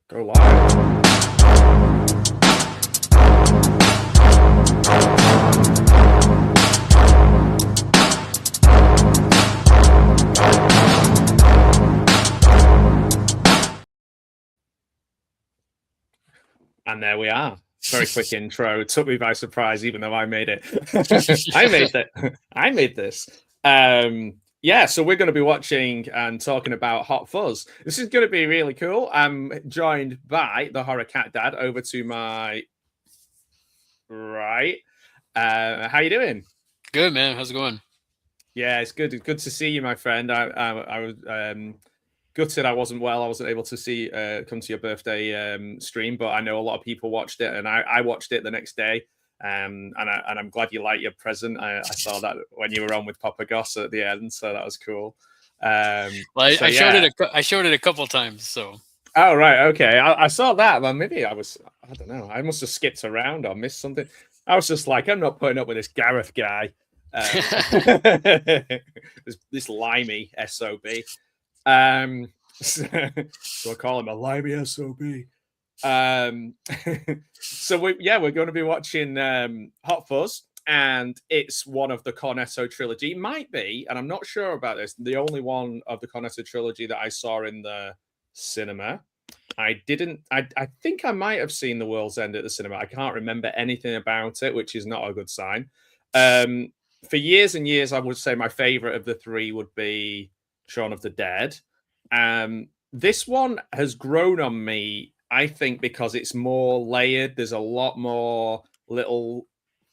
Go live. And there we are. Very quick intro. It took me by surprise, even though I made it. I made this. Yeah, so we're going to be watching and talking about Hot Fuzz. This is going to be really cool. I'm joined by the Horror Cat Dad over to my right. How you doing? Good, man. How's it going? Yeah, it's good. It's good to see you, my friend. I was gutted I wasn't well. I wasn't able to see come to your birthday stream, but I know a lot of people watched it, and I watched it the next day. And I'm glad you like your present. I saw that when you were on with Papa Goss at the end, so that was cool. Well, I showed it. I showed it a couple times. So. Oh right, okay. I saw that. Well, maybe I don't know. I must have skipped around or missed something. I was just like, I'm not putting up with this Gareth guy. This limey SOB. So I call him a limey SOB. So we're going to be watching Hot Fuzz, and it's one of the Cornetto trilogy. It might be, and I'm not sure about this, the only one of the Cornetto trilogy that I saw in the cinema. I think I might have seen The World's End at the cinema. I can't remember anything about it, which is not a good sign. For years and years, I would say my favorite of the three would be Shaun of the Dead. This one has grown on me, I think, because it's more layered. There's a lot more little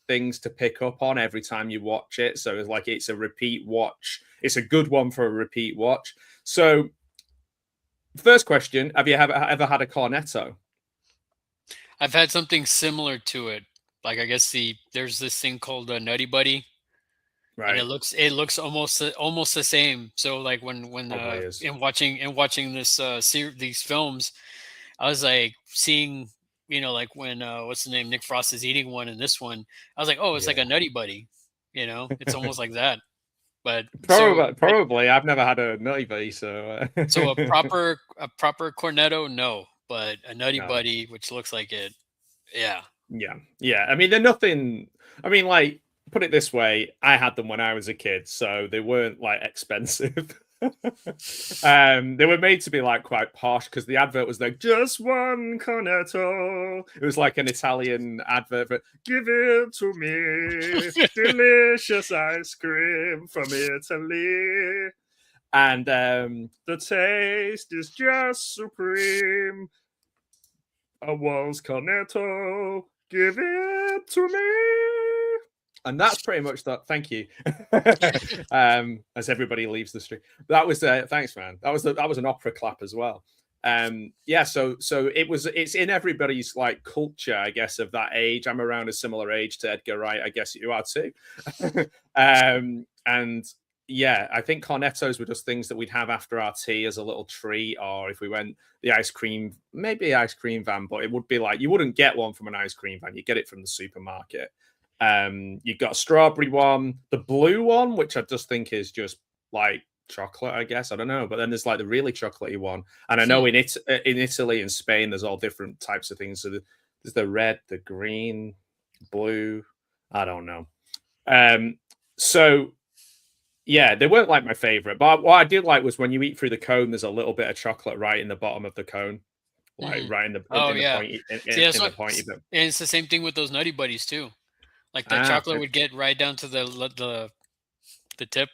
things to pick up on every time you watch it. So it's a repeat watch. It's a good one for a repeat watch. So first question, have you ever had a Cornetto? I've had something similar to it. Like, I guess there's this thing called a Nutty Buddy. Right. And it looks almost the same. So like when in watching this these films, I was like seeing, like when what's the name, Nick Frost is eating one in this one. I was like, oh, it's like a Nutty Buddy. It's almost like that. But probably I've never had a Nutty Buddy, so so a proper Cornetto, no, but a Nutty Buddy, which looks like it, yeah. I mean, they're nothing. I mean, like, put it this way, I had them when I was a kid, so they weren't like expensive. They were made to be like quite posh because the advert was like just one Cornetto. It was like an Italian advert, but give it to me, delicious ice cream from Italy, and the taste is just supreme. A Walls Cornetto, give it to me. And that's pretty much that. Thank you. As everybody leaves the street, that was thanks, man. That was an opera clap as well. Yeah. So it's in everybody's like culture, I guess, of that age. I'm around a similar age to Edgar Wright. I guess you are too. And yeah, I think Cornettos were just things that we'd have after our tea as a little treat, or if we went the ice cream, maybe ice cream van, but it would be like you wouldn't get one from an ice cream van. You get it from the supermarket. You've got a strawberry one, the blue one, which I just think is just like chocolate, I guess. I don't know. But then there's like the really chocolatey one. And I know in Italy and Spain, there's all different types of things. So there's the red, the green, blue. I don't know. So yeah, they weren't like my favorite. But what I did like was when you eat through the cone, there's a little bit of chocolate right in the bottom of the cone. Like right in the pointy. And it's the same thing with those Nutty Buddies too. Like the chocolate would get right down to the tip,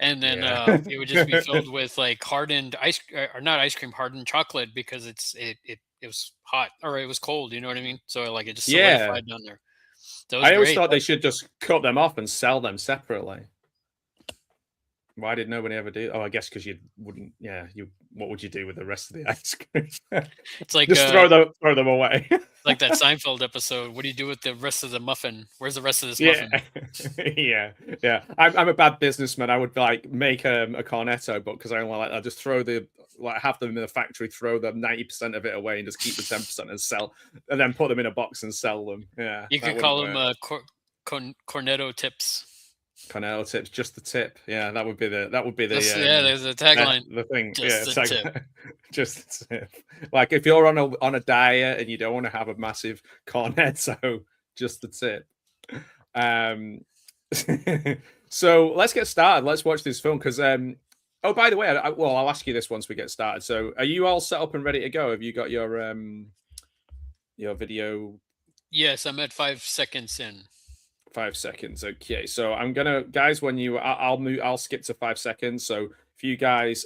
and then it would just be filled with like hardened hardened chocolate because it was hot or it was cold. You know what I mean? So like it just solidified down there. I always thought they should just cut them off and sell them separately. Why did nobody ever do? Oh, I guess because you wouldn't. Yeah, what would you do with the rest of the ice cream? It's like just throw them away. Like that Seinfeld episode. What do you do with the rest of the muffin? Where's the rest of this muffin? Yeah. I'm a bad businessman. I would like make a Cornetto, but because I just throw have them in the factory, throw the 90% of it away, and just keep the 10% and sell, and then put them in a box and sell them. Yeah, you could call them Cornetto tips. Cornetto tips, just the tip. Yeah, that would be the there's a tagline. the thing. Just It's the like tip. just the tip. Like if you're on a diet and you don't want to have a massive cornetto, just the tip. So let's get started. Let's watch this film because oh, by the way, I'll ask you this once we get started. So are you all set up and ready to go? Have you got your video? Yes, I'm at 5 seconds in. 5 seconds. Okay, so I'm gonna, guys, when you, I'll skip to 5 seconds. So if you guys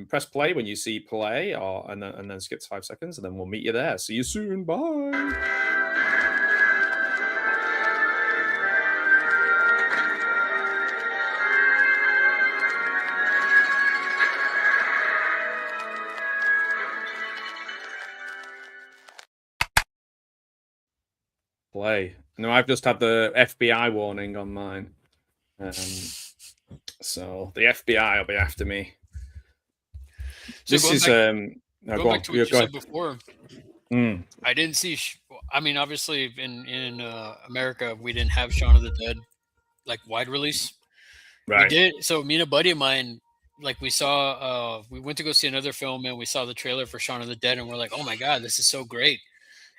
press play when you see play, and then skip to 5 seconds, and then we'll meet you there. See you soon. Bye. Play. No, I've just had the FBI warning on mine. So the FBI will be after me. So this is going back to what you said before. I didn't see. I mean, obviously, in America, we didn't have Shaun of the Dead like wide release. Right. We did. So me and a buddy of mine, like we saw. We went to go see another film, and we saw the trailer for Shaun of the Dead, and we're like, "Oh my god, this is so great!"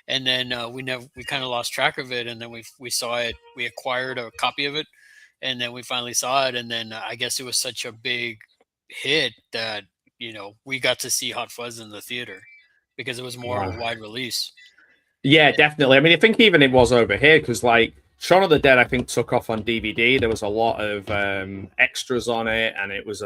And then we kind of lost track of it, and then we saw it. We acquired a copy of it, and then we finally saw it, and then I guess it was such a big hit that we got to see Hot Fuzz in the theater because it was more of a wide release. Yeah, definitely. I mean, I think even it was over here because like Shaun of the Dead, I think took off on DVD. There was a lot of extras on it, and it was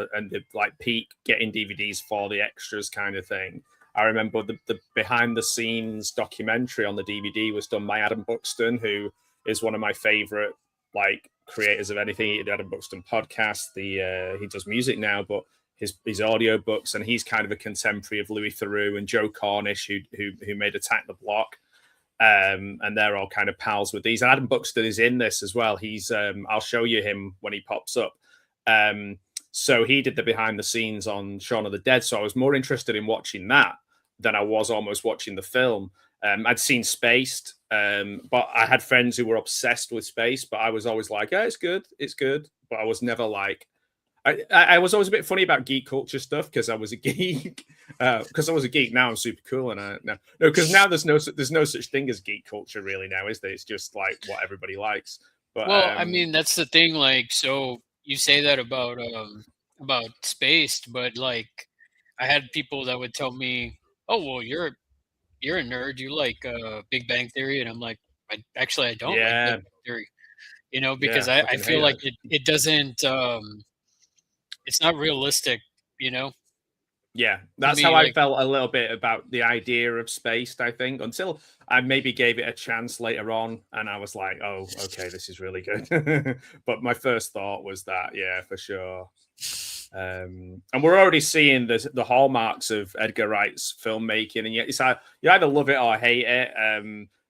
like peak getting DVDs for the extras kind of thing. I remember the behind the scenes documentary on the DVD was done by Adam Buxton, who is one of my favorite like creators of anything. He did Adam Buxton podcast. He does music now, but his audio books, and he's kind of a contemporary of Louis Theroux and Joe Cornish, who made Attack the Block. And they're all kind of pals with these. And Adam Buxton is in this as well. He's I'll show you him when he pops up. So he did the behind the scenes on Shaun of the Dead. So I was more interested in watching that than I was almost watching the film. I'd seen Spaced, but I had friends who were obsessed with Spaced, but I was always like, oh, it's good. But I was never like, I was always a bit funny about geek culture stuff because I was a geek. Because I was a geek, now I'm super cool, and because now there's no such thing as geek culture really now, is there? It's just like what everybody likes. But well, I mean, that's the thing. Like, so you say that about Spaced, but like, I had people that would tell me, "Oh, well, you're a nerd. You like Big Bang Theory," and I'm like, I don't like Big Bang Theory, because I feel like it doesn't. It's not realistic, Yeah, that's how I felt a little bit about the idea of Spaced, I think, until I maybe gave it a chance later on, and I was like, oh, okay, this is really good. But my first thought was that, yeah, for sure. And we're already seeing the hallmarks of Edgar Wright's filmmaking, and yet you either love it or hate it.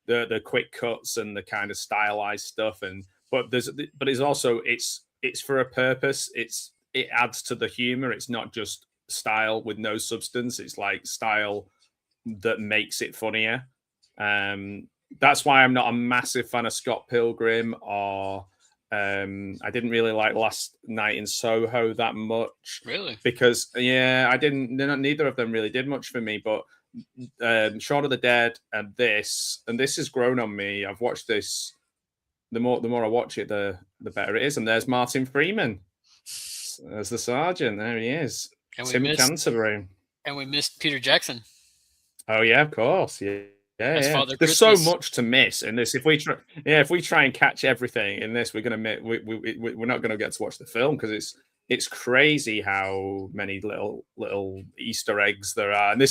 The quick cuts and the kind of stylized stuff, but it's also it's for a purpose. It adds to the humor. It's not just style with no substance. It's like style that makes it funnier. That's why I'm not a massive fan of Scott Pilgrim, or I didn't really like Last Night in Soho that much. Really? Because I didn't. Neither of them really did much for me. But Shaun of the Dead and this has grown on me. I've watched this. The more I watch it, the better it is. And there's Martin Freeman as the sergeant. There he is. And Tim Canterbury. And we missed Peter Jackson. Oh yeah, of course. Yeah. Father There's Christmas. So much to miss in this. If we try and catch everything in this, we're not gonna get to watch the film because it's crazy how many little Easter eggs there are. And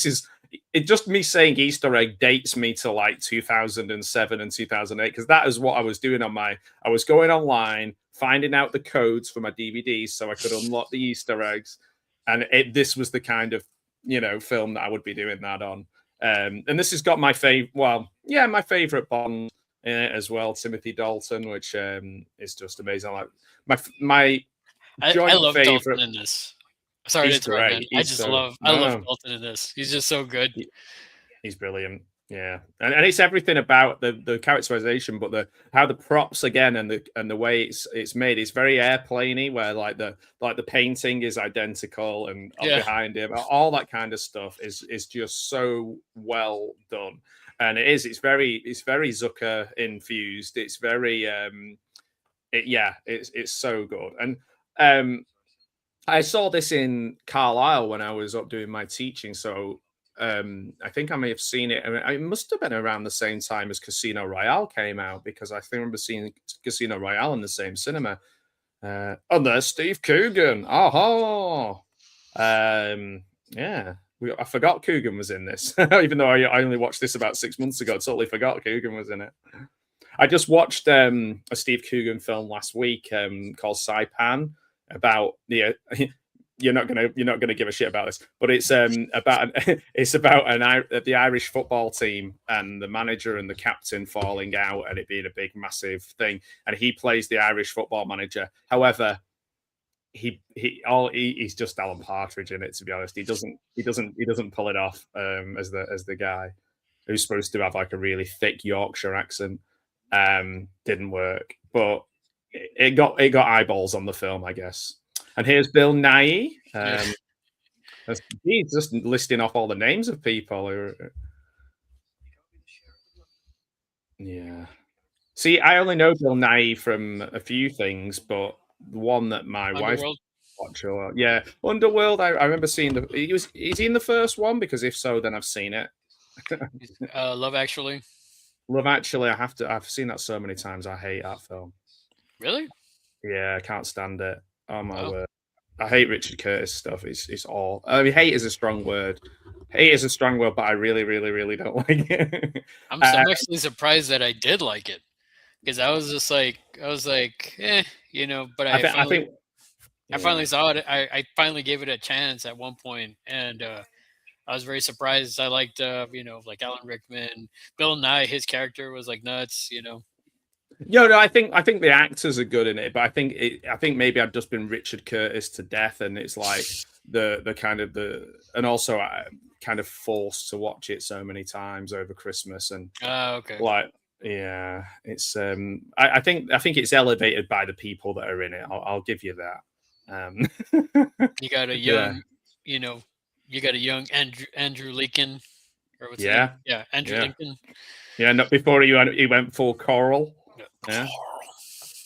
just me saying Easter egg dates me to like 2007 and 2008 because that is what I was doing I was going online, finding out the codes for my DVDs so I could unlock the Easter eggs, and this was the kind of film that I would be doing that on. And this has got my favorite Bond in it as well, Timothy Dalton, which is just amazing. Like my I love favorite Dalton in this. Sorry to interrupt, man. I love Dalton in this. He's just so good. He's brilliant. Yeah, and it's everything about the characterization, but how the props again and the way it's made. It's very airplaney, where like the painting is identical and up Yeah. behind him. All that kind of stuff is just so well done, and it's very Zucker infused. It's very it's so good. And I saw this in Carlisle when I was up doing my teaching, so I think I may have seen it. I mean, it must have been around the same time as Casino Royale came out, because I think I remember seeing Casino Royale in the same cinema. And there's Steve Coogan. Oh, yeah. I forgot Coogan was in this, even though I only watched this about 6 months ago. Totally forgot Coogan was in it. I just watched a Steve Coogan film last week called Saipan, about the you're not gonna give a shit about this, but it's about the Irish football team and the manager and the captain falling out and it being a big massive thing, and he plays the Irish football manager. However, he's just Alan Partridge in it. To be honest, he doesn't pull it off as the guy who's supposed to have like a really thick Yorkshire accent. Didn't work, but it got eyeballs on the film, I guess. And here's Bill Nighy. He's just listing off all the names of people. Yeah. See, I only know Bill Nighy from a few things, but the one that my wife watched, yeah, Underworld. I remember seeing is he in the first one? Because if so, then I've seen it. Love Actually. Love Actually, I've seen that so many times. I hate that film. Really? Yeah, I can't stand it. Oh my word. I hate Richard Curtis stuff. It's all. I mean, hate is a strong word. Hate is a strong word, but I really, really, really don't like it. I'm actually surprised that I did like it, because I was like, you know. But I finally saw it. I finally gave it a chance at one point, and I was very surprised. I liked, like Alan Rickman, Bill Nye. His character was like nuts, you know. No, I think the actors are good in it, but I think maybe I've just been Richard Curtis to death, and it's like the kind of and also I kind of forced to watch it so many times over Christmas, and okay, like yeah, it's I think it's elevated by the people that are in it. I'll give you that. You got a young, you got a young Andrew Lincoln, or what's his name? Yeah, Andrew Lincoln. Yeah, not before he went full Coral. Yeah.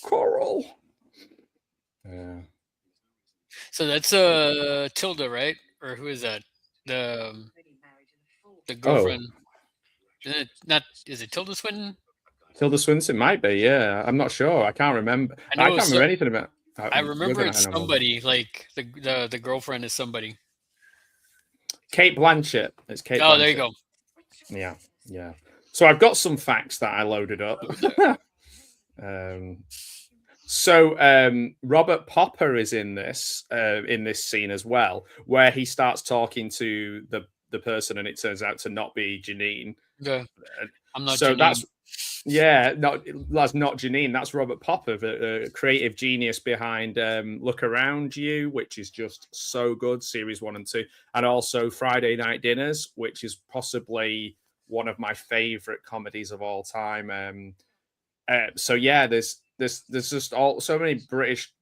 Coral. Yeah. So that's Tilda, right? Or who is that? The girlfriend. Isn't it not? Is it Tilda Swinton? Tilda Swinton might be. Yeah, I'm not sure. I can't remember. I can't remember anything about. I remember it's somebody, like the girlfriend is somebody. Kate Blanchett. It's Kate. Oh, there you go. Yeah, yeah. So I've got some facts that I loaded up. So Robert Popper is in this scene as well, where he starts talking to the person, and it turns out to not be Janine. Yeah, I'm not. So Janine. that's not Janine. That's Robert Popper, the creative genius behind Look Around You, which is just so good, series 1 and 2, and also Friday Night Dinners, which is possibly one of my favorite comedies of all time. So yeah, there's just so many British,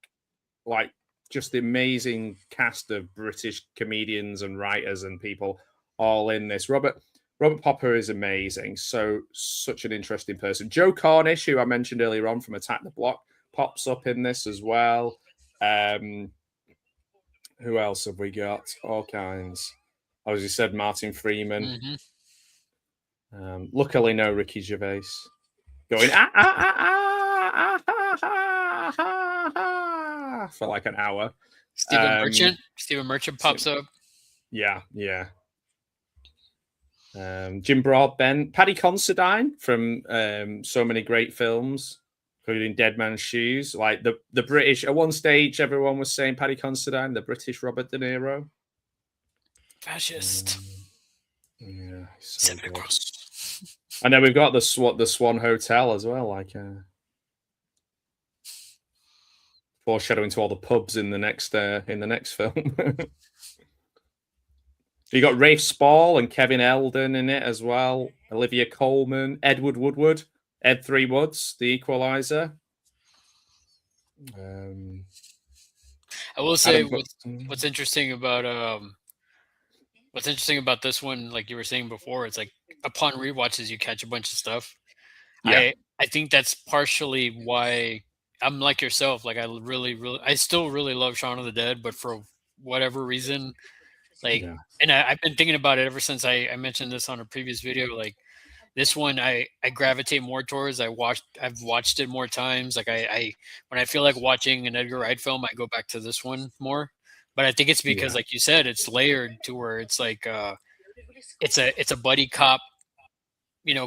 like just the amazing cast of British comedians and writers and people all in this. Robert Popper is amazing. Such an interesting person. Joe Cornish, who I mentioned earlier on from Attack the Block, pops up in this as well. Who else have we got? All kinds. As you said, Martin Freeman. Mm-hmm. Luckily, no Ricky Gervais going for like an hour. Stephen Merchant pops up. Yeah. Jim Broadbent, Paddy Considine from so many great films, including Dead Man's Shoes. Like the British, at one stage, everyone was saying Paddy Considine, the British Robert De Niro. Fascist. Yeah. So and then we've got the Swan Hotel as well, like foreshadowing to all the pubs in the next film. You got Rafe Spall and Kevin Eldon in it as well. Olivia Colman, Edward Woodward, Ed Three Woods, The Equalizer. I will say what's interesting about this one, like you were saying before, it's like upon rewatches you catch a bunch of stuff. Yeah. I think that's partially why I'm like yourself. Like I still really love Shaun of the Dead, but for whatever reason, like, and I've been thinking about it ever since I mentioned this on a previous video. Like this one, I gravitate more towards. I've watched it more times. Like I when I feel like watching an Edgar Wright film, I go back to this one more. But I think it's because, like you said, it's layered to where it's like it's a buddy cop,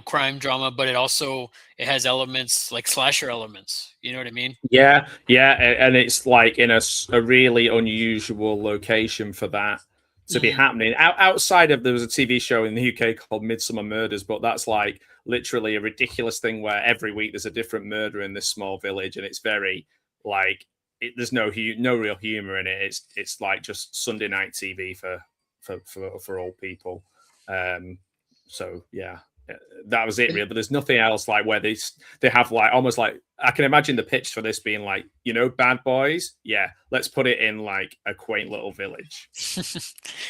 crime drama, but it has elements like slasher elements. You know what I mean? Yeah, and it's like in a really unusual location for that to be happening. Outside of, there was a TV show in the UK called Midsummer Murders, but that's like literally a ridiculous thing where every week there's a different murder in this small village, and it's very like there's no real humor in it. It's like just Sunday night TV for old people. So yeah, that was it really. But there's nothing else like where they have like almost like, I can imagine the pitch for this being like, Bad Boys. Yeah, let's put it in like a quaint little village.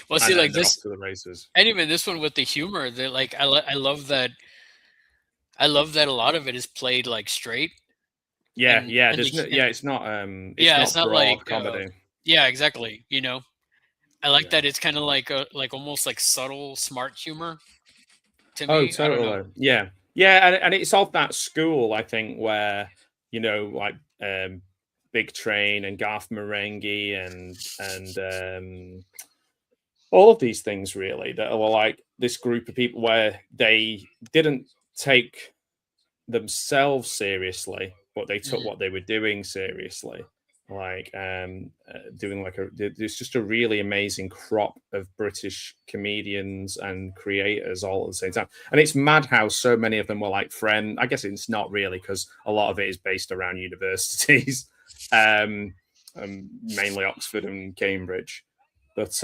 Well, see, like this to the races. And even this one with the humor, that like I love that. I love that a lot of it is played like straight. Yeah, it's not it's not like comedy. Yeah, exactly. I like that it's kind of like almost like subtle, smart humor. To me, totally. Yeah, and it's of that school, I think, where like Big Train and Garth Marenghi and all of these things really that were like this group of people where they didn't take themselves seriously, but they took what they were doing seriously. Like doing like there's just a really amazing crop of British comedians and creators all at the same time, and it's mad how so many of them were like friends. I guess it's not really, because a lot of it is based around universities, mainly Oxford and Cambridge. But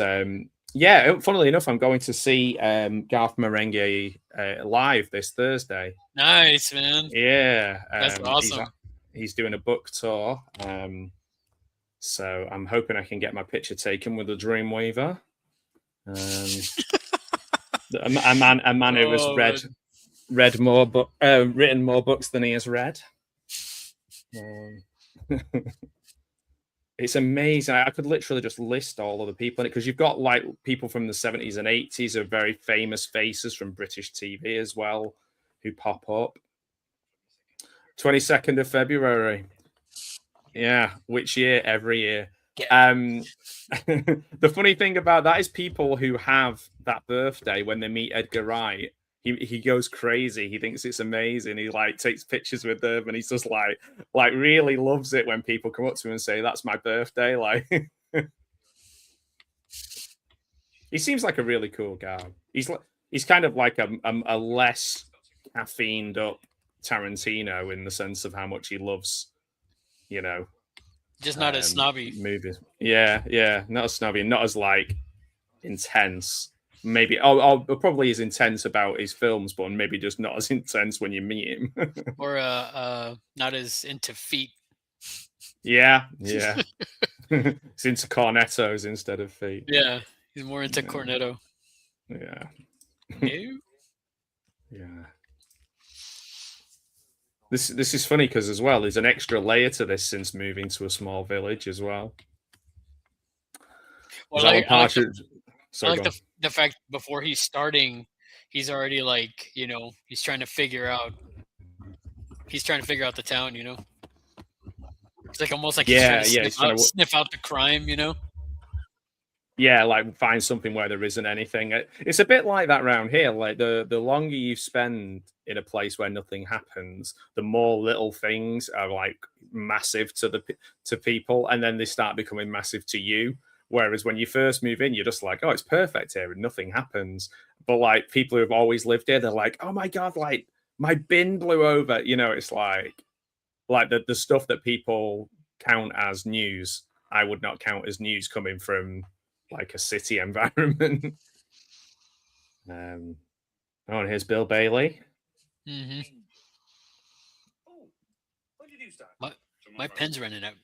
yeah, funnily enough, I'm going to see Garth Marenghi live this Thursday. Nice, man. Yeah, that's awesome. He's doing a book tour. So I'm hoping I can get my picture taken with a Dreamweaver. A man who has written more books than he has read. It's amazing. I could literally just list all of the people in it, because you've got like people from the 70s and 80s of very famous faces from British TV as well who pop up. 22nd of February. Yeah, which year? Every year. The funny thing about that is people who have that birthday, when they meet Edgar Wright, he goes crazy. He thinks it's amazing. He like takes pictures with them, and he's just like really loves it when people come up to him and say, "That's my birthday." Like, he seems like a really cool guy. He's kind of like a less caffeined up Tarantino in the sense of how much he loves, just not as snobby movies. Yeah, not as snobby, not as like intense. Maybe probably is intense about his films, but maybe just not as intense when you meet him. Or not as into feet. Yeah. He's into cornettos instead of feet. Yeah, he's more into cornetto. Yeah. Yeah. This is funny because as well, there's an extra layer to this since moving to a small village as well. Well, I like the fact before he's starting, he's already like, he's trying to figure out the town, It's like almost like he's trying to sniff out the crime, Yeah, like find something where there isn't anything. It's a bit like that around here. Like the longer you spend in a place where nothing happens, the more little things are like massive to people, and then they start becoming massive to you. Whereas when you first move in, you're just like, oh, it's perfect here and nothing happens. But like people who have always lived here, they're like, oh my God, like my bin blew over. It's like the stuff that people count as news, I would not count as news coming from like a city environment. Oh, and here's Bill Bailey. Mm-hmm. My pen's running out.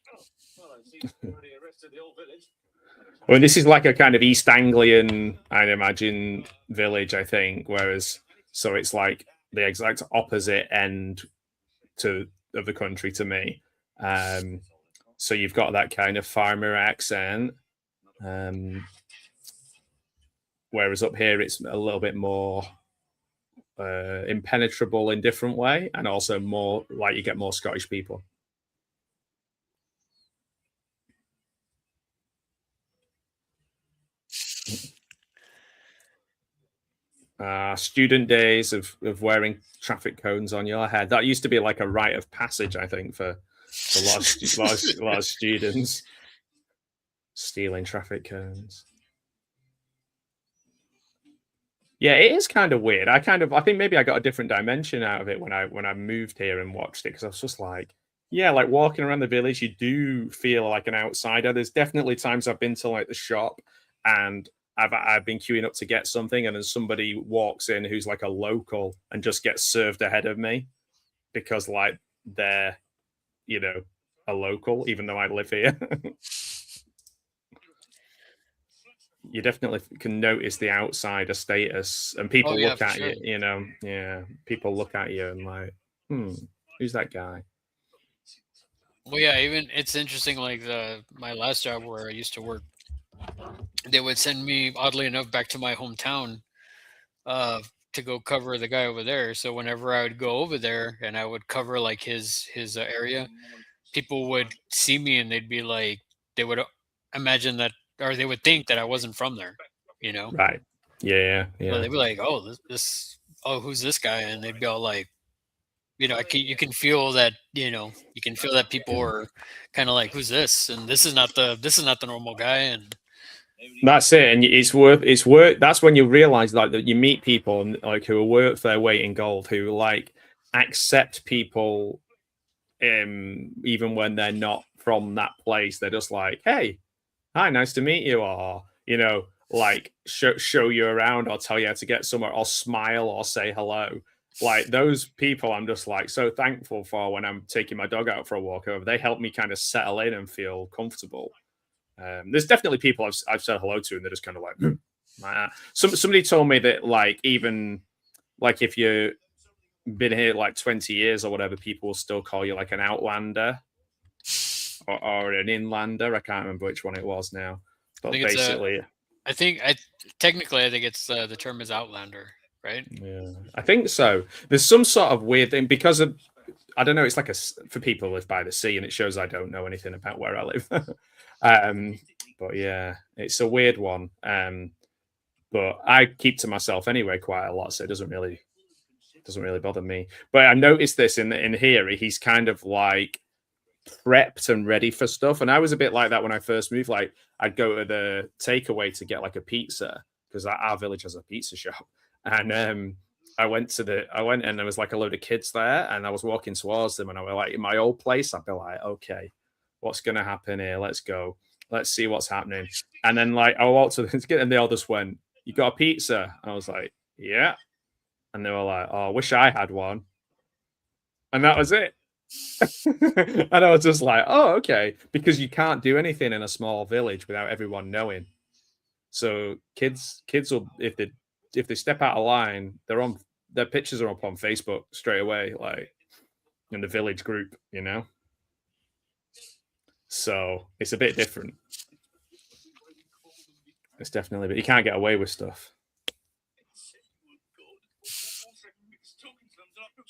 Well, this is like a kind of East Anglian, I'd imagine, village, I think. Whereas, so it's like the exact opposite end of the country to me. So you've got that kind of farmer accent. Whereas up here, it's a little bit more impenetrable in different way, and also more like you get more Scottish people. Student days of wearing traffic cones on your head. That used to be like a rite of passage, I think, for a lot of students. Stealing traffic cones. Yeah, it is kind of weird. I think maybe I got a different dimension out of it when I moved here and watched it, because I was just like, yeah, like walking around the village, you do feel like an outsider. There's definitely times I've been to like the shop and I've been queuing up to get something, and then somebody walks in who's like a local and just gets served ahead of me because like they're, you know, a local, even though I live here. You definitely can notice the outsider status, and people look at you, you know. Yeah, people look at you and like, who's that guy? Well, yeah, even it's interesting. Like my last job where I used to work, they would send me, oddly enough, back to my hometown to go cover the guy over there. So whenever I would go over there and I would cover like his area, people would see me and they'd be like, they would imagine that, or they would think that I wasn't from there, you know? Right. Yeah. So they'd be like, oh, who's this guy? And they'd be all like, you know, you can feel that, you know, you can feel that people are kind of like, who's this? And this is not the normal guy. And that's it. And it's worth. That's when you realize like that you meet people and like who are worth their weight in gold, who like accept people, even when they're not from that place. They're just like, hey, hi, nice to meet you, or you know, like show you around or tell you how to get somewhere or smile or say hello. Like those people I'm just like so thankful for when I'm taking my dog out for a walk over. They help me kind of settle in and feel comfortable. There's definitely people I've said hello to and they're just kind of like somebody told me that like even like if you've been here like 20 years or whatever, people will still call you like an outlander or an inlander. I can't remember which one it was now, but basically I think it's the term is outlander, right? Yeah, I think so. There's some sort of weird thing because of, I don't know, it's like for people who live by the sea, and it shows I don't know anything about where I live. But yeah, it's a weird one. But I keep to myself anyway quite a lot, so it doesn't really bother me. But I noticed this in here, he's kind of like prepped and ready for stuff. And I was a bit like that when I first moved. Like I'd go to the takeaway to get like a pizza because our village has a pizza shop. And I went and there was like a load of kids there, and I was walking towards them, and I was like, in my old place, I'd be like, okay, what's gonna happen here? Let's go. Let's see what's happening. And then like I walked to them and they all just went, you got a pizza? And I was like, yeah. And they were like, oh, I wish I had one. And that was it. And I was just like, oh, okay. Because you can't do anything in a small village without everyone knowing. So kids will, if they step out of line, their pictures are up on Facebook straight away, like in the village group, you know. So it's a bit different. It's definitely, but you can't get away with stuff.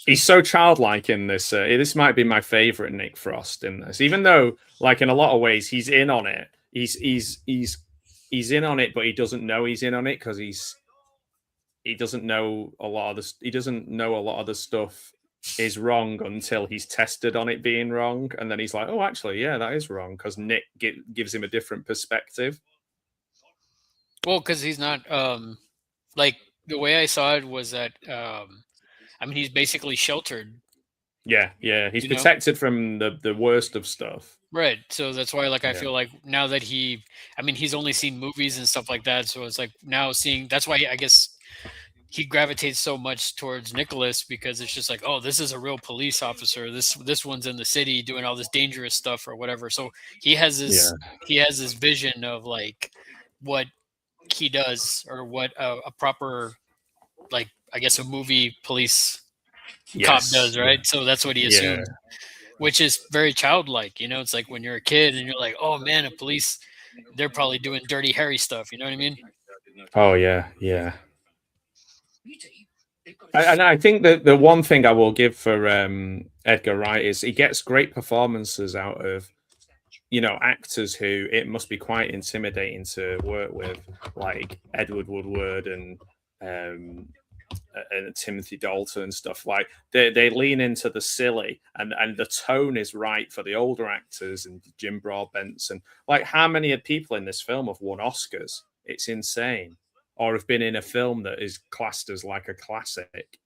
He's so childlike in this. This might be my favorite Nick Frost in this, even though, like in a lot of ways, he's in on it. He's in on it, but he doesn't know he's in on it because he doesn't know a lot of the stuff is wrong until he's tested on it being wrong, and then he's like, oh, actually, yeah, that is wrong, because Nick gives him a different perspective. Well, because he's not like the way I saw it was that I mean, he's basically sheltered. Yeah, he's protected from the worst of stuff. Right. So that's why, like, I feel like now that he's only seen movies and stuff like that. So it's like now seeing, that's why I guess he gravitates so much towards Nicholas because it's just like, oh, this is a real police officer. This one's in the city doing all this dangerous stuff or whatever. So he has this vision of like what he does or what a proper, like, I guess a movie police cop does, right? So that's what he assumes, which is very childlike. You know, it's like when you're a kid and you're like, oh man, a police, they're probably doing dirty, hairy stuff. You know what I mean? Oh yeah, yeah. And I think that the one thing I will give for Edgar Wright is he gets great performances out of, you know, actors who it must be quite intimidating to work with, like Edward Woodward and Timothy Dalton and stuff. Like they lean into the silly, and the tone is right for the older actors and Jim Broadbent. And like, how many people in this film have won Oscars? It's insane. Or have been in a film that is classed as like a classic.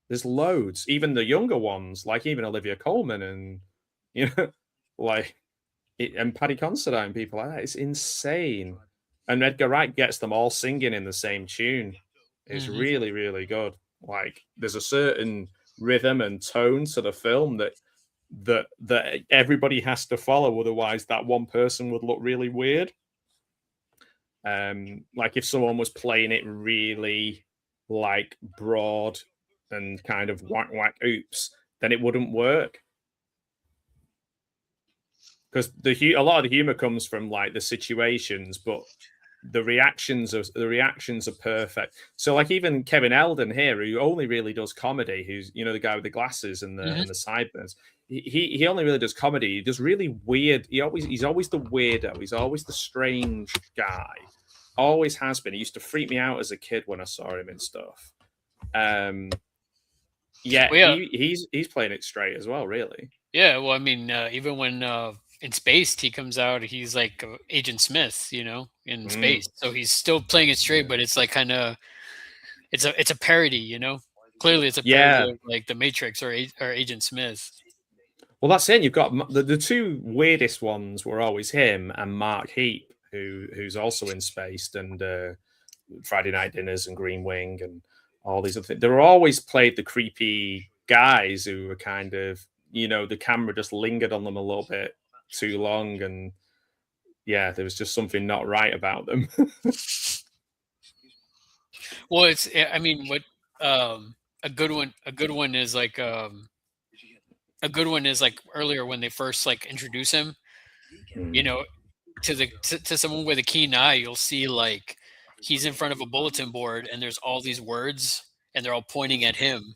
There's loads, even the younger ones, like even Olivia Colman and, you know, like and Paddy Considine, people like that. It's insane. And Edgar Wright gets them all singing in the same tune. It's really, really good. Like there's a certain rhythm and tone to the film that everybody has to follow, otherwise that one person would look really weird. Like if someone was playing it really like broad and kind of whack whack oops, then it wouldn't work. Because a lot of the humor comes from like the situations, but the reactions are perfect. So like even Kevin Eldon here, who only really does comedy, who's, you know, the guy with the glasses and the sideburns, he only really does comedy. He does really weird. He's always the weirdo. He's always the strange guy. Always has been. He used to freak me out as a kid when I saw him and stuff. He's playing it straight as well, really. Yeah, well, I mean, even when in Spaced, he comes out, he's like Agent Smith, you know, in Space. So he's still playing it straight, but it's like kind of, it's a parody, you know. Clearly, it's a parody of like The Matrix or Agent Smith. Well, that's it. You've got the two weirdest ones were always him and Mark Heap, who's also in Spaced and Friday Night Dinners and Green Wing and all these other things. They were always played the creepy guys who were kind of, you know, the camera just lingered on them a little bit too long, and yeah, there was just something not right about them. Well, it's, I mean, what a good one is like earlier when they first like introduce him, you know, to someone with a keen eye, you'll see like he's in front of a bulletin board and there's all these words and they're all pointing at him.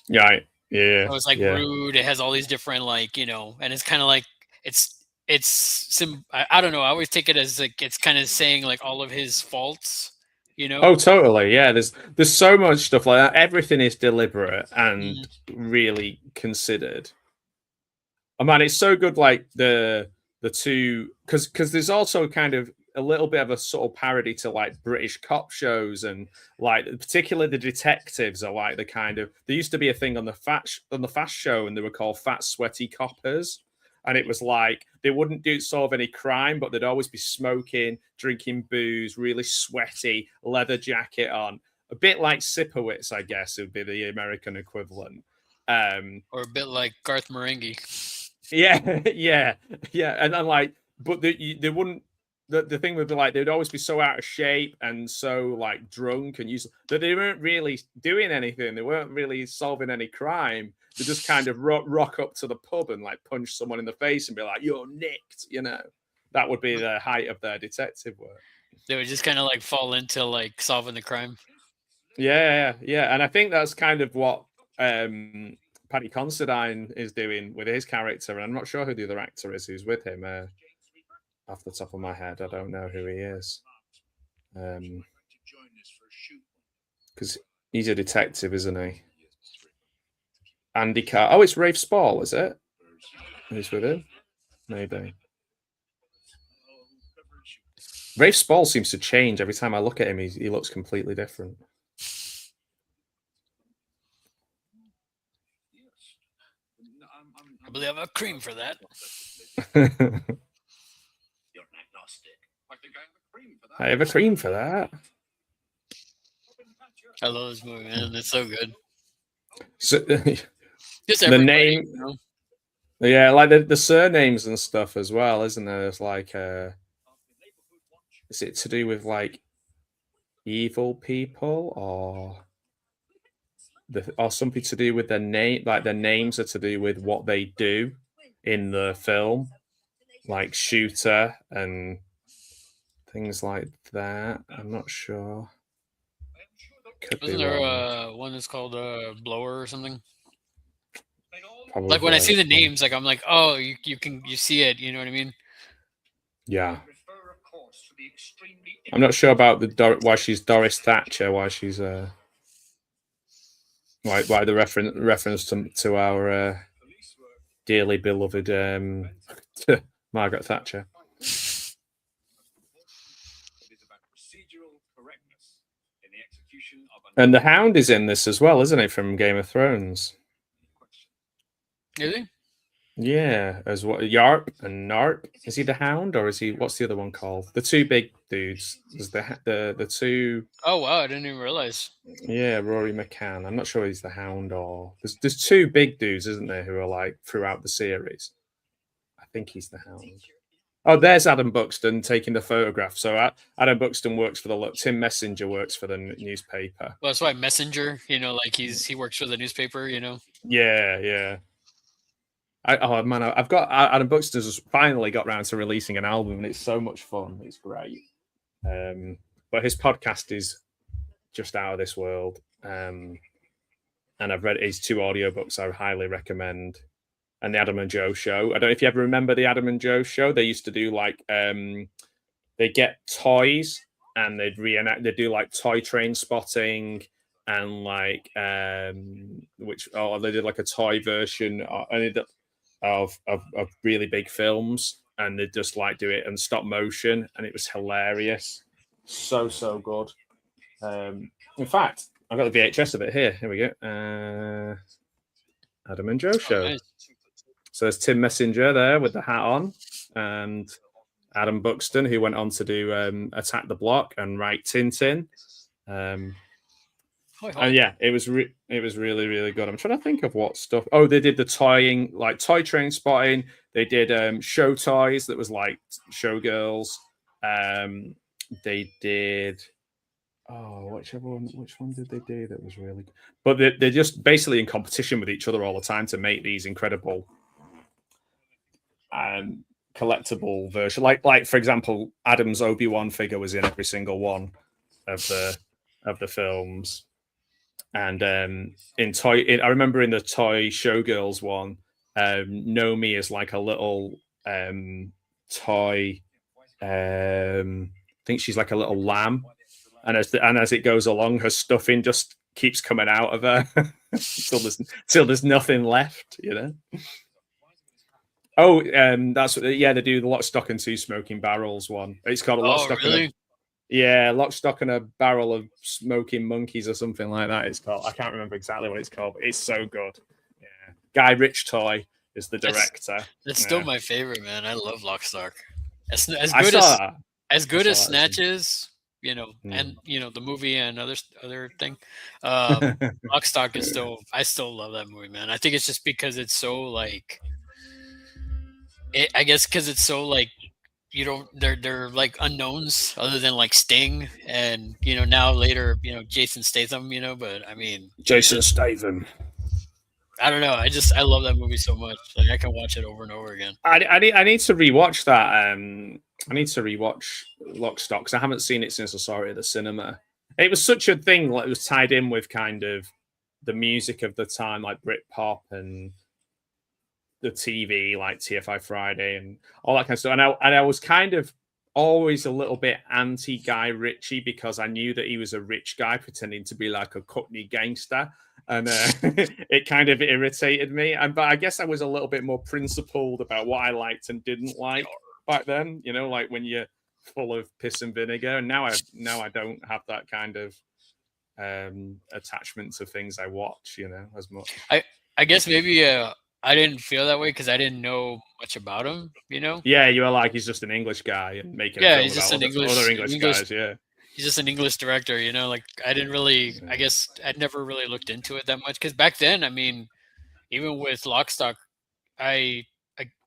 Yeah. Yeah. So it's like rude. It has all these different, like, you know, and it's kind of like I don't know. I always take it as like it's kind of saying like all of his faults, you know. Oh, totally. Yeah. There's so much stuff like that. Everything is deliberate and really considered. Oh man, it's so good. Like the two, because there's also kind of a little bit of a subtle parody to like British cop shows, and like particularly the detectives are like the kind of, there used to be a thing on the Fast show and they were called Fat Sweaty Coppers, and it was like they wouldn't solve any crime, but they'd always be smoking, drinking booze, really sweaty, leather jacket on, a bit like Sipowicz, I guess would be the American equivalent, or a bit like Garth Marenghi. Yeah, and I'm like, but they wouldn't. The thing would be like they'd always be so out of shape and so like drunk and used that they weren't really doing anything. They weren't really solving any crime. They just kind of rock up to the pub and like punch someone in the face and be like, "You're nicked," you know. That would be the height of their detective work. They would just kind of like fall into like solving the crime. Yeah, and I think that's kind of what Paddy Considine is doing with his character, and I'm not sure who the other actor is who's with him. Off the top of my head, I don't know who he is. Because he's a detective, isn't he? Andy Carr. Oh, it's Rafe Spall, is it? Who's with him? Maybe. Rafe Spall seems to change every time I look at him. He looks completely different. I believe I have a cream for that. I have a cream for that. I love this movie, man. It's so good. So, Just the everybody, name, yeah, like the surnames and stuff as well, isn't there? It's like, is it to do with like evil people or something to do with their name? Like their names are to do with what they do in the film, like shooter and things like that. I'm not sure. Wasn't there one that's called Blower or something? Probably. Like when I see the names, like I'm like, oh, you see it. You know what I mean? Yeah. I'm not sure about why she's Doris Thatcher. Why she's why the reference to our dearly beloved Margaret Thatcher. And the Hound is in this as well, isn't he, from Game of Thrones? Is he? Yeah, as what Yarp and Narp. Is he the Hound or is he? What's the other one called? The two big dudes. Is the two? Oh wow, I didn't even realize. Yeah, Rory McCann. I'm not sure he's the Hound or there's two big dudes, isn't there, who are like throughout the series. I think he's the Hound. Oh, there's Adam Buxton taking the photograph. So Adam Buxton works for the Tim Messenger works for the newspaper. Well, that's why Messenger, like he works for the newspaper, Yeah. I've got Adam Buxton's finally got around to releasing an album, and it's so much fun. It's great. But his podcast is just out of this world. And I've read his 2 audiobooks I highly recommend. And the Adam and Joe show. I don't know if you ever remember the Adam and Joe show. They used to do like they get toys and they'd do like toy train spotting and like they did like a toy version of really big films, and they just like do it in stop motion, and it was hilarious. So good. In fact, I've got the VHS of it here. Here we go. Adam and Joe show. Nice. So there's Tim Messenger there with the hat on, and Adam Buxton, who went on to do Attack the Block and write Tintin. And yeah, it was really, really good. I'm trying to think of what stuff. Oh, they did the toying, like toy train spotting. They did show toys that was like showgirls. They did. Oh, which one did they do that was really good? But they're just basically in competition with each other all the time to make these incredible collectible version. Like for example, Adam's Obi-Wan figure was in every single one of the films. And I remember in the toy Showgirls one, Nomi is like a little toy. I think she's like a little lamb, and as it goes along, her stuffing just keeps coming out of her till there's nothing left, Oh, that's they do the Lock, Stock and Two Smoking Barrels one. It's called a Lock, Stock really? Lock, Stock and a Barrel of Smoking Monkeys or something like that. It's called. I can't remember exactly what it's called, but it's so good. Yeah, Guy Ritchtoy is the director. That's still my favorite, man. I love Lock, Stock. As good as Snatch is, and the movie and other thing. Lock, Stock is still. I still love that movie, man. I think it's just because it's so like. I guess because it's so like they're like unknowns other than like Sting and now later Jason Statham, but I mean Jason Statham. I don't know. I love that movie so much. Like I can watch it over and over again. I need to rewatch that. I need to rewatch Lock, Stock because I haven't seen it since I saw it at the cinema. It was such a thing. Like it was tied in with kind of the music of the time, like Britpop and the TV, like TFI Friday and all that kind of stuff. And I was kind of always a little bit anti Guy Ritchie because I knew that he was a rich guy pretending to be like a Cockney gangster. And it kind of irritated me. But I guess I was a little bit more principled about what I liked and didn't like back then, like when you're full of piss and vinegar. And now I don't have that kind of attachment to things I watch, as much. I guess maybe I didn't feel that way because I didn't know much about him, Yeah, you were like, he's just an English guy and making a film about other English guys, yeah. he's just an English director, you know. Like I didn't really, I guess I'd never really looked into it that much because back then, I mean, even with Lock Stock, I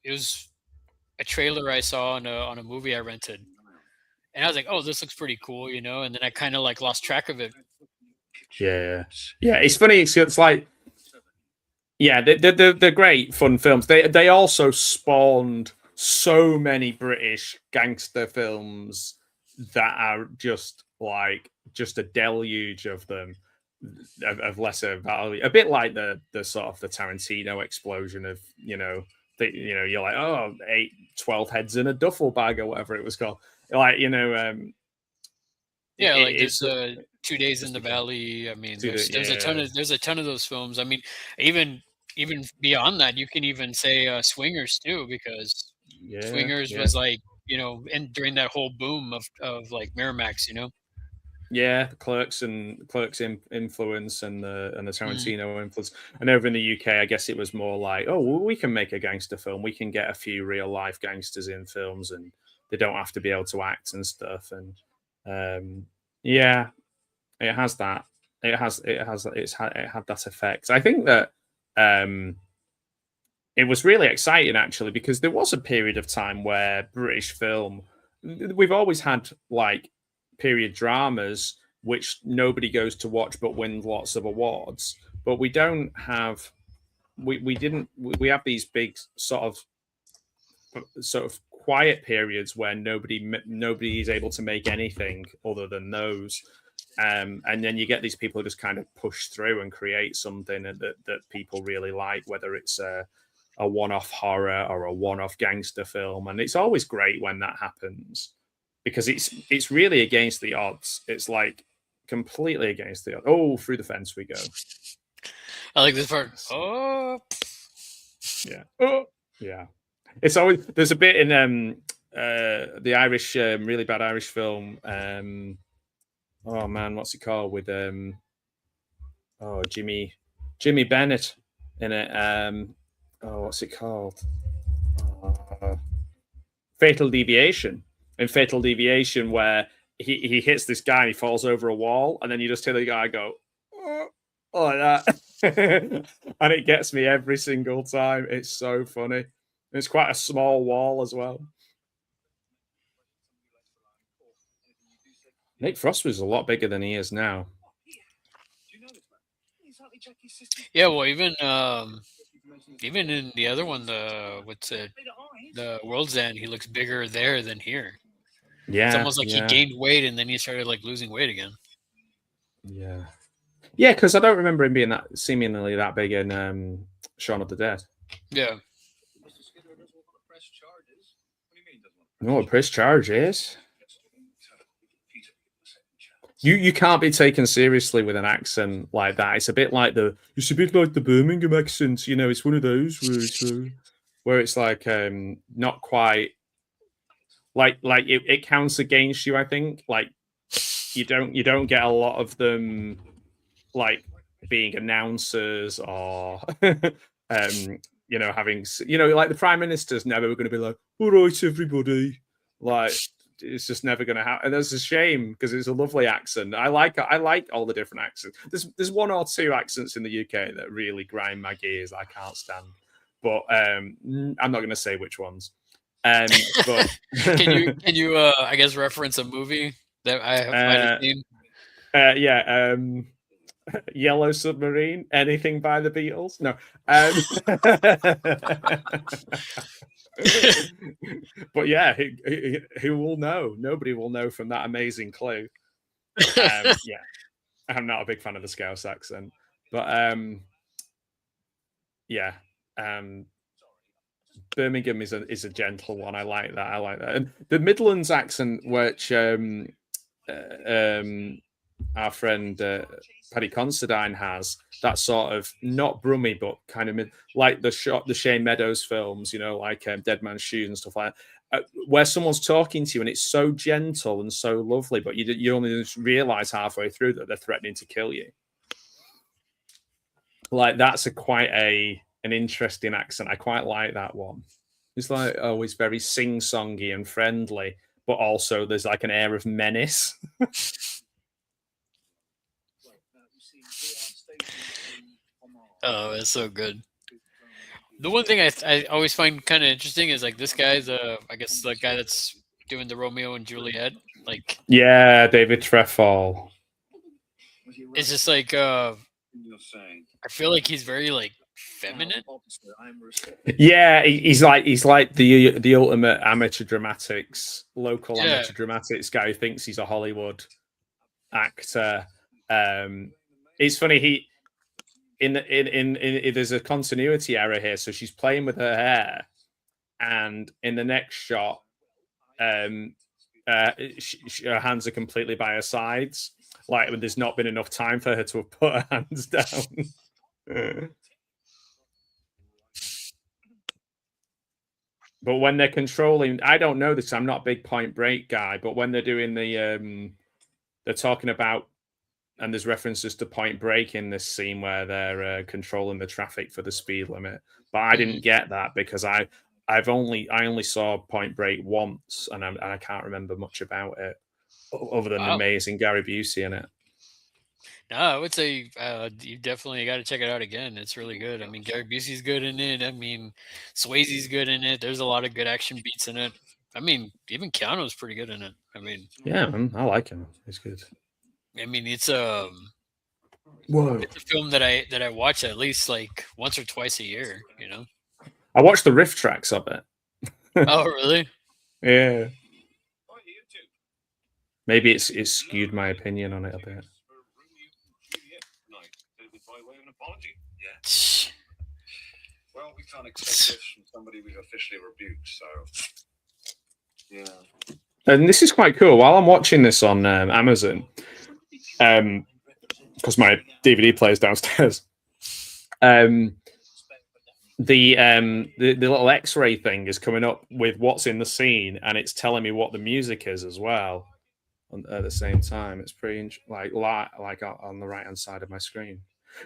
it was a trailer I saw on a movie I rented, and I was like, oh, this looks pretty cool, you know. And then I kind of like lost track of it. Yeah, yeah. It's funny. It's like, yeah, they're great fun films. They also spawned so many British gangster films that are just like just a deluge of them of lesser value. A bit like the sort of the Tarantino explosion of you're like, oh, 12 heads in a duffel bag or whatever it was called. Like Yeah, like it's there's 2 Days in the Valley. I mean, there's a ton of those films. I mean, even beyond that, you can even say Swingers too, because Swingers was like, you know, and during that whole boom of like Miramax, you know. Yeah, the Clerks influence and the Tarantino influence. And over in the UK, I guess it was more like, oh, well, we can make a gangster film. We can get a few real life gangsters in films, and they don't have to be able to act and stuff. And yeah, it has that. It had that effect. I think that it was really exciting actually because there was a period of time where British film. We've always had like period dramas which nobody goes to watch but win lots of awards, but we don't have we have these big sort of quiet periods where nobody is able to make anything other than those, and then you get these people who just kind of push through and create something that people really like, whether it's a one-off horror or a one-off gangster film. And it's always great when that happens because it's really against the odds. It's like completely against the odds. Oh, through the fence we go. I like this part. Oh, yeah. Oh, yeah. It's always there's a bit in the Irish really bad Irish film. Oh man, what's it called with Jimmy Bennett in it. What's it called? Fatal Deviation. In Fatal Deviation, where he hits this guy and he falls over a wall, and then you just hear the guy go, oh, like that. And it gets me every single time. It's so funny. It's quite a small wall as well. Nick Frost was a lot bigger than he is now. Yeah, well, even in the other one, the World's End, he looks bigger there than here. Yeah, it's almost like he gained weight and then he started like losing weight again. Yeah, yeah, because I don't remember him being that seemingly that big in Shaun of the Dead. Yeah. You know what a press charge is? You can't be taken seriously with an accent like that. It's a bit like the Birmingham accent, you know. It's one of those where it's like not quite like it counts against you. I think like you don't get a lot of them like being announcers or having like the Prime Minister's never going to be like, all right, everybody, like. It's just never going to happen, and that's a shame because it's a lovely accent. I like all the different accents. There's one or two accents in the UK that really grind my gears. I can't stand, but I'm not going to say which ones. But can you I guess reference a movie that I have seen? Yeah. Yellow Submarine. Anything by the Beatles? No. But yeah, who will know? Nobody will know from that amazing clue. Yeah, I'm not a big fan of the Scouse accent, but yeah, Birmingham is a gentle one. I like that. And the Midlands accent, which our friend Paddy Considine has, that sort of not brummy but kind of like the Shane Meadows films, like Dead Man's Shoes and stuff like that, where someone's talking to you and it's so gentle and so lovely, but you only just realize halfway through that they're threatening to kill you. Like that's quite an interesting accent. I quite like that one. It's like it's very sing-songy and friendly, but also there's like an air of menace. Oh, it's so good. The one thing I always find kind of interesting is like this guy's I guess the guy that's doing the Romeo and Juliet, like yeah, David Trefall. It's just like I feel like he's very like feminine. Yeah, he's like the ultimate amateur dramatics, local amateur dramatics guy who thinks he's a Hollywood actor. It's funny, there's a continuity error here. So she's playing with her hair, and in the next shot, her hands are completely by her sides. Like when there's not been enough time for her to have put her hands down. But when they're controlling, I don't know this. I'm not a big Point Break guy, but when they're doing they're talking about, and there's references to Point Break in this scene where they're controlling the traffic for the speed limit. But I didn't get that because I only saw Point Break once, and I can't remember much about it other than the amazing Gary Busey in it. No, I would say you definitely got to check it out again. It's really good. I mean, Gary Busey's good in it. I mean, Swayze's good in it. There's a lot of good action beats in it. I mean, even Keanu's pretty good in it. I mean, yeah, man, I like him. He's good. I mean, it's it's a film that I watch at least like once or twice a year. You know, I watched the riff tracks of it. Oh, really? Yeah. Maybe it's skewed my opinion on it a bit. Well, we can't expect this from somebody we've officially rebuked, so yeah. And this is quite cool. While I'm watching this on Amazon, because my DVD player's downstairs, the little X-ray thing is coming up with what's in the scene, and it's telling me what the music is as well. At the same time, it's pretty like on the right hand side of my screen.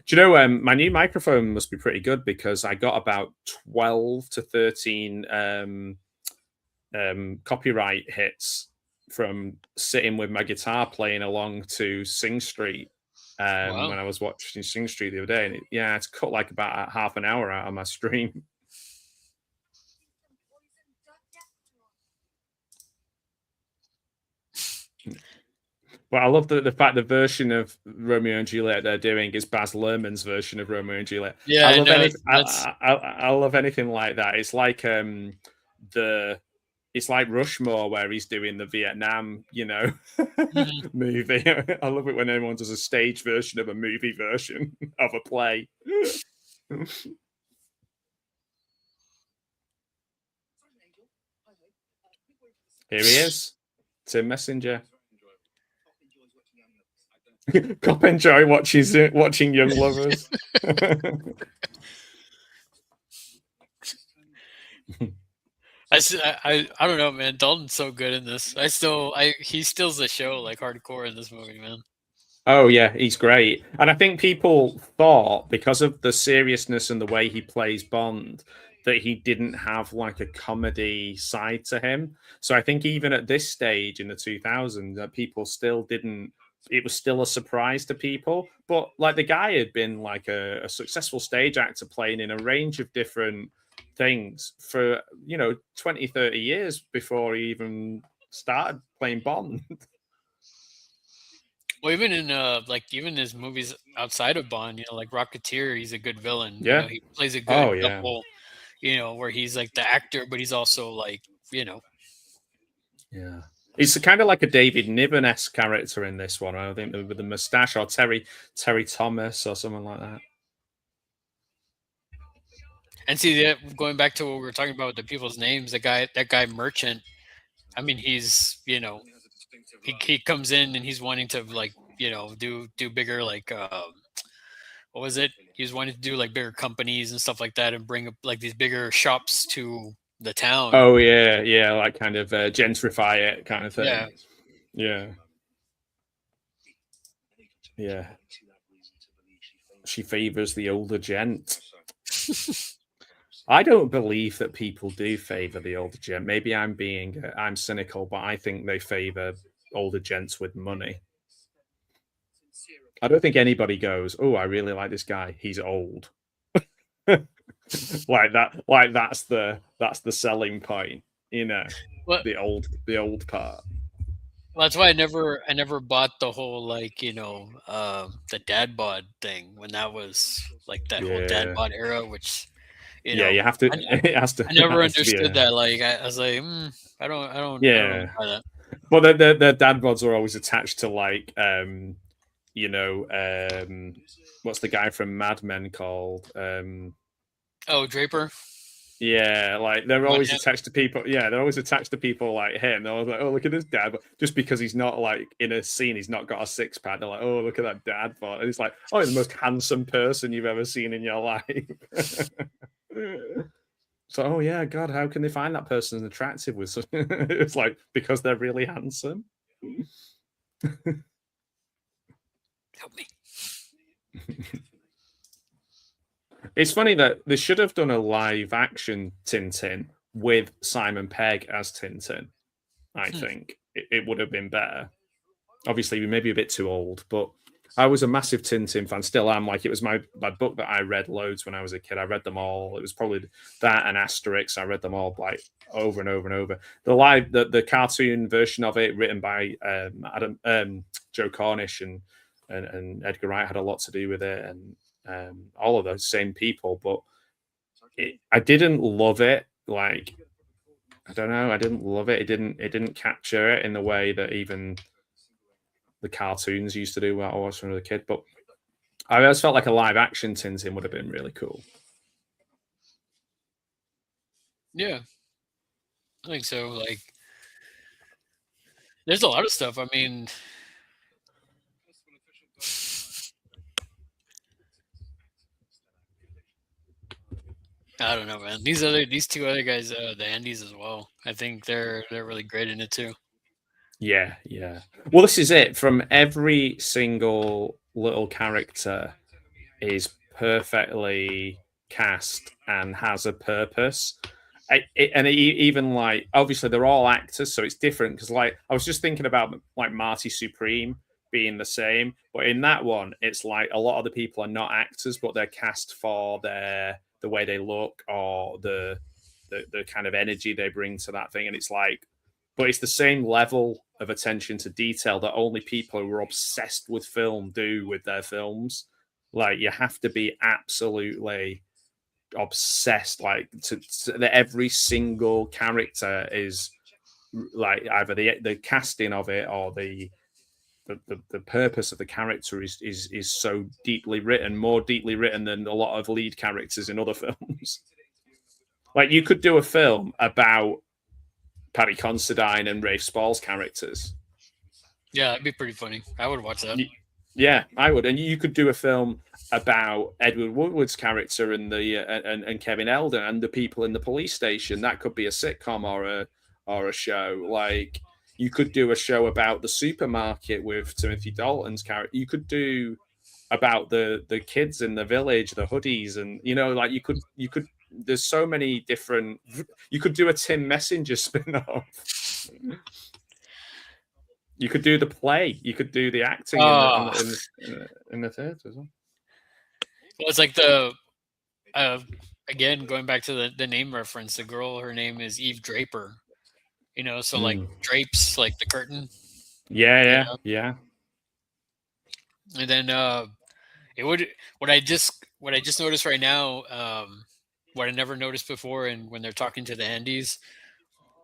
Do you know my new microphone must be pretty good because I got about 12 to 13 copyright hits from sitting with my guitar playing along to Sing Street when I was watching Sing Street the other day, and it's cut like about half an hour out of my stream. But I love the fact the version of Romeo and Juliet they're doing is Baz Luhrmann's version of Romeo and Juliet. Yeah, I love anything like that. It's like it's like Rushmore where he's doing the Vietnam, movie. I love it when anyone does a stage version of a movie version of a play. Here he is, Tim Messenger. Cop enjoy watching Young Lovers. I don't know, man. Dalton's so good in this. He steals the show like hardcore in this movie, man. Oh yeah, he's great. And I think people thought because of the seriousness and the way he plays Bond that he didn't have like a comedy side to him. So I think even at this stage in the 2000s, that people still didn't. It was still a surprise to people, but like the guy had been like a successful stage actor playing in a range of different things for 20, 30 years before he even started playing Bond. Well, even in even his movies outside of Bond, like Rocketeer, he's a good villain. Yeah, he plays a good double. Where he's like the actor, but he's also like Yeah. He's kind of like a David Niven-esque character in this one. I think with the mustache, or Terry Thomas, or someone like that. And see, going back to what we were talking about with the people's names, that guy Merchant. I mean, he's he comes in and he's wanting to like do bigger like what was it? He was wanting to do like bigger companies and stuff like that, and bring up like these bigger shops to the town. Oh yeah, like kind of gentrify it kind of thing. Yeah. She favors the older gent. I don't believe that people do favor the older gent. Maybe I'm cynical, but I think they favor older gents with money. I don't think anybody goes, "Oh, I really like this guy. He's old." like that. Like that's the selling point, you know. What? The old part. Well, that's why I never bought the whole like, you know, the dad bod thing when that was like that whole dad bod era, which you know, you have to. It has to. I never understood that. Like I was like, I don't buy that. Well, the dad bods are always attached to like, you know, what's the guy from Mad Men called? Oh, Draper. Yeah, like they're always attached to people. Yeah, they're always attached to people like him. They're always like, "Oh, look at this dad." But just because he's not like in a scene, he's not got a six pack. They're like, "Oh, look at that dad bod." And it's like, "Oh, he's the most handsome person you've ever seen in your life." So, oh yeah, God, how can they find that person attractive with such? It's like because they're really handsome. Help me. It's funny that they should have done a live action Tintin with Simon Pegg as Tintin. I think it would have been better. Obviously, we may be a bit too old, but I was a massive Tintin fan. Still am. Like it was my book that I read loads when I was a kid. I read them all. It was probably that and Asterix. I read them all like over and over and over. The cartoon version of it, written by Joe Cornish and Edgar Wright, had a lot to do with it, and all of those same people. But I didn't love it. Like I don't know. I didn't love it. It didn't capture it in the way that even the cartoons used to do when I was when I was a kid. But I always felt like a live action Tintin would have been really cool. Yeah, I think so. Like, there's a lot of stuff. I mean, I don't know, man. These two other guys, the Andes as well. I think they're really great in it too. Yeah. Well, this is it. From every single little character is perfectly cast and has a purpose. Even like obviously they're all actors, so it's different because like I was just thinking about like Marty Supreme being the same, but in that one it's like a lot of the people are not actors, but they're cast for the way they look or the kind of energy they bring to that thing, and it's like, but it's the same level of attention to detail that only people who are obsessed with film do with their films. Like you have to be absolutely obsessed, like to that every single character is like either the casting of it or the purpose of the character is so deeply written, more deeply written than a lot of lead characters in other films. Like you could do a film about Paddy Considine and Rafe Spall's characters. Yeah, that'd be pretty funny. I would watch that. Yeah, I would. And you could do a film about Edward Woodward's character and and Kevin Eldon and the people in the police station. That could be a sitcom or a show. Like you could do a show about the supermarket with Timothy Dalton's character. You could do about the kids in the village, the hoodies, and you know, like you could. There's so many different. You could do a Tim Messenger spin-off. You could do the play. You could do the acting in the theatre as well. Well, it's like again going back to the name reference. The girl, her name is Eve Draper. You know, so like drapes, like the curtain. Yeah. And then it would what I just noticed right now. What I never noticed before, and when they're talking to the Andes,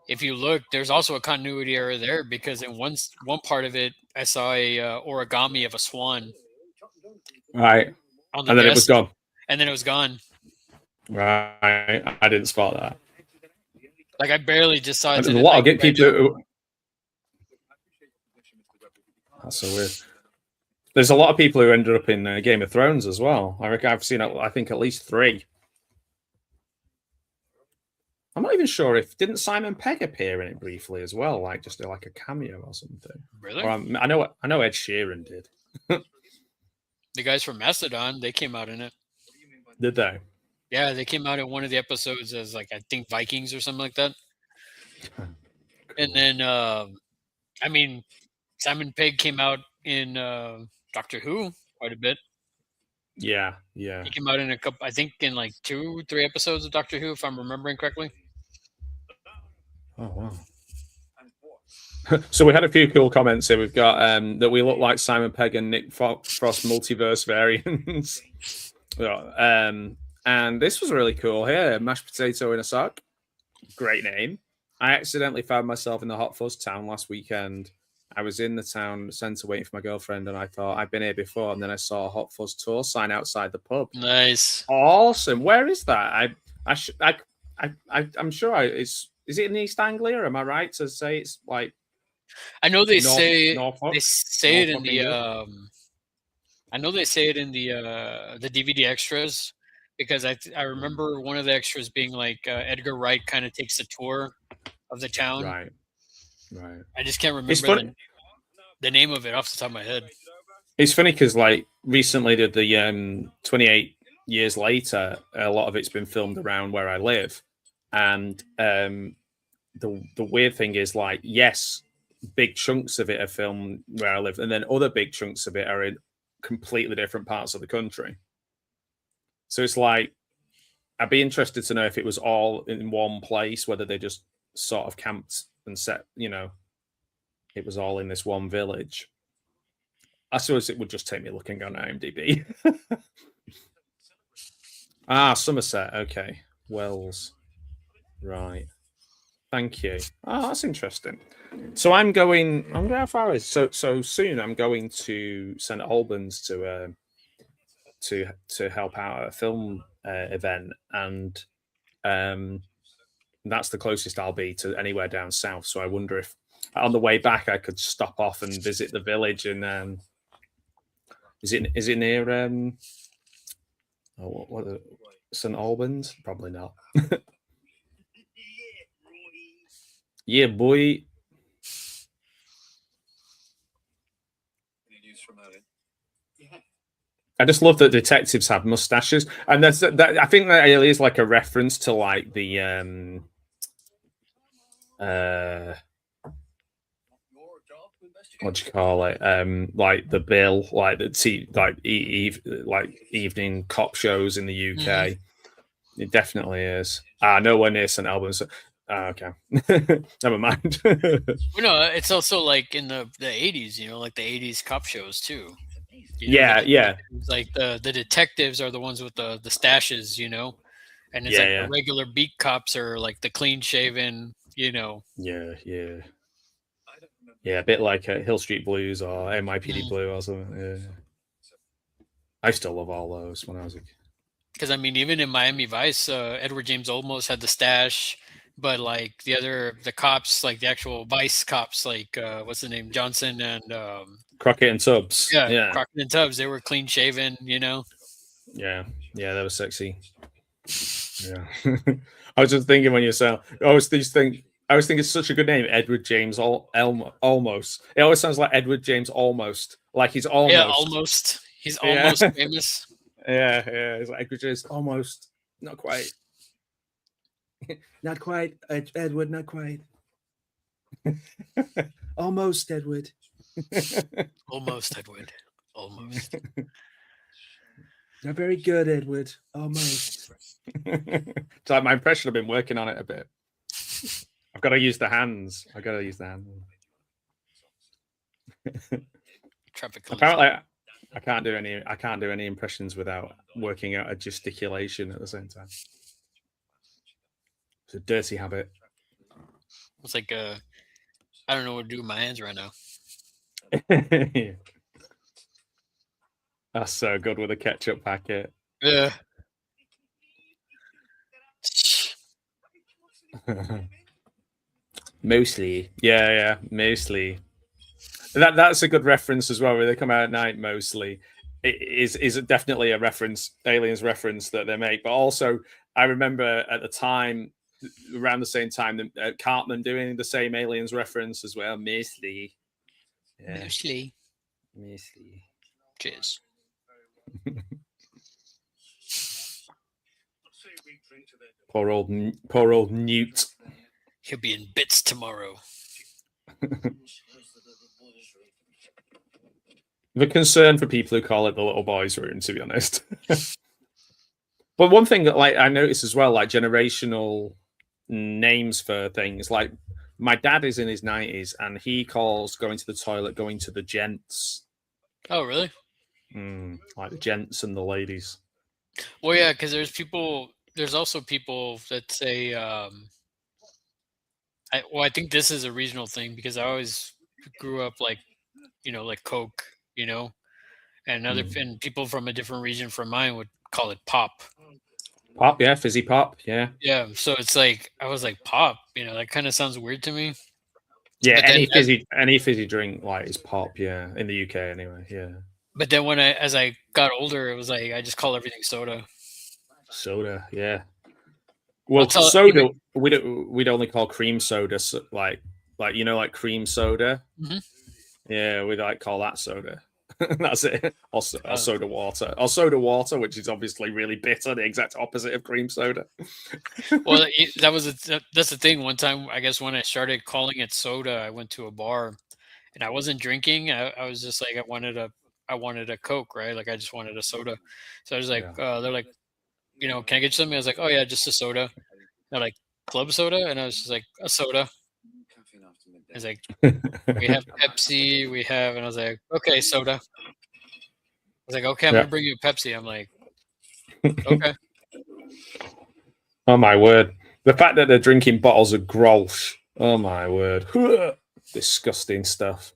if you look, there's also a continuity error there because in one part of it, I saw a origami of a swan. Right. And then it was gone. And then it was gone. Right. I didn't spot that. Like I barely just saw it. There's a lot of people who... That's so weird. There's a lot of people who ended up in Game of Thrones as well. I reckon I've seen, I think, at least 3. I'm not even sure if didn't Simon Pegg appear in it briefly as well, like just like a cameo or something. Really? Or I know Ed Sheeran did. The guys from Macedon, they came out in it. Did they? Yeah, they came out in one of the episodes as like I think Vikings or something like that. Cool. And then I mean Simon Pegg came out in Doctor Who quite a bit. Yeah. He came out in a couple, I think in like 2-3 episodes of Doctor Who, if I'm remembering correctly. Oh wow. So we had a few cool comments here. We've got that we look like Simon Pegg and Nick Frost multiverse variants. And this was really cool here. Mashed potato in a sock. Great name. I accidentally found myself in the Hot Fuzz town last weekend. I was in the town centre waiting for my girlfriend, and I thought I've been here before. And then I saw a Hot Fuzz tour sign outside the pub. Nice. Awesome. Where is that? I'm sure is it in East Anglia? Am I right to say it's like? I know they say Norfolk? they say it in Norfolk, the England? I know they say it in the DVD extras, because I remember one of the extras being like Edgar Wright kind of takes a tour of the town. Right. I just can't remember the name of it off the top of my head. It's funny because like recently the 28 years later, a lot of it's been filmed around where I live, and the weird thing is like, yes, big chunks of it are filmed where I live, and then other big chunks of it are in completely different parts of the country. So it's like, I'd be interested to know if it was all in one place, whether they just sort of camped and set, it was all in this one village. I suppose it would just take me looking on IMDb. Somerset. Okay. Wells. Right. Thank you. Oh, that's interesting. So I'm going how far is so soon I'm going to St. Albans to help out at a film event, and that's the closest I'll be to anywhere down south. So I wonder if on the way back I could stop off and visit the village. And is it near what St. Albans? Probably not. Yeah, boy. I just love that detectives have mustaches, and that's that. I think that really is like a reference to like the what do you call it? Like the Bill, like the like evening cop shows in the UK. Mm-hmm. It definitely is. Nowhere near St. Albans. Okay, never mind. No, it's also like in the 80s, like the 80s cop shows too. Yeah. Like the detectives are the ones with the stashes, and it's the regular beat cops are like the clean shaven, Yeah, a bit like Hill Street Blues or NYPD Blue or something. Yeah, I still love all those when I was a kid. Because I mean, even in Miami Vice, Edward James Olmos had the stash, but like the cops, like the actual Vice cops, like what's the name, Johnson and Crockett and Tubbs. Yeah, Crockett and Tubbs. They were clean shaven, Yeah, they were sexy. Yeah, I was just thinking when you say, I was thinking it's such a good name, Edward James Almost. It always sounds like Edward James Almost, like he's almost. Yeah, almost. He's almost famous. Yeah. It's like Edward James almost, not quite. Not quite, Edward. Not quite. Almost, Edward. Almost, Edward. Almost. Not very good, Edward. Almost. So my impression, I've been working on it a bit. I've got to use the hands. Apparently, I can't do any impressions without working out a gesticulation at the same time. It's a dirty habit. It's like I don't know what to do with my hands right now. That's so good with a ketchup packet. Yeah. Mostly. Yeah, mostly. That's a good reference as well, where they come out at night mostly. It is definitely a reference, Aliens reference that they make. But also, I remember at the time, around the same time, Cartman doing the same Aliens reference as well. Mostly. Yeah. Mostly. Cheers. Poor old Newt. He'll be in bits tomorrow. The concern for people who call it the little boys' room, to be honest. But one thing that I noticed as well, generational names for things. My dad is in his 90s and he calls going to the toilet going to the gents. Oh, really? Like the gents and the ladies. Well, yeah, because there's also people that say, I think this is a regional thing because I always grew up like Coke, and people from a different region from mine would call it pop. Pop, yeah, fizzy pop, yeah. Yeah, so it's like I was like pop, that kind of sounds weird to me. Yeah, any fizzy drink is pop, yeah, in the UK anyway, yeah. But then as I got older, it was like I just call everything soda. Soda, yeah. Well, soda we'd only call cream soda like cream soda. Mm-hmm. Yeah, we'd call that soda. That's it. Or soda water. Or soda water, which is obviously really bitter, the exact opposite of cream soda. Well, that's the thing. One time, I guess when I started calling it soda, I went to a bar and I wasn't drinking. I was just like, I wanted a Coke, right? Like I just wanted a soda. So I was like, they're like, can I get you something? I was like, oh yeah, just a soda. They're like, club soda? And I was just like, a soda. I was like, we have Pepsi, and I was like, okay, soda. I was like, okay, I'm gonna bring you a Pepsi. I'm like, okay. Oh my word. The fact that they're drinking bottles of Grolsch. Oh my word. Disgusting stuff.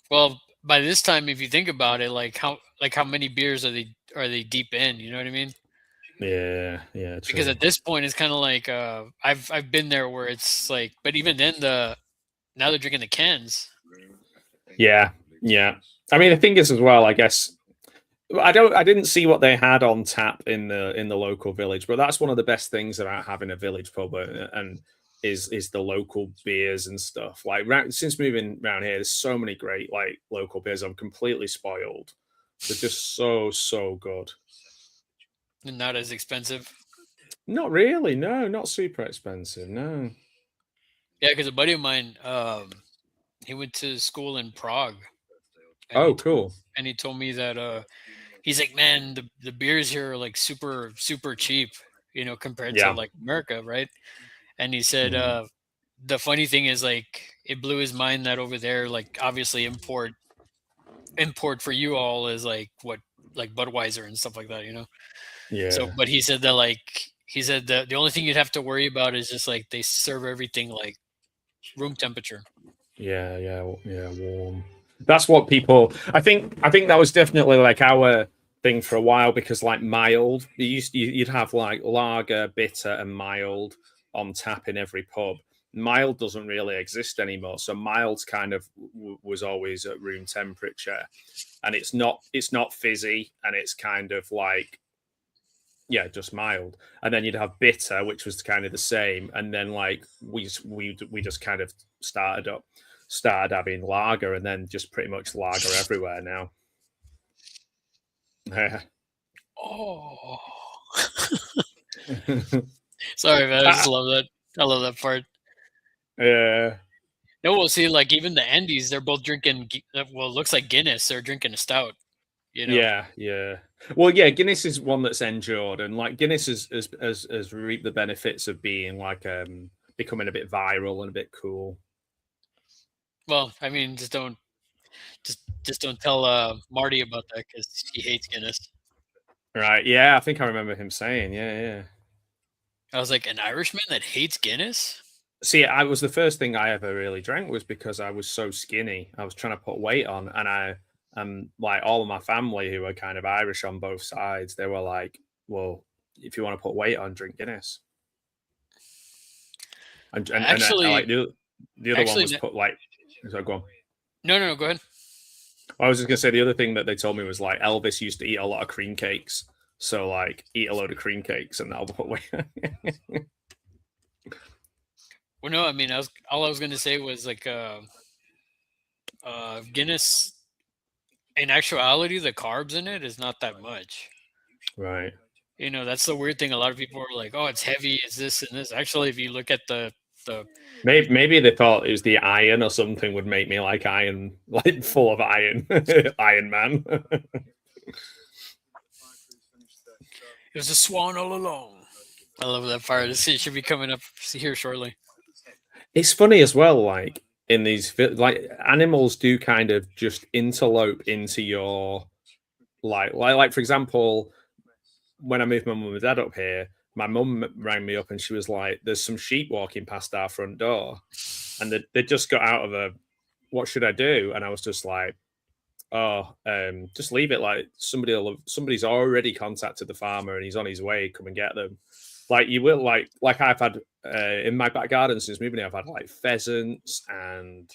Well, by this time, if you think about it, how many beers are they deep in? You know what I mean? Yeah, true. Because at this point, it's kind of like I've been there where it's like, but even then now they're drinking the cans. Yeah. I mean, the thing is as well, I guess I didn't see what they had on tap in the local village, but that's one of the best things about having a village pub and is the local beers and stuff. Since moving around here, there's so many great local beers. I'm completely spoiled. They're just so good. And not as expensive. Not really, no, not super expensive, no. Yeah, because a buddy of mine, he went to school in Prague. Oh, cool. And he told me that he's like, man, the beers here are super, super cheap, compared to America, right? And he said the funny thing is it blew his mind that over there, obviously import for you all is what Budweiser and stuff like that, Yeah. So, but he said that the only thing you'd have to worry about is just they serve everything room temperature. Yeah, warm. That's what people. I think that was definitely our thing for a while because mild. You'd have lager, bitter, and mild on tap in every pub. Mild doesn't really exist anymore, so mild's kind of was always at room temperature, and it's not fizzy, and it's kind of just mild. And then you'd have bitter, which was kind of the same, and then we just kind of started having lager, and then just pretty much lager everywhere now. Yeah. Oh. Sorry, man. I just love that. I love that part. Yeah. No, we'll see. Even the Andes, they're both drinking. Well, it looks like Guinness. They're drinking a stout. Yeah. Well, yeah. Guinness is one that's endured, and Guinness has reaped the benefits of being becoming a bit viral and a bit cool. Well, I mean, just don't tell Marty about that because he hates Guinness. Right. Yeah, I think I remember him saying. Yeah. I was like, an Irishman that hates Guinness? See, I was the first thing I ever really drank was because I was so skinny. I was trying to put weight on, and all of my family who were kind of Irish on both sides, they were like, "Well, if you want to put weight on, drink Guinness." And actually, the other one was put So go on. No, go ahead. I was just gonna say the other thing that they told me was Elvis used to eat a lot of cream cakes, so eat a load of cream cakes and that'll put weight. Well, no, I mean, all I was gonna say was Guinness. In actuality, the carbs in it is not that much. Right. You know, that's the weird thing. A lot of people are like, "Oh, it's heavy. It's this and this." Actually, if you look at the maybe they thought it was the iron or something would make me like iron, like full of iron, Iron Man. It was a swan all along. I love that part. It should be coming up here shortly. It's funny as well, like in these, like animals do kind of just interlope into your, like for example, when I moved my mum and dad up here, my mum rang me up and she was like, "There's some sheep walking past our front door," and they just got out of a, "What should I do?" And I was just like, "Oh, just leave it. Like somebody's already contacted the farmer and he's on his way. Come and get them." Like you will, like I've had in my back garden since moving here, I've had like pheasants and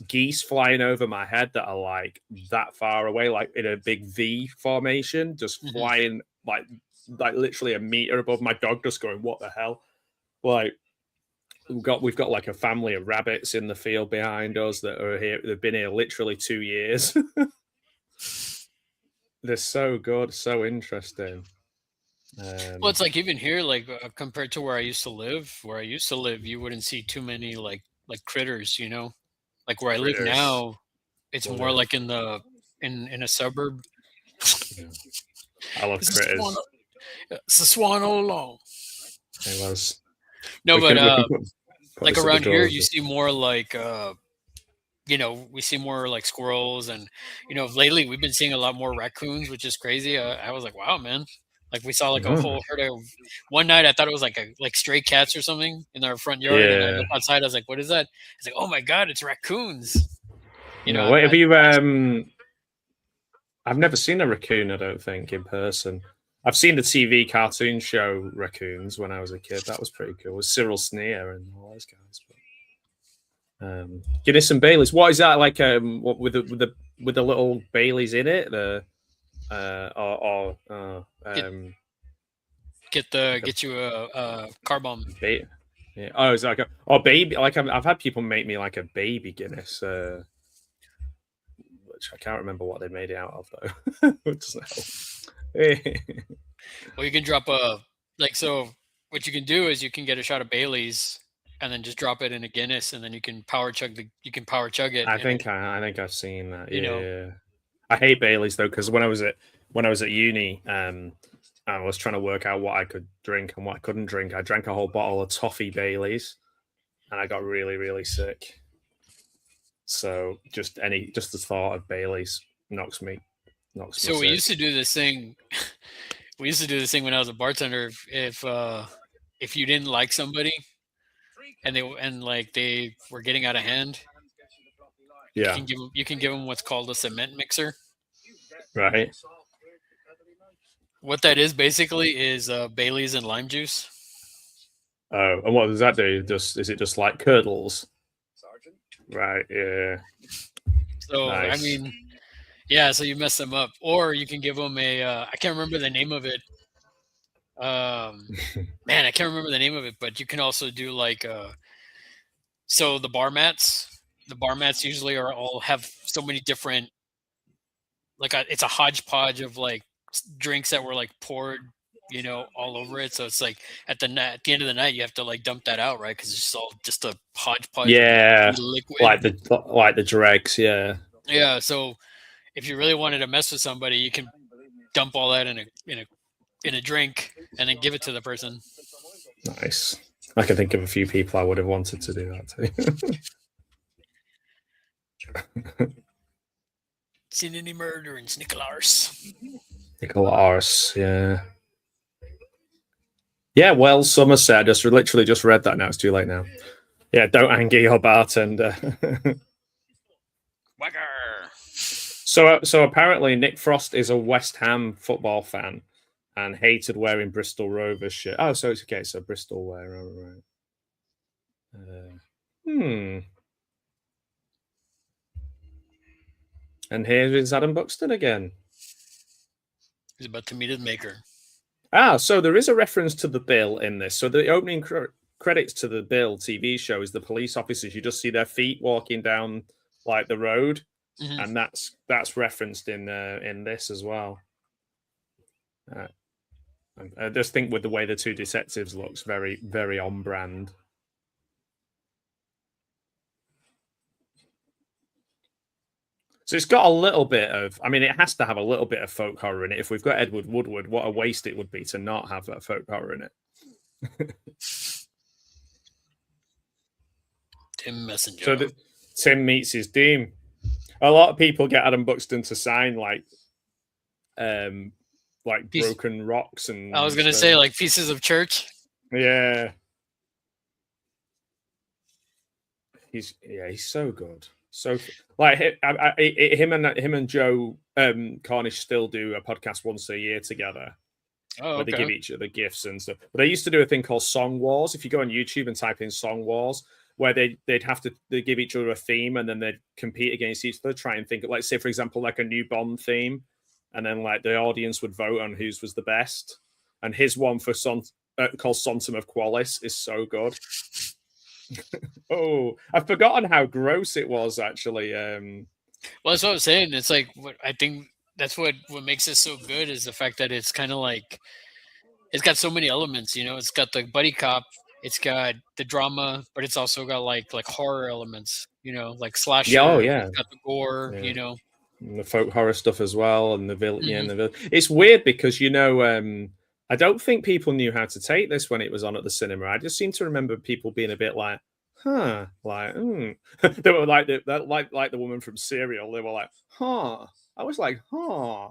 geese flying over my head that are like that far away, like in a big V formation, just flying like literally a meter above my dog, just going, "What the hell?" Like we've got like a family of rabbits in the field behind us that are here. They've been here literally 2 years. They're so good, so interesting. Well, it's like even here, like compared to where I used to live, you wouldn't see too many like critters, you know. Like where I live now, it's more like in a suburb. Yeah. I love critters. It's a swan all along. It was. No, but like around here, you see more like you know, we see more like squirrels, and you know, lately we've been seeing a lot more raccoons, which is crazy. I was like, wow, man. Like we saw like a whole herd of. One night, I thought it was like stray cats or something in our front yard, and I looked outside. I was like, "What is that?" It's like, "Oh my god, it's raccoons!" You know, have you? I've never seen a raccoon. I don't think in person. I've seen the TV cartoon show Raccoons when I was a kid. That was pretty cool. With Cyril Sneer and all those guys. Guinness and Baileys. What is that like? What with the little Baileys in it? Get you a car bomb. Yeah. Oh, it's like baby. Like I've had people make me like a baby Guinness, which I can't remember what they made it out of though. Well, you can drop so what you can do is you can get a shot of Bailey's and then just drop it in a Guinness, and then you can power chug it. I think I've seen that. You know. Yeah. I hate Bailey's though, because when I was at uni, I was trying to work out what I could drink and what I couldn't drink. I drank a whole bottle of toffee Baileys, and I got really, really sick. So just the thought of Baileys knocks me. So we used to do this thing. We used to do this thing when I was a bartender. If you didn't like somebody, and they were getting out of hand, yeah, you can give them what's called a cement mixer. Right. What that is basically is Bailey's and lime juice. Oh, and what does that do? Is it just like curdles? Right. Yeah. So nice. I mean, yeah. So you mess them up, or you can give them a. I can't remember the name of it. Man, I can't remember the name of it, but you can also do like. So the bar mats usually have so many different. Like it's a hodgepodge of like drinks that were like poured, you know, all over it. So it's like at the end of the night, you have to like dump that out, right? Because it's all just a hodgepodge. Yeah, of liquid. like the dregs. Yeah. Yeah. So if you really wanted to mess with somebody, you can dump all that in a drink and then give it to the person. Nice. I can think of a few people I would have wanted to do that too. Seen any murderings, Nicholas? Nicholas, yeah. Yeah, well, Somerset, I just literally just read that now. It's too late now. Yeah, don't anger your bartender. So apparently Nick Frost is a West Ham football fan and hated wearing Bristol Rovers shirt. Oh, so it's okay. So Bristol wear, all right. And here is Adam Buxton again. He's about to meet his maker. So there is a reference to the Bill in this. So the opening credits to the Bill TV show is the police officers. You just see their feet walking down like the road, and that's referenced in this as well. I just think with the way the two detectives looks, very, very on brand. So it's got a little bit of, I mean, it has to have a little bit of folk horror in it. If we've got Edward Woodward, what a waste it would be to not have that folk horror in it. Tim Messenger. So Tim meets his doom. A lot of people get Adam Buxton to sign like broken rocks and. I was gonna say like pieces of church. Yeah. He's so good. So like him and Joe Cornish still do a podcast once a year together. Oh, where they give each other gifts and stuff. But they used to do a thing called Song Wars. If you go on YouTube and type in Song Wars, where they'd have to give each other a theme and then they'd compete against each other, try and think of, like, say for example, like a new Bond theme, and then like the audience would vote on whose was the best. And his one for called Sontum of Qualis is so good. Oh, I've forgotten how gross it was actually. Well, that's what I'm saying. It's like I think that's what makes it so good is the fact that it's kind of like it's got so many elements. You know, it's got the buddy cop, it's got the drama, but it's also got like horror elements. You know, like slasher. Yeah, oh yeah. It's got the gore. Yeah. You know, and the folk horror stuff as well, and the villain. Yeah, and the villain. It's weird because I don't think people knew how to take this when it was on at the cinema. I just seem to remember people being a bit like, huh, like, they were like the woman from Serial. They were like, huh. I was like, huh.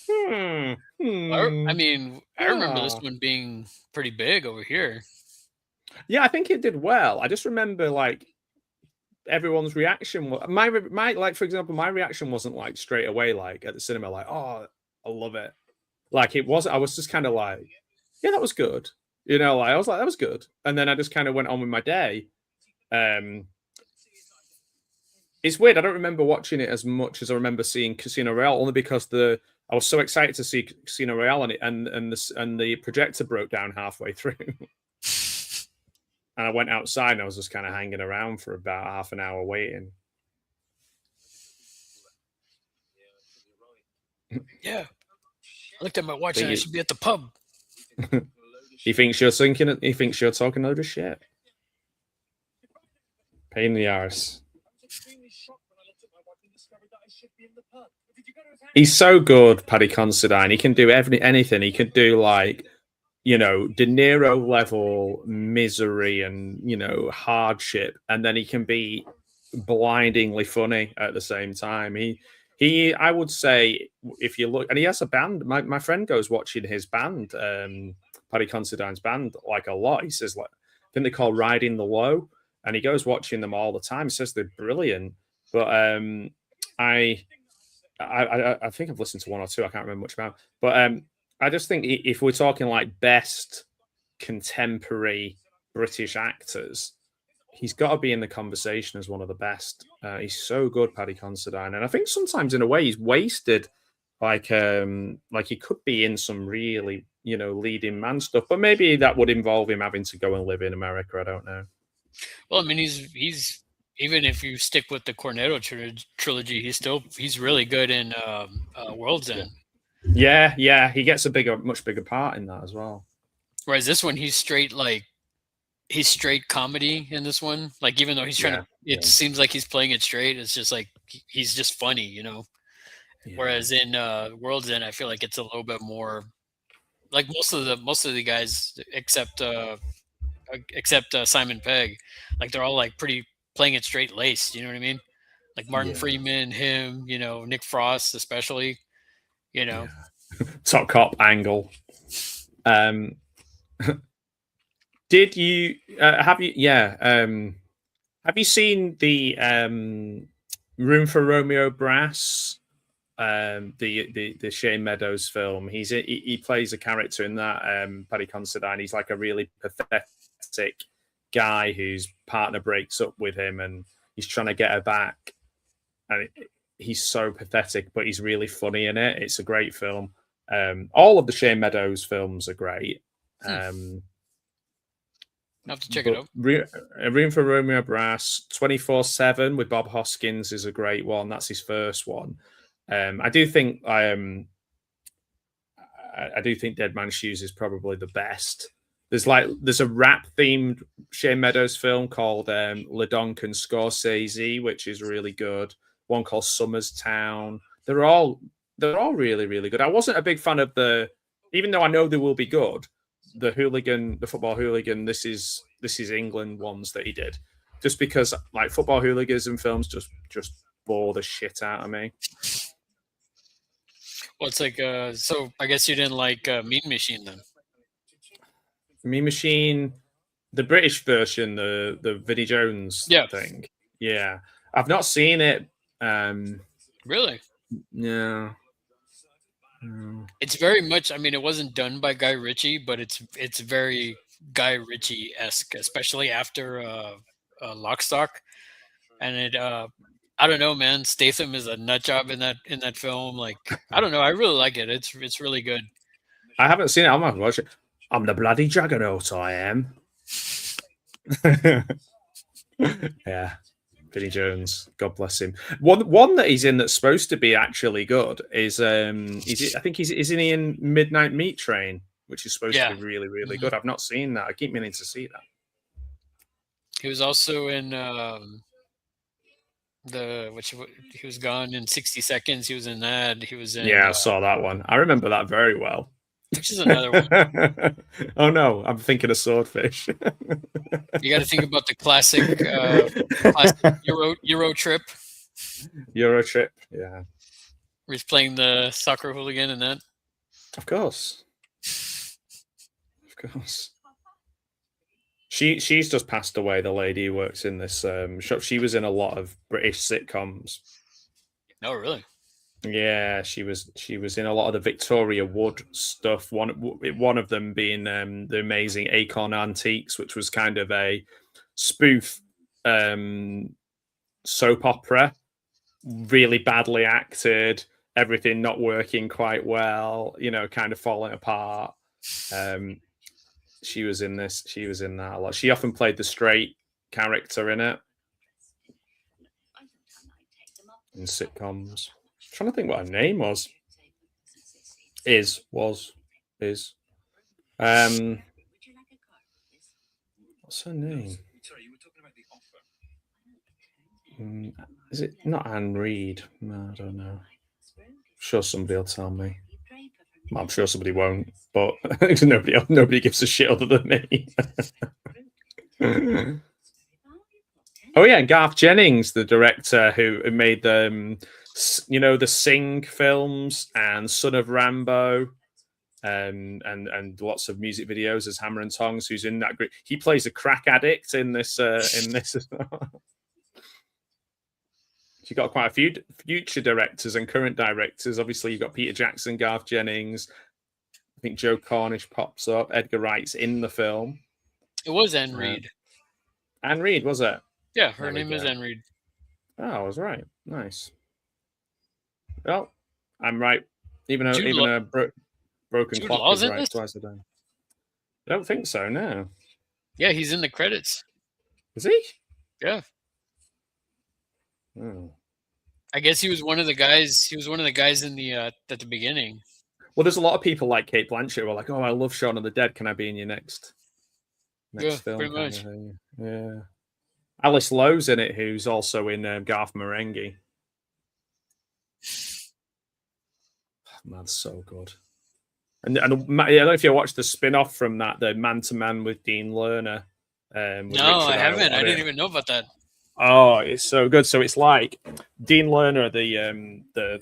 I mean, I remember this one being pretty big over here. Yeah, I think it did well. I just remember like everyone's reaction. My like, for example, my reaction wasn't like straight away like at the cinema, like, oh, I love it. Like it wasn't. I was just kind of like, yeah, that was good. You know, like I was like, that was good. And then I just kind of went on with my day. It's weird. I don't remember watching it as much as I remember seeing Casino Royale, only because I was so excited to see Casino Royale and the projector broke down halfway through. And I went outside and I was just kind of hanging around for about half an hour waiting. Yeah. I looked at my watch and I should be at the pub. He thinks you're thinking. He thinks you're talking a load of shit. Pain in the arse. He's so good, Paddy Considine. He can do anything. He can do like, De Niro level misery and hardship, and then he can be blindingly funny at the same time. He, I would say, if you look, and he has a band. My friend goes watching his band, Paddy Considine's band, like a lot. He says, like, I think they call Riding the Low, and he goes watching them all the time. He says they're brilliant. But I think I've listened to one or two. I can't remember much about. But I just think if we're talking like best contemporary British actors, he's got to be in the conversation as one of the best. He's so good, Paddy Considine, and I think sometimes in a way he's wasted. Like he could be in some really leading man stuff, but maybe that would involve him having to go and live in America. I don't know. Well, I mean, he's even if you stick with the Cornetto trilogy, he's really good in World's End. Yeah, he gets much bigger part in that as well. Whereas this one, he's straight comedy in this one. Like even though he's trying to, it seems like he's playing it straight. It's just like he's just funny, Yeah. Whereas in World's End, I feel like it's a little bit more like most of the guys except Simon Pegg, like they're all like pretty playing it straight laced. You know what I mean? Like Martin Freeman, him, Nick Frost, especially. Top cop angle. Did you have you seen the Room for Romeo Brass, the Shane Meadows film? He plays a character in that, Paddy Considine. He's like a really pathetic guy whose partner breaks up with him and he's trying to get her back, and he's so pathetic, but he's really funny in it. It's a great film. All of the Shane Meadows films are great. I'll have to check it out. Room for Romeo Brass, 24/7 with Bob Hoskins is a great one. That's his first one. I do think I do think Dead Man's Shoes is probably the best. There's a rap themed Shane Meadows film called LeDonk and Scorsese, which is really good. One called Summer's Town. They're all really, really good. I wasn't a big fan of even though I know they will be good, the football hooligan, this is England ones that he did. Just because like football hooliganism films just bore the shit out of me. Well, it's like so I guess you didn't like Mean Machine then. Mean Machine, the British version, the Vinnie Jones thing. Yeah. I've not seen it. Really? Yeah. It's very much, I mean, it wasn't done by Guy Ritchie, but it's very Guy Ritchie-esque, especially after Lock, Stock. And it I don't know, man. Statham is a nut job in that film. Like, I don't know. I really like it. It's really good. I haven't seen it. I'm gonna watch it. I'm the bloody juggernaut, I am. Yeah. Vinnie Jones, God bless him. One that he's in that's supposed to be actually good is I think isn't he in Midnight Meat Train, which is supposed to be really, really good. I've not seen that. I keep meaning to see that. He was also in he was gone in 60 Seconds. He was in that. He was in I saw that one. I remember that very well. Which is another one. Oh no, I'm thinking of Swordfish. You got to think about the classic Euro Trip. Euro Trip, yeah. Where he's playing the soccer hooligan in that. Of course. Of course. She's just passed away, the lady who works in this shop. She was in a lot of British sitcoms. Oh, really? Yeah, she was in a lot of the Victoria Wood stuff. One of them being the amazing Acorn Antiques, which was kind of a spoof soap opera, really badly acted, everything not working quite well, kind of falling apart. She was in this. She was in that a lot. She often played the straight character in it in sitcoms. I'm trying to think what her name was. What's her name? Is it not Anne Reid? No, I don't know. I'm sure somebody will tell me. I'm sure somebody won't, but nobody gives a shit other than me. Oh yeah, and Garth Jennings, the director who made the Sing films and Son of Rambo, and lots of music videos as Hammer and Tongs. Who's in that group? He plays a crack addict in this. You've got quite a few future directors and current directors. Obviously, you've got Peter Jackson, Garth Jennings. I think Joe Cornish pops up. Edgar Wright's in the film. It was Anne Reid. Anne Reid, was it? Yeah, her name is Anne Reid. Oh, I was right. Nice. Well, I'm right. Even a broken clock is right twice a day. I don't think so, no. Yeah, he's in the credits. Is he? Yeah. Oh. I guess he was one of the guys. He was one of the guys in the at the beginning. Well, there's a lot of people like Kate Blanchett who are like, "Oh, I love Shaun of the Dead. Can I be in your next film?" Pretty much. Yeah. Alice Lowe's in it, who's also in Garth Marenghi. Man, so good. And I don't know if you watched the spin-off from that, the Man to Man with Dean Lerner. No, I haven't. I didn't even know about that. Oh, it's so good. So it's like Dean Lerner, the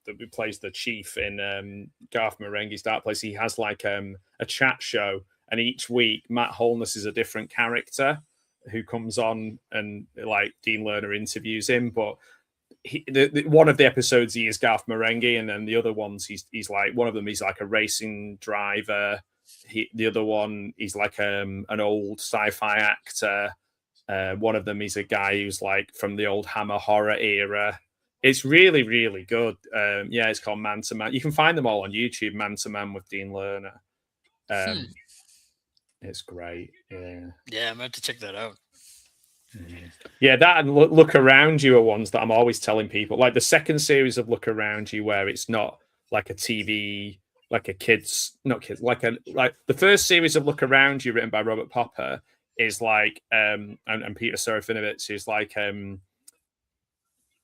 who plays the chief in Garth Marenghi's Dark Place. He has like a chat show, and each week Matt Holness is a different character who comes on, and like Dean Lerner interviews him. But one of the episodes he is Garth Marenghi, and then the other ones he's like, one of them he's like a racing driver. The other one he's like an old sci-fi actor. One of them he's a guy who's like from the old Hammer horror era. It's really, really good. Yeah, it's called Man to Man. You can find them all on YouTube. Man to Man with Dean Lerner. It's great. Yeah, I'm going to check that out. Yeah, that and Look Around You are ones that I'm always telling people. Like the second series of Look Around You, where it's not like a TV like a kids, not kids, like the first series of Look Around You, written by Robert Popper, is like and Peter Serafinovich is like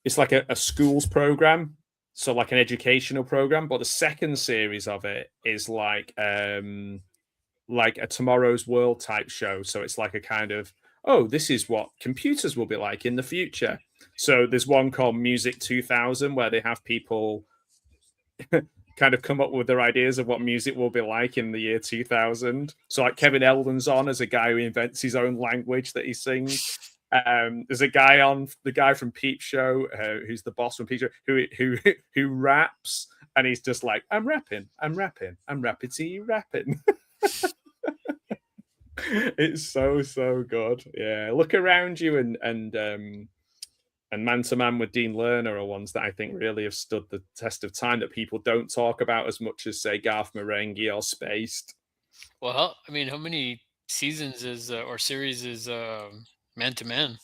it's like a school's program, so like an educational program. But the second series of it is like a Tomorrow's World type show. So it's like a kind of, oh, this is what computers will be like in the future. So there's one called Music 2000 where they have people kind of come up with their ideas of what music will be like in the year 2000. So like Kevin Eldon's on as a guy who invents his own language that he sings. There's a guy on, the guy from Peep Show, who's the boss from Peep Show, who raps, and he's just like, I'm rapping, rappity rapping. It's so good. Yeah, Look Around You and Man to Man with Dean Lerner are ones that I think really have stood the test of time, that people don't talk about as much as, say, Garth Marenghi or Spaced. Well, I mean, how many seasons is or series is Man to Man?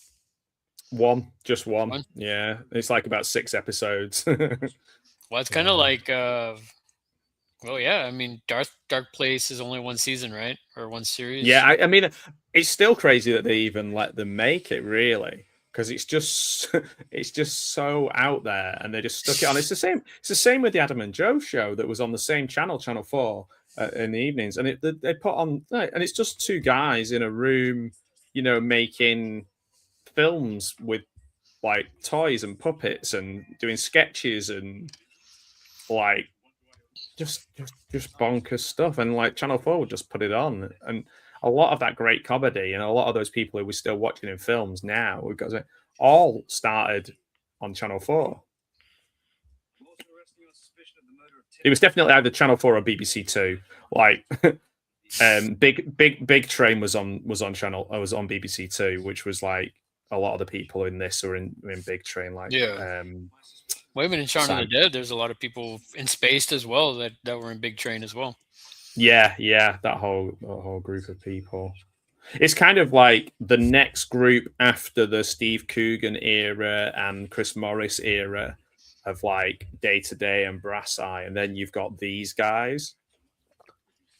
Just one. Yeah, it's like about 6 episodes. Well, it's kind of like, well, yeah. I mean, Dark Place is only 1 season, right, or 1 series? Yeah, I mean, it's still crazy that they even let them make it, really, because it's just so out there, and they just stuck it on. It's the same with the Adam and Joe show that was on the same channel, Channel 4, in the evenings, and they put on, and it's just 2 guys in a room, making films with like toys and puppets and doing sketches and like just bonkers stuff. And like Channel 4 would just put it on, and a lot of that great comedy and a lot of those people who we're still watching in films now, because it all started on Channel 4. It was definitely either Channel 4 or BBC 2. Like Big Train was on BBC 2, which was like a lot of the people in this are in Big Train. Like well, even in Shaun of the Dead, there's a lot of people in Spaced as well that were in Big Train as well. Yeah, that whole group of people. It's kind of like the next group after the Steve Coogan era and Chris Morris era of like Day to Day and Brass Eye, and then you've got these guys.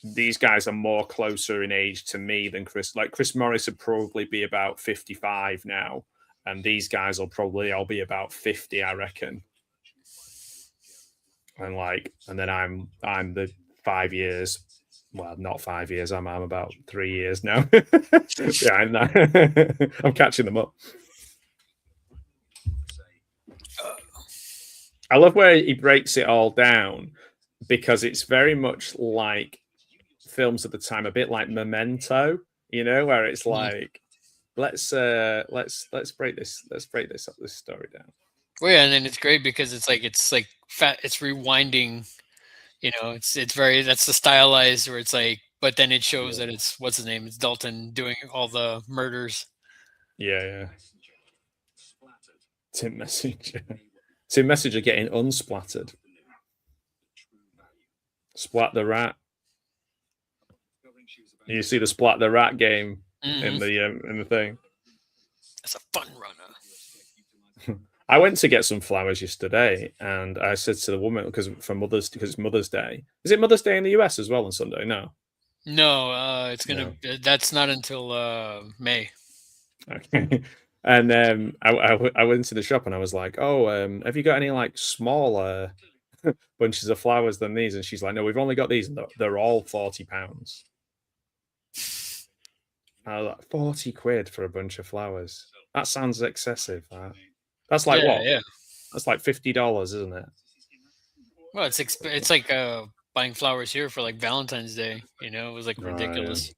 These guys are more closer in age to me than Chris. Like Chris Morris would probably be about 55 now, and these guys will probably all be about 50, I reckon. And then I'm the 5 years. Well, not 5 years. I'm about 3 years now. Yeah, I'm catching them up. I love where he breaks it all down, because it's very much like films at the time, a bit like Memento, where it's like, let's break this story down. Well, yeah, and then it's great because it's like it's rewinding. It's very, that's the stylized where it's like, but then it shows that it's, what's his name? It's Dalton doing all the murders. Yeah. Tim Messenger getting unsplattered. Splat the Rat. You see the Splat the Rat game in the thing. That's a fun runner. I went to get some flowers yesterday, and I said to the woman, because it's Mother's Day. Is it Mother's Day in the US as well on Sunday? No, it's gonna. No. That's not until May. Okay. And I went to the shop and I was like, "Oh, have you got any like smaller bunches of flowers than these?" And she's like, "No, we've only got these, and they're all £40." I was like, £40 for a bunch of flowers. That sounds excessive. That's like what? Yeah. That's like $50, isn't it? Well, it's like buying flowers here for like Valentine's Day. It was like ridiculous.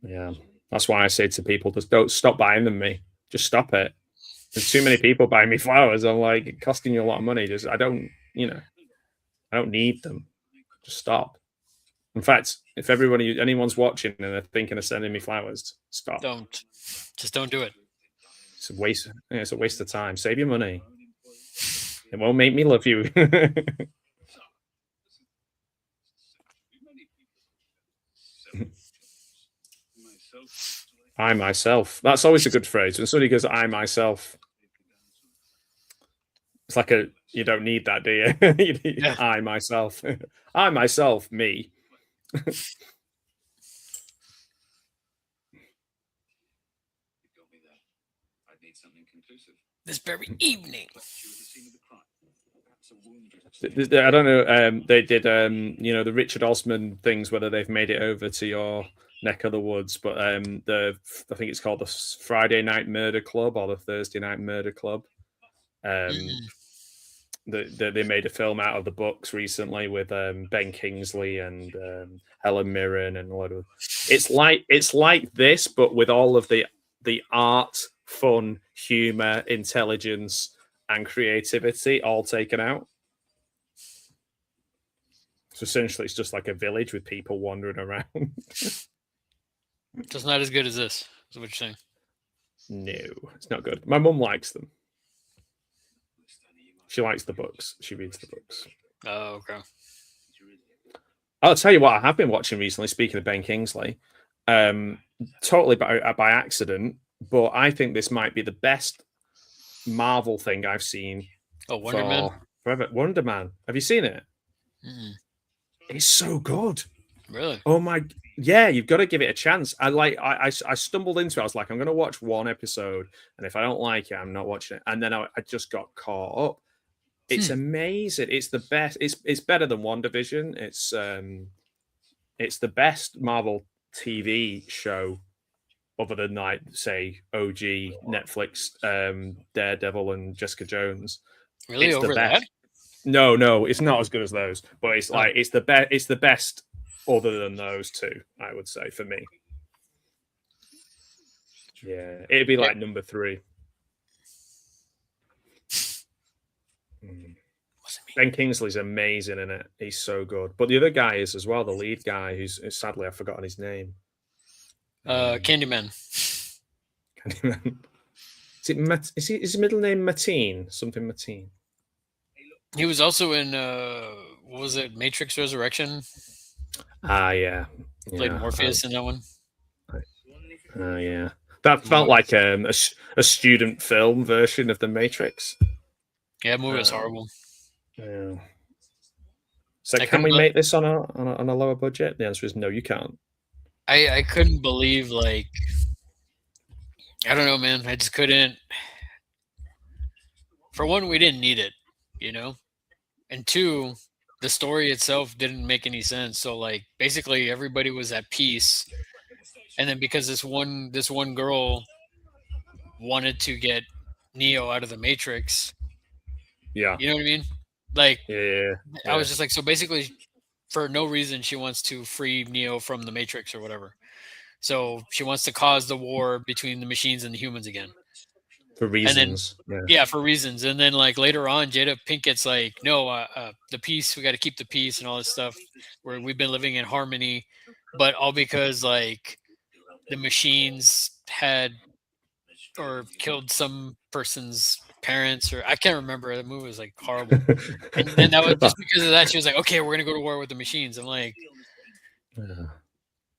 Yeah, that's why I say to people, just don't stop buying them. Just stop it. There's too many people buying me flowers. I'm like, it's costing you a lot of money. I don't need them. Just stop. In fact, if anyone's watching and they're thinking of sending me flowers, stop. Just don't do it. It's a waste. It's a waste of time. Save your money. It won't make me love you. I myself. That's always a good phrase. When somebody goes, "I myself," it's like You don't need that, do you? Yeah. I myself, me. This very evening. I don't know. They did, the Richard Osman things, whether they've made it over to your neck of the woods, but I think it's called the Friday Night Murder Club or the Thursday Night Murder Club. They made a film out of the books recently with Ben Kingsley and Helen Mirren and a lot of. It's like this, but with all of the art, fun, humor, intelligence, and creativity all taken out. So essentially, it's just like a village with people wandering around. Just not as good as this, is what you're saying. No, it's not good. My mum likes them. She likes the books. She reads the books. Oh, okay. I'll tell you what I have been watching recently, speaking of Ben Kingsley. Totally by accident, but I think this might be the best Marvel thing I've seen. Oh, Wonder Man? Forever. Wonder Man. Have you seen it? Mm. It's so good. Really? Oh my, yeah, you've got to give it a chance. I stumbled into it. I was like, I'm going to watch one episode, and if I don't like it, I'm not watching it. And then I just got caught up. It's amazing. It's the best. It's better than WandaVision. It's the best Marvel TV show, other than like say OG Netflix, Daredevil and Jessica Jones. Really, it's over the best. that? No, it's not as good as those, but it's like it's the best. It's the best other than those two, I would say, for me. Yeah, it'd be like number 3. Ben Kingsley's amazing in it. He's so good. But the other guy is as well, the lead guy, who's sadly I've forgotten his name. Candyman. Candyman. Is his middle name Mateen? Something Mateen. He was also in what was it, Matrix Resurrection? Yeah. Played Morpheus in that one. Yeah. That felt like a student film version of the Matrix. Yeah, that movie was horrible. Yeah. So can we make this on a lower budget? The answer is no, you can't. I couldn't believe, like, I don't know, man. I just couldn't. For one, we didn't need it, and 2, the story itself didn't make any sense. So like basically everybody was at peace, and then because this one girl wanted to get Neo out of the Matrix. Yeah. You know what I mean? Like, yeah. I was just like, so basically for no reason she wants to free Neo from the Matrix or whatever. So she wants to cause the war between the machines and the humans again. For reasons. Yeah, for reasons. And then like later on, Jada Pinkett's like, no, the peace, we got to keep the peace and all this stuff where we've been living in harmony, but all because like the machines had or killed some person's parents, or I can't remember. The movie was like horrible. And then that was just because of that. She was like, okay, we're going to go to war with the machines. I'm like,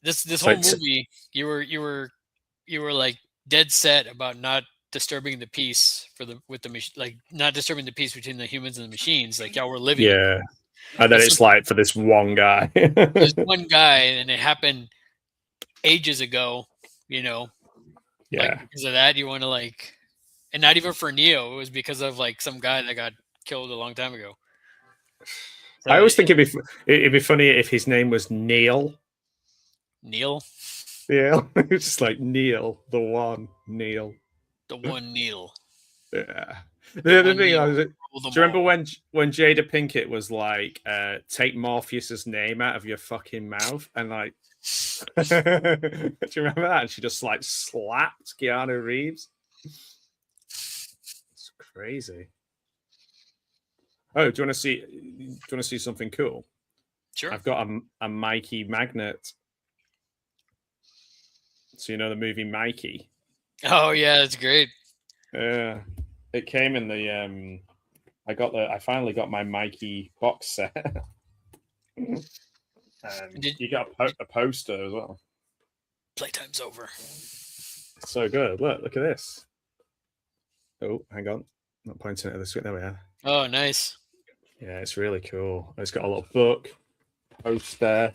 this whole movie, you were like dead set about not disturbing the peace not disturbing the peace between the humans and the machines. Like y'all were living. Yeah. And then it's like for this one guy. This one guy, and it happened ages ago, Yeah. Like because of that, you want to like, and not even for Neo, it was because of like some guy that got killed a long time ago. So, I always think it'd be funny if his name was Neil. Neil? Yeah. It's just like Neil, the one Neil. The one Neil. Yeah. The other thing do you remember when Jada Pinkett was like, take Morpheus's name out of your fucking mouth? And like, do you remember that? And she just like slapped Keanu Reeves. It's crazy. Oh, do you want to see something cool? Sure. I've got a Mikey magnet. So you know the movie Mikey? Oh yeah, that's great. Yeah, it came in the I finally got my Mikey box set. You got a poster as well. Playtime's over. So good. Look at this. Oh, hang on. Not pointing at the screen. There we are. Oh, nice. Yeah, it's really cool. It's got a little book, poster,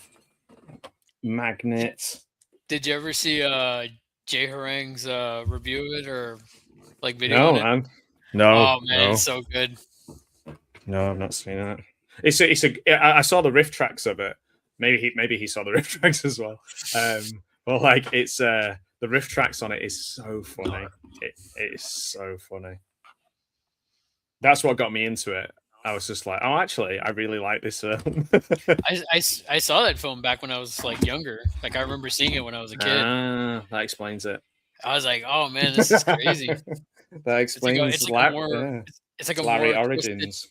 magnet. Did you ever see Jay Harang's review of it or like video No, on it? man. No. Oh man, no. it's so good. No, I've not seen that. I saw the riff tracks of it. Maybe he saw the riff tracks as well. But like it's the riff tracks on it is so funny. It is so funny. That's what got me into it. I was just like, oh, actually, I really like this film. I saw that film back when I was like younger. Like I remember seeing it when I was a kid. That explains it. I was like, oh man, this is crazy. That explains it's like a Larry more Origins.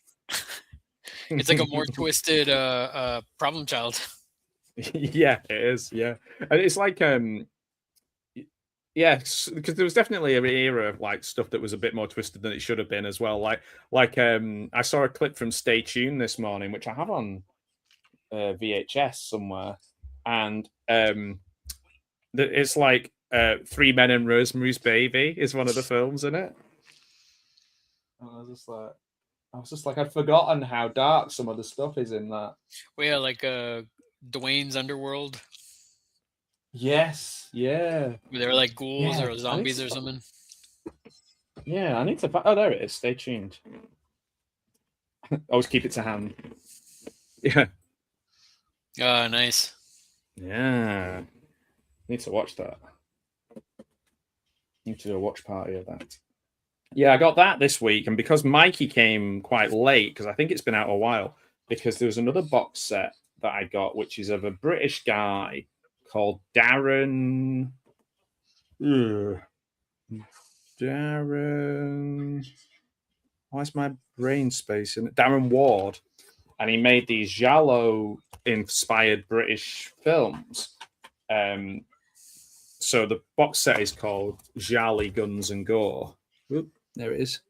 It's like a more twisted problem child. Yeah, it is. Yeah, and it's like yeah, because there was definitely an era of like stuff that was a bit more twisted than it should have been as well. Like I saw a clip from Stay Tuned this morning, which I have on VHS somewhere, and it's like Three Men and Rosemary's Baby is one of the films in it. And I was just like, I'd forgotten how dark some of the stuff is in that. Well, yeah, like Dwayne's Underworld. Yes, yeah. They're like ghouls or zombies or something. Yeah, I need to. Oh, there it is. Stay tuned. Always keep it to hand. Yeah. Oh, nice. Yeah. Need to watch that. Need to do a watch party of that. Yeah, I got that this week, and because Mikey came quite late, because I think it's been out a while, because there was another box set that I got, which is of a British guy called Darren. Darren. Why is my brain spacing? Darren Ward, and he made these Giallo-inspired British films. So the box set is called Gialli Guns and Gore. Oop, there it is.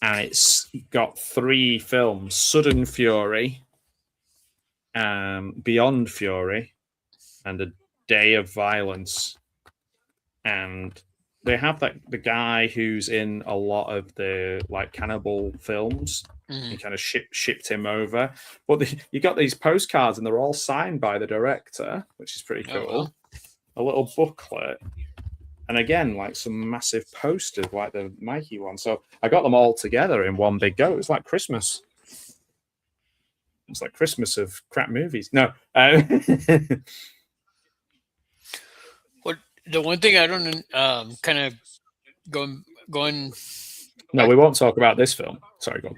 And it's got 3 films: Sudden Fury, Beyond Fury, and A Day of Violence. And they have the guy who's in a lot of the like cannibal films. He kind of shipped him over. But you got these postcards, and they're all signed by the director, which is pretty cool. Oh, well. A little booklet. And again, like some massive posters, like the Mikey one. So I got them all together in one big go. It was like Christmas. It's like Christmas of crap movies. No. What the one thing I don't kind of going. No, we won't talk about this film. Sorry, go on.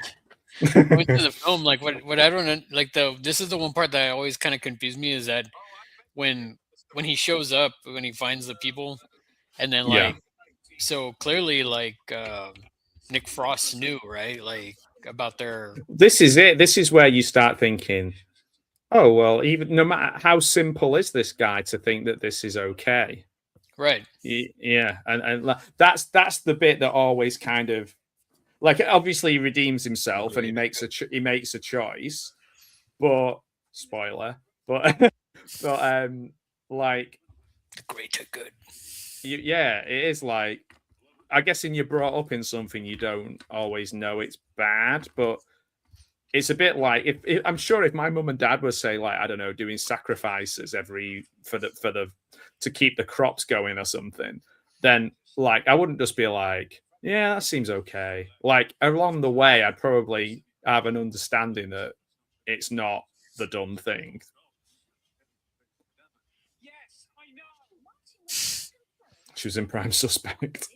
Going to the film, like what I don't like this is the one part that always kind of confused me is that when he shows up, when he finds the people. And then, like, so clearly, like, Nick Frost knew, right? Like, about their... This is it. This is where you start thinking, oh, well, even no matter how simple is this guy to think that this is okay. Right. Yeah. And that's the bit that always kind of, like, obviously he redeems himself and he makes a choice, but, spoiler, but like... The greater good. Yeah, it is like, I guess when you're brought up in something, you don't always know it's bad, but it's a bit like if I'm sure if my mum and dad were say like, I don't know, doing sacrifices to keep the crops going or something, then like I wouldn't just be like, yeah, that seems okay. Like along the way, I'd probably have an understanding that it's not the done thing. She was in Prime Suspect.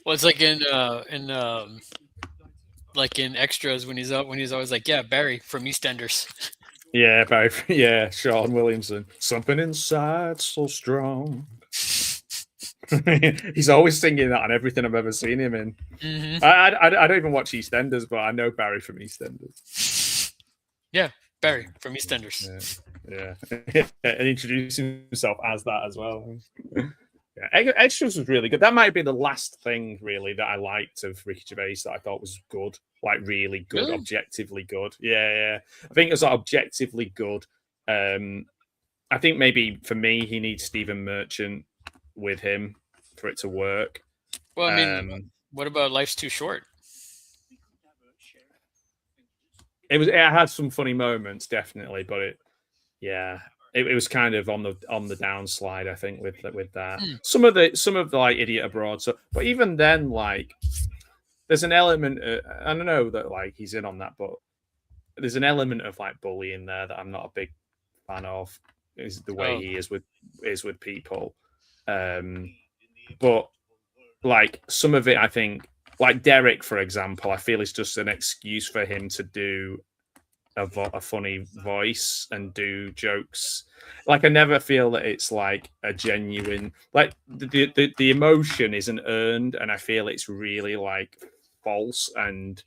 Well, it's like in extras when he's always like, yeah, Barry from EastEnders. Yeah, Barry. Yeah, Sean Williamson. Something inside so strong. He's always singing that on everything I've ever seen him in. Mm-hmm. I don't even watch EastEnders, but I know Barry from EastEnders. Yeah, Barry from EastEnders. Yeah. And introducing himself as that as well. Yeah, Extras was really good. That might be the last thing really that I liked of Ricky Gervais that I thought was good, like really good, really? Objectively good. Yeah. I think it was like, objectively good. I think maybe for me, he needs Stephen Merchant with him for it to work. Well, I mean, What about Life's Too Short? It had some funny moments, definitely, but it was kind of on the downslide, I think, with that. Some of the like Idiot Abroad. So, but even then, like, there's an element. I don't know that like he's in on that, but there's an element of like bullying there that I'm not a big fan of. Is the way he is with people, but like some of it, I think, like Derek, for example, I feel is just an excuse for him to do a funny voice and do jokes. Like I never feel that it's like a genuine, like the emotion isn't earned, and I feel it's really like false and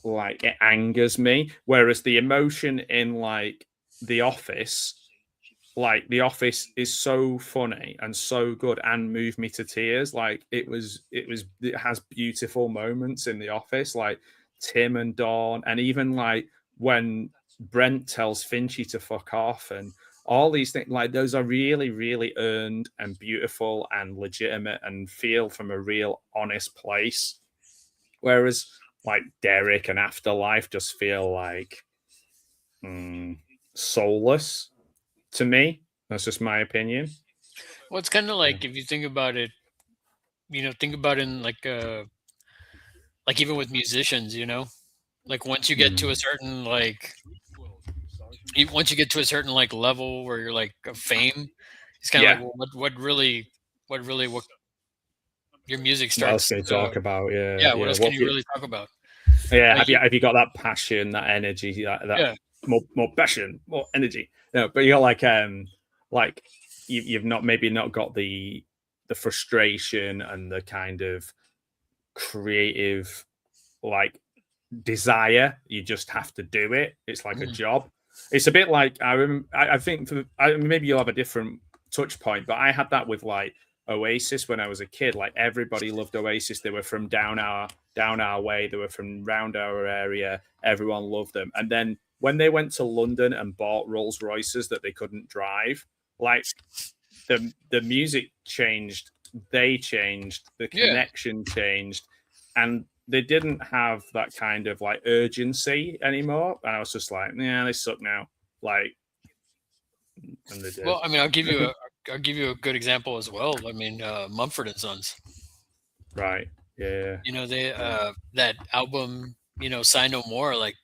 like it angers me. Whereas the emotion in like The Office, like The Office is so funny and so good and moved me to tears. Like it has beautiful moments in The Office, like Tim and Dawn, and even like when Brent tells Finchy to fuck off, and all these things, like those are really, really earned and beautiful and legitimate and feel from a real honest place. Whereas like Derek and Afterlife just feel like soulless to me. That's just my opinion. Well, it's kind of like if you think about it, think about it in like even with musicians, like once you get to a certain like level where you're like of fame, it's kind of like, well, what really your music starts. What else can you talk about? What else can you really talk about? Yeah, like, have you got that passion, that energy, that more passion, more energy? No, but you're like you've not got the frustration and the kind of creative like desire. You just have to do it. It's like a job. It's a bit like I think maybe you'll have a different touch point, but I had that with like Oasis when I was a kid. Like everybody loved Oasis. They were from down our way. They were from round our area. Everyone loved them. And then when they went to London and bought Rolls Royces that they couldn't drive, like the music changed, they changed, the connection changed, and they didn't have that kind of like urgency anymore. And I was just like, they suck now. Like, and they did. Well, I mean, I'll give you a good example as well. I mean, Mumford and Sons. Right. Yeah. They that album, Sign No More. Like,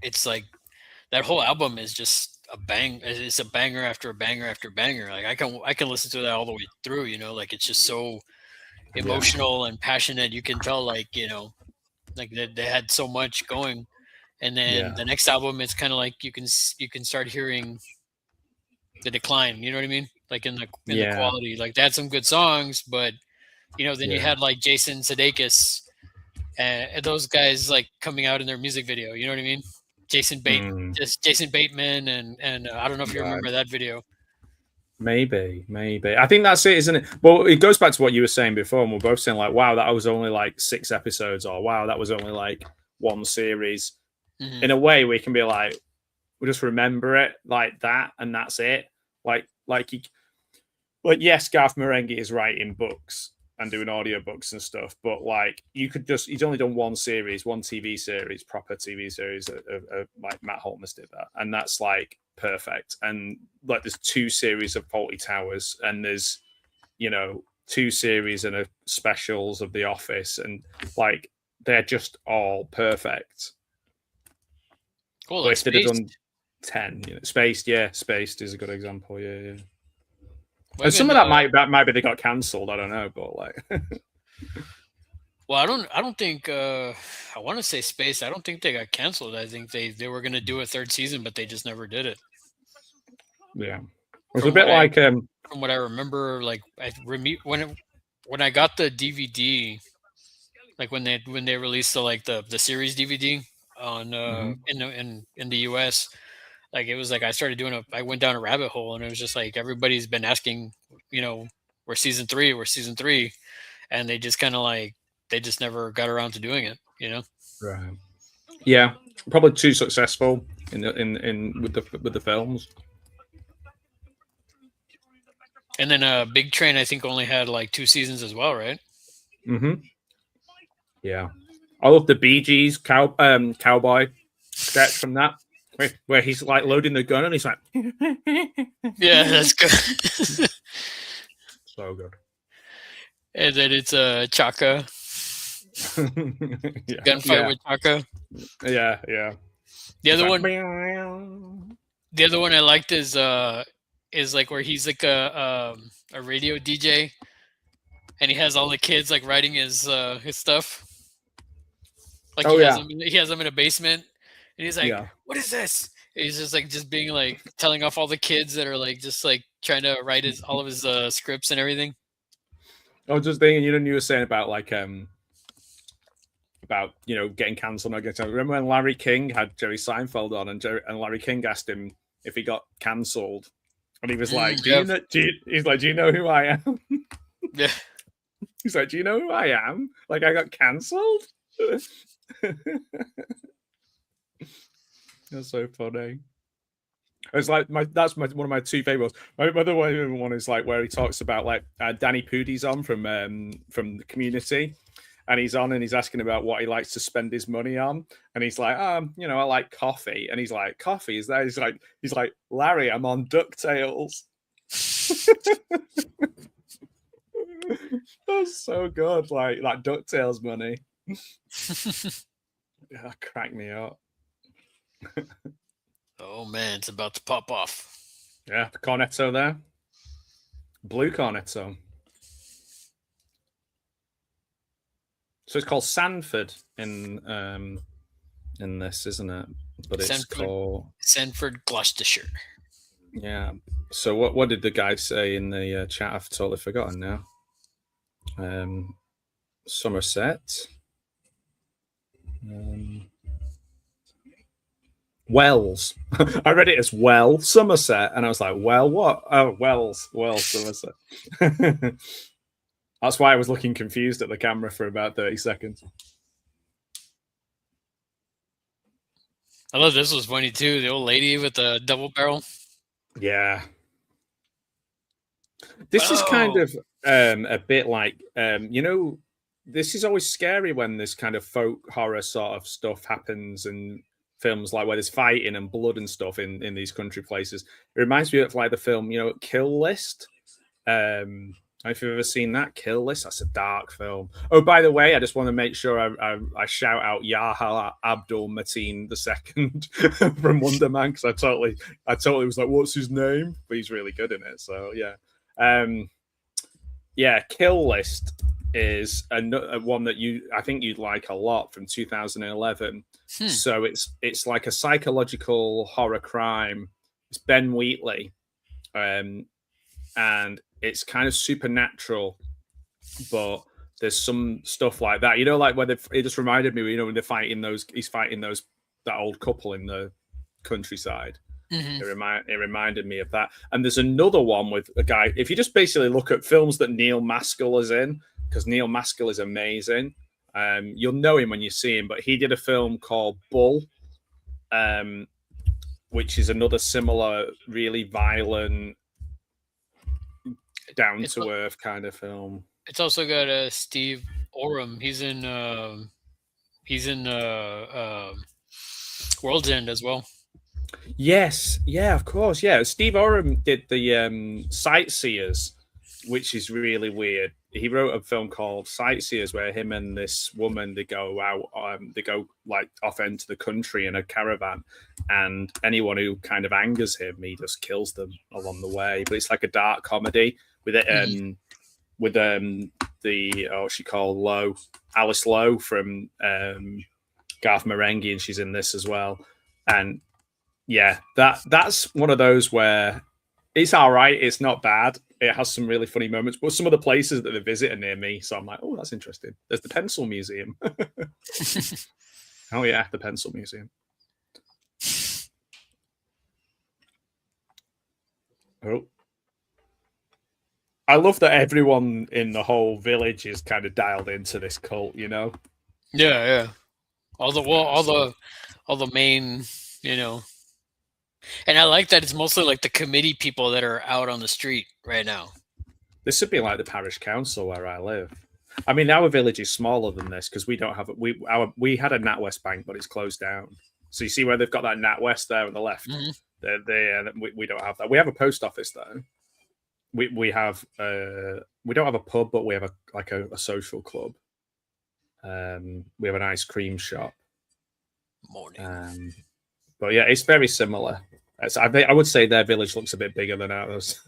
it's like that whole album is just a bang. It's a banger after a banger after a banger. Like I can listen to that all the way through. Like it's just so emotional and passionate. You can tell, like like they had so much going. And then the next album, it's kind of like you can start hearing the decline. You know what I mean? Like in the quality. Like they had some good songs, but then you had like Jason Sudeikis and those guys like coming out in their music video. You know what I mean? Jason Bateman and I don't know if you remember that video. Maybe. I think that's it, isn't it? Well, it goes back to what you were saying before, and we're both saying like, wow, that was only like 6 episodes, or wow, that was only like one series. In a way, we can be like, we just remember it like that, and that's it. Like yes, Garth Marenghi is writing books and doing audiobooks and stuff, but like he's only done one TV series, proper TV series of like Matt Holtness did that, and that's like perfect. And like there's 2 series of Fawlty Towers, and there's 2 series and a specials of The Office, and like they're just all perfect. Cool. Like if they'd have done 10, Spaced is a good example. Yeah. Well, and some of that might be they got cancelled. I don't know, but like. Well, I don't think. I want to say Spaced. I don't think they got canceled. I think they were going to do a 3rd season, but they just never did it. Yeah, it was a bit like from what I remember. Like when I got the DVD, like when they released the series DVD on in the US. Like it was like I went down a rabbit hole, and it was just like everybody's been asking, we're season 3, and they just kind of like they just never got around to doing it, Right. Yeah, probably too successful in with the films. And then Big Train, I think, only had like 2 seasons as well, right? Mm-hmm. Yeah. I love the Bee Gees cowboy sketch from that, where he's like loading the gun and he's like, yeah, that's good. So good. And then it's Chaka. Yeah. Gunfight with Chaka. Yeah. The other one I liked is like where he's like a radio DJ, and he has all the kids like writing his stuff. Like he has them in a basement, and he's like, "What is this?" And he's just like being like telling off all the kids that are like just like trying to write all of his scripts and everything. I was just thinking, you were saying about like about getting cancelled. Remember when Larry King had Jerry Seinfeld on, and Larry King asked him if he got cancelled, and he was like, he's like, "Do you know who I am?" Yeah. He's like, "Do you know who I am? Like, I got cancelled." That's so funny. It's like that's one of my two favorites. My other one is like where he talks about like Danny Pudi's on from the Community, and he's on and he's asking about what he likes to spend his money on, and he's like, I like coffee, and he's like, coffee is that? He's like, Larry, I'm on DuckTales. That's so good, like DuckTales money. Yeah, crack me up. Oh man, it's about to pop off. Yeah, the cornetto there. Blue cornetto. So it's called Sanford in this, isn't it? But it's called Sanford, Gloucestershire. Yeah. So what did the guy say in the chat? I've totally forgotten now. Somerset. Wells. I read it as Somerset, and I was like, well, what? Oh, Wells, Somerset. That's why I was looking confused at the camera for about 30 seconds. I love this was funny too. The old lady with the double barrel. Yeah. This is kind of a bit like, this is always scary when this kind of folk horror sort of stuff happens in films, like where there's fighting and blood and stuff in these country places. It reminds me of like the film, Kill List. If you've ever seen that, Kill List, that's a dark film. Oh, by the way, I just want to make sure I shout out Yahya Abdul Mateen II from Wonder Man, because I totally was like, what's his name? But he's really good in it. So yeah, Kill List is one that I think you'd like a lot, from 2011. So it's like a psychological horror crime. It's Ben Wheatley, and it's kind of supernatural, but there's some stuff like that. Like where it just reminded me, when they're fighting he's fighting that old couple in the countryside. Mm-hmm. It reminded me of that. And there's another one with a guy. If you just basically look at films that Neil Maskell is in, because Neil Maskell is amazing. You'll know him when you see him, but he did a film called Bull, which is another similar, really violent, down to earth kind of film. It's also got Steve Oram. He's in World's End as well. Yes, yeah, of course, yeah. Steve Oram did the Sightseers, which is really weird. He wrote a film called Sightseers, where him and this woman, they go out, they go like off into the country in a caravan, and anyone who kind of angers him, he just kills them along the way. But it's like a dark comedy with it, with she called Alice Lowe from Garth Marenghi, and she's in this as well. And yeah, that's one of those where it's all right. It's not bad. It has some really funny moments, but some of the places that they visit are near me, so I'm like, oh, that's interesting. There's the Pencil Museum. Oh yeah, the Pencil Museum. Oh, I love that everyone in the whole village is kind of dialed into this cult. Yeah. All the main, And I like that it's mostly like the committee people that are out on the street right now. This would be like the parish council where I live. I mean, our village is smaller than this because we don't have we had a NatWest bank, but it's closed down. So you see where they've got that NatWest there on the left. We don't have that. We have a post office though. We have we don't have a pub, but we have a social club. We have an ice cream shop. Morning. But yeah, it's very similar. I would say their village looks a bit bigger than ours.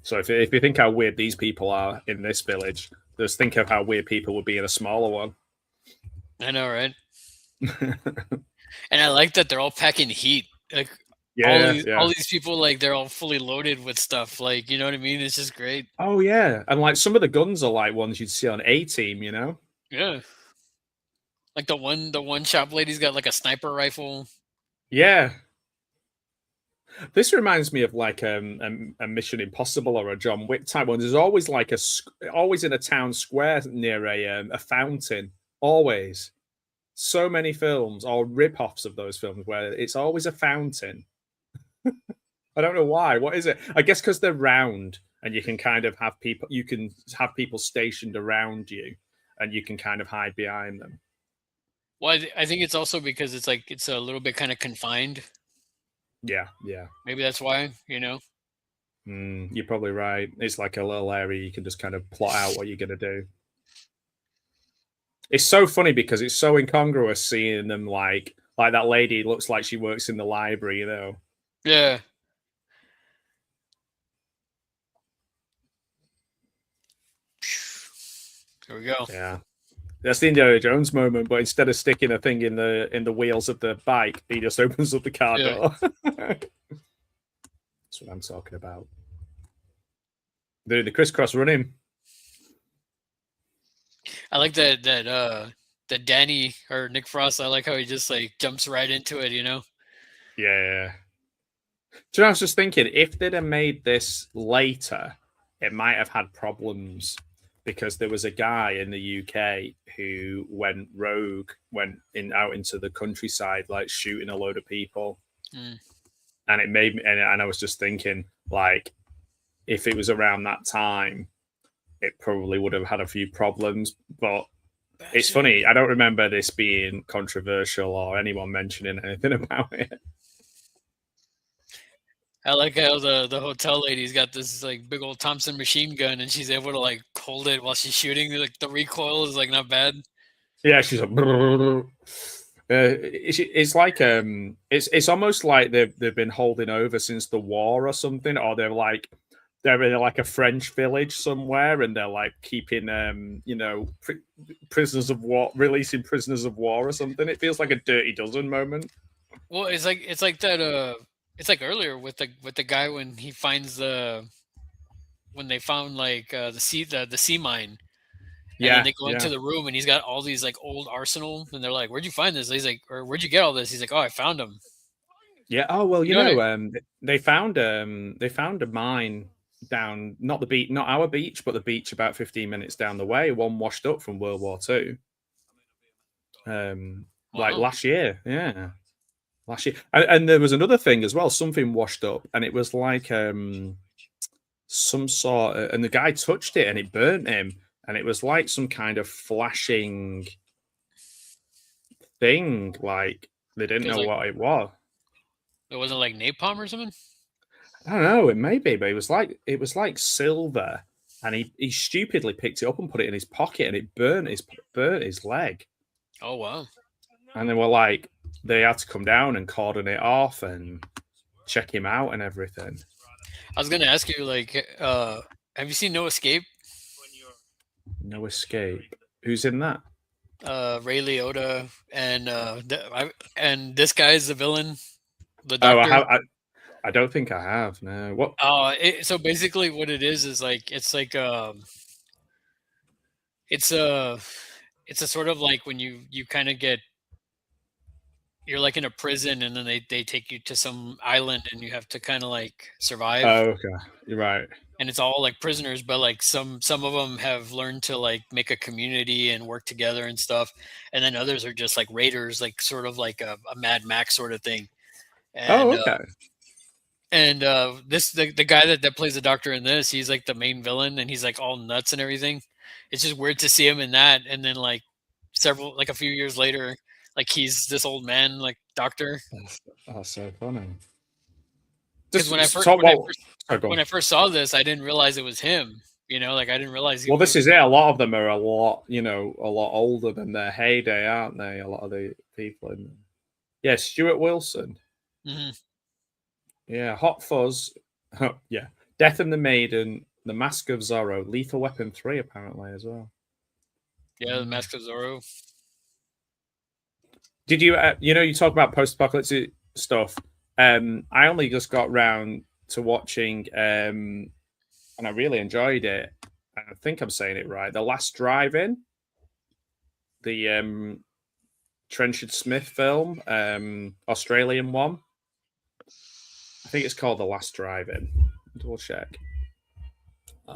So if you think how weird these people are in this village, just think of how weird people would be in a smaller one. I know, right? And I like that they're all packing heat. Like all these people, like they're all fully loaded with stuff. Like, you know what I mean? It's just great. Oh yeah, and like some of the guns are like ones you'd see on A-Team, you know? Yeah. Like the one shop lady's got like a sniper rifle. Yeah. This reminds me of like a Mission Impossible or a John Wick type one. There's always like always in a town square near a fountain. Always. So many films or rip-offs of those films where it's always a fountain. I don't know why. What is it? I guess because they're round and you can kind of have people. You can have people stationed around you, and you can kind of hide behind them. Well, I think it's also because it's a little bit kind of confined. Yeah. Maybe that's why, you know. You're probably right. It's like a little area you can just kind of plot out what you're gonna do. It's so funny because it's so incongruous seeing them like that lady looks like she works in the library, you know. Yeah. There we go. Yeah. That's the Indiana Jones moment, but instead of sticking a thing in the wheels of the bike, he just opens up the car door. That's what I'm talking about. The crisscross running. I like that Danny or Nick Frost. I like how he just like jumps right into it, you know. Yeah. Do you know, I was just thinking, if they'd have made this later, it might have had problems. Because there was a guy in the UK who went rogue, out into the countryside, like shooting a load of people, and it made me. And I was just thinking, like, if it was around that time, it probably would have had a few problems. But it's funny. I don't remember this being controversial or anyone mentioning anything about it. I like how the hotel lady's got this like big old Thompson machine gun, and she's able to like hold it while she's shooting. Like the recoil is like not bad. Yeah, she's like. It's like it's almost like they've been holding over since the war or something, or they're in like a French village somewhere, and they're like keeping prisoners of war, releasing prisoners of war or something. It feels like a Dirty Dozen moment. Well, it's like that. It's like earlier with the guy when he finds when they found like the sea mine. And then they go into the room and he's got all these like old arsenal, and they're like, "Where'd you find this?" He's like, "Or where'd you get all this?" He's like, "Oh, I found them." Yeah. Oh well, you know they found a mine down not our beach, but the beach about 15 minutes down the way. One washed up from World War II. Like last year, yeah. Last year, and there was another thing as well. Something washed up, and it was like some sort. And the guy touched it, and it burnt him. And it was like some kind of flashing thing. Like they didn't know what it was. It wasn't like napalm or something. I don't know. It may be, but it was like silver, and he stupidly picked it up and put it in his pocket, and it burnt his leg. Oh wow! And they were like, they had to come down and cordon it off and check him out and everything. I was gonna ask you, like, have you seen No Escape? No Escape. Who's in that? Ray Liotta and this guy's the villain. The doctor. Oh, I don't think I have. No. What? So basically, what it is like it's a sort of like when you kind of you're like in a prison, and then they take you to some island, and you have to kind of like survive. Oh, okay, you're right. And it's all like prisoners, but like some of them have learned to like make a community and work together and stuff, and then others are just like raiders, like sort of like a Mad Max sort of thing. And, okay. And the guy that plays the doctor in this, he's like the main villain, and he's like all nuts and everything. It's just weird to see him in that, and then like a few years later, like he's this old man like doctor. That's so funny. Because when I first saw this, I didn't realize it was him. You know, like I didn't realize. Well, this is it. A lot of them are a lot older than their heyday, aren't they? A lot of the people in. Yeah, Stuart Wilson. Mm-hmm. Yeah, Hot Fuzz. Yeah, Death and the Maiden, The Mask of Zorro, Lethal Weapon 3 apparently as well. Yeah, The Mask of Zorro. Did you you talk about post-apocalyptic stuff? I only just got round to watching and I really enjoyed it. I think I'm saying it right. The Last Drive-In, the Trenchard Smith film, Australian one. I think it's called The Last Drive-In. Double check.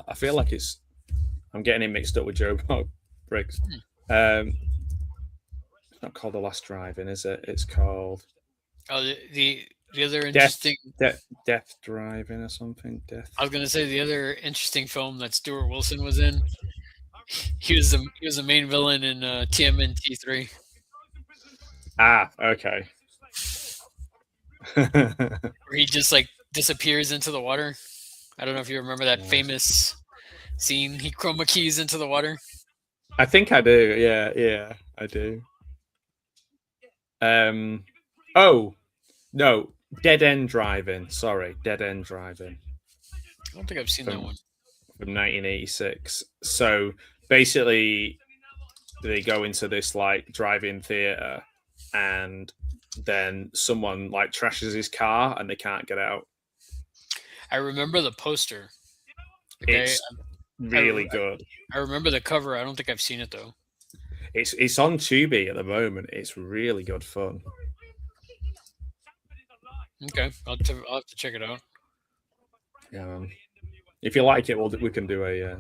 I feel like I'm getting it mixed up with Joe Briggs. It's not called The Last Drive-In, is it? It's called. Oh, the other interesting Death Drive-In or something. I was gonna say the other interesting film that Stuart Wilson was in. He was the main villain in TMNT 3. Ah, okay. Where he just like disappears into the water. I don't know if you remember that famous scene. He chroma keys into the water. I think I do. Yeah, I do. Oh no, Dead End Driving. Sorry, Dead End Driving. I don't think I've seen that one. From 1986. So basically, they go into this like drive-in theater, and then someone like trashes his car, and they can't get out. I remember the poster. Okay? It's really good. I remember the cover. I don't think I've seen it though. It's on Tubi at the moment. It's really good fun. Okay, I'll have to check it out. Yeah, if you like it, we can do a.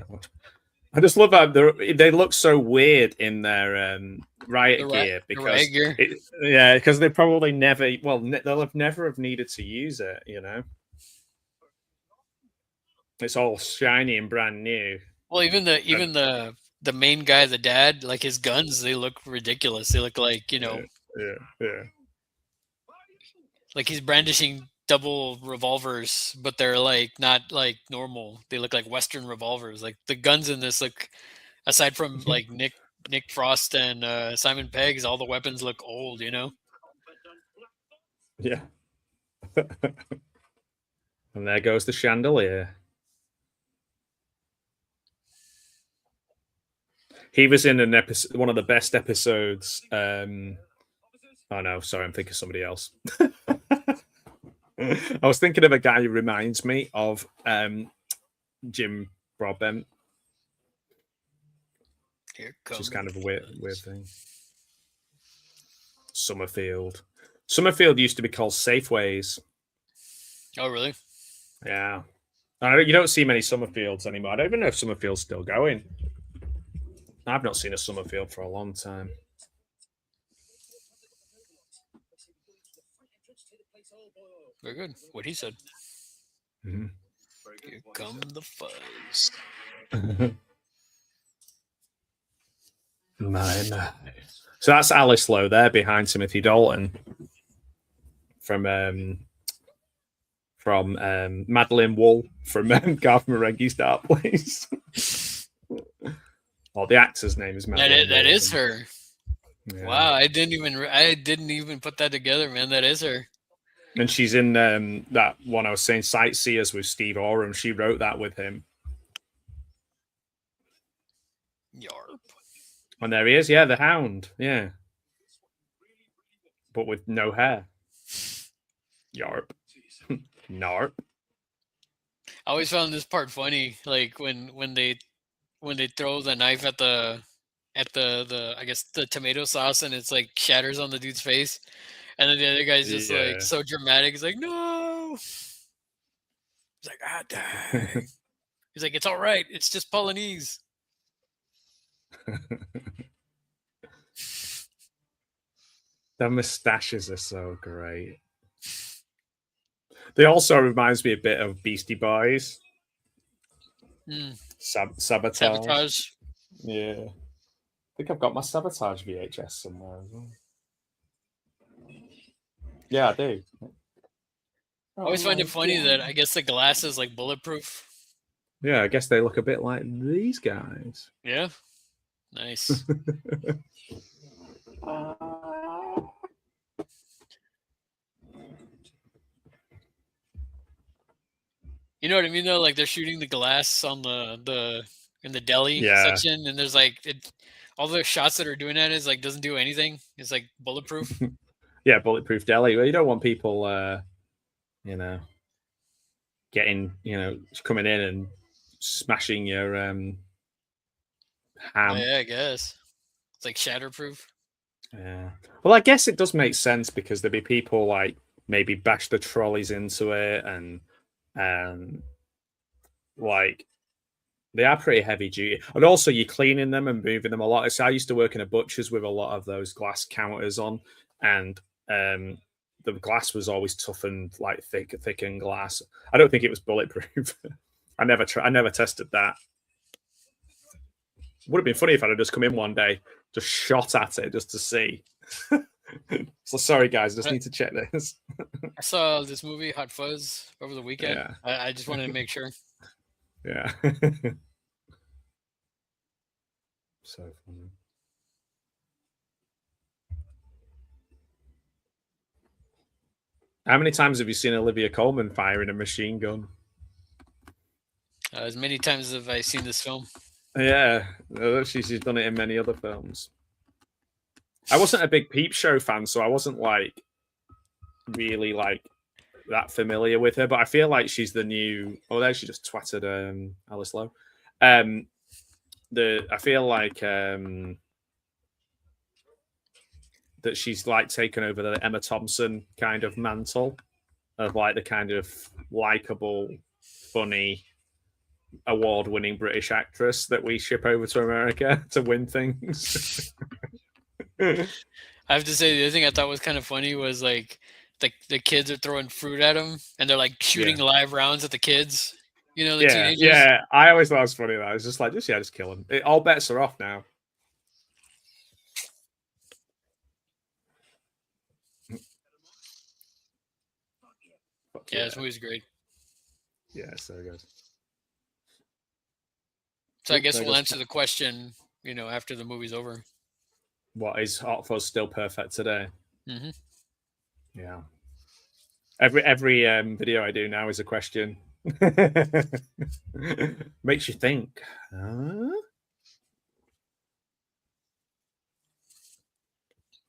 I just love how they look so weird in their riot gear because because they probably never. Well, they'll have never have needed to use it. You know, it's all shiny and brand new. Well, even the main guy, the dad, like his guns, they look ridiculous. They look like Yeah. Like he's brandishing double revolvers, but they're like not like normal. They look like Western revolvers. Like the guns in this look, aside from like Nick Frost and Simon Pegg's, all the weapons look old. You know. Yeah. And there goes the chandelier. He was in an episode, one of the best episodes. Oh no, sorry, I'm thinking of somebody else. I was thinking of a guy who reminds me of Jim Broadbent. Here comes which is kind of a weird thing. Summerfield used to be called Safeways. Oh, really? Yeah. You don't see many Summerfields anymore. I don't even know if Summerfield's still going. I've not seen a Summerfield for a long time. Very good. What he said. Mm-hmm. Here come the fuzz. My. So that's Alice Lowe there behind Timothy Dalton from Madeline Wool from Garth Marenghi's Dark Place. Well, the actor's name is Madeline. That is her. Yeah. Wow, I didn't even put that together, man. That is her. And she's in that one I was saying, Sightseers with Steve Oram. She wrote that with him. Yarp. And there he is, yeah, the Hound, yeah. But with no hair. Yarp. Narp. I always found this part funny, like when they throw the knife at the I guess the tomato sauce and it's like shatters on the dude's face, and then the other guy's just like so dramatic. He's like, no. He's like, ah, dang. He's like, it's all right. It's just Polonese. The mustaches are so great. They also reminds me a bit of Beastie Boys. Sabotage. Yeah. I think I've got my Sabotage VHS somewhere as well. Yeah, I do. I always find it funny that I guess the glass is like bulletproof. Yeah, I guess they look a bit like these guys. Yeah. Nice. You know what I mean, though? Like they're shooting the glass on in the deli section, and there's like all the shots that are doing that is like doesn't do anything. It's like bulletproof. Yeah, bulletproof deli. Well, you don't want people, getting, coming in and smashing your ham. Yeah, I guess it's like shatterproof. Yeah. Well, I guess it does make sense because there'd be people like maybe bash the trolleys into it and like they are pretty heavy duty, and also you're cleaning them and moving them a lot. So I used to work in a butcher's with a lot of those glass counters on, and the glass was always tough and like thickened glass. I don't think it was bulletproof. I never tested that. Would have been funny if I'd have just come in one day, just shot at it just to see. So sorry guys, I just need to check this. I saw this movie Hot Fuzz over the weekend. Yeah. I just wanted to make sure. Yeah. So funny. How many times have you seen Olivia Colman firing a machine gun? As many times as I seen this film. Yeah, she's done it in many other films. I wasn't a big Peep Show fan, so I wasn't like really like that familiar with her. But I feel like she's the new. Oh, there she just twatted Alice Lowe. I feel like that she's like taken over the Emma Thompson kind of mantle of like the kind of likable, funny, award-winning British actress that we ship over to America to win things. I have to say, the other thing I thought was kind of funny was like the kids are throwing fruit at them and they're like shooting live rounds at the kids. You know, the teenagers. Yeah. I always thought it was funny. That it's just like, just kill them. All bets are off now. Yeah, this movie's great. Yeah, so good. So I guess we'll answer the question, after the movie's over. What is Hot Fuzz still perfect today? Mm-hmm. Yeah. Every video I do now is a question. Makes you think. Huh?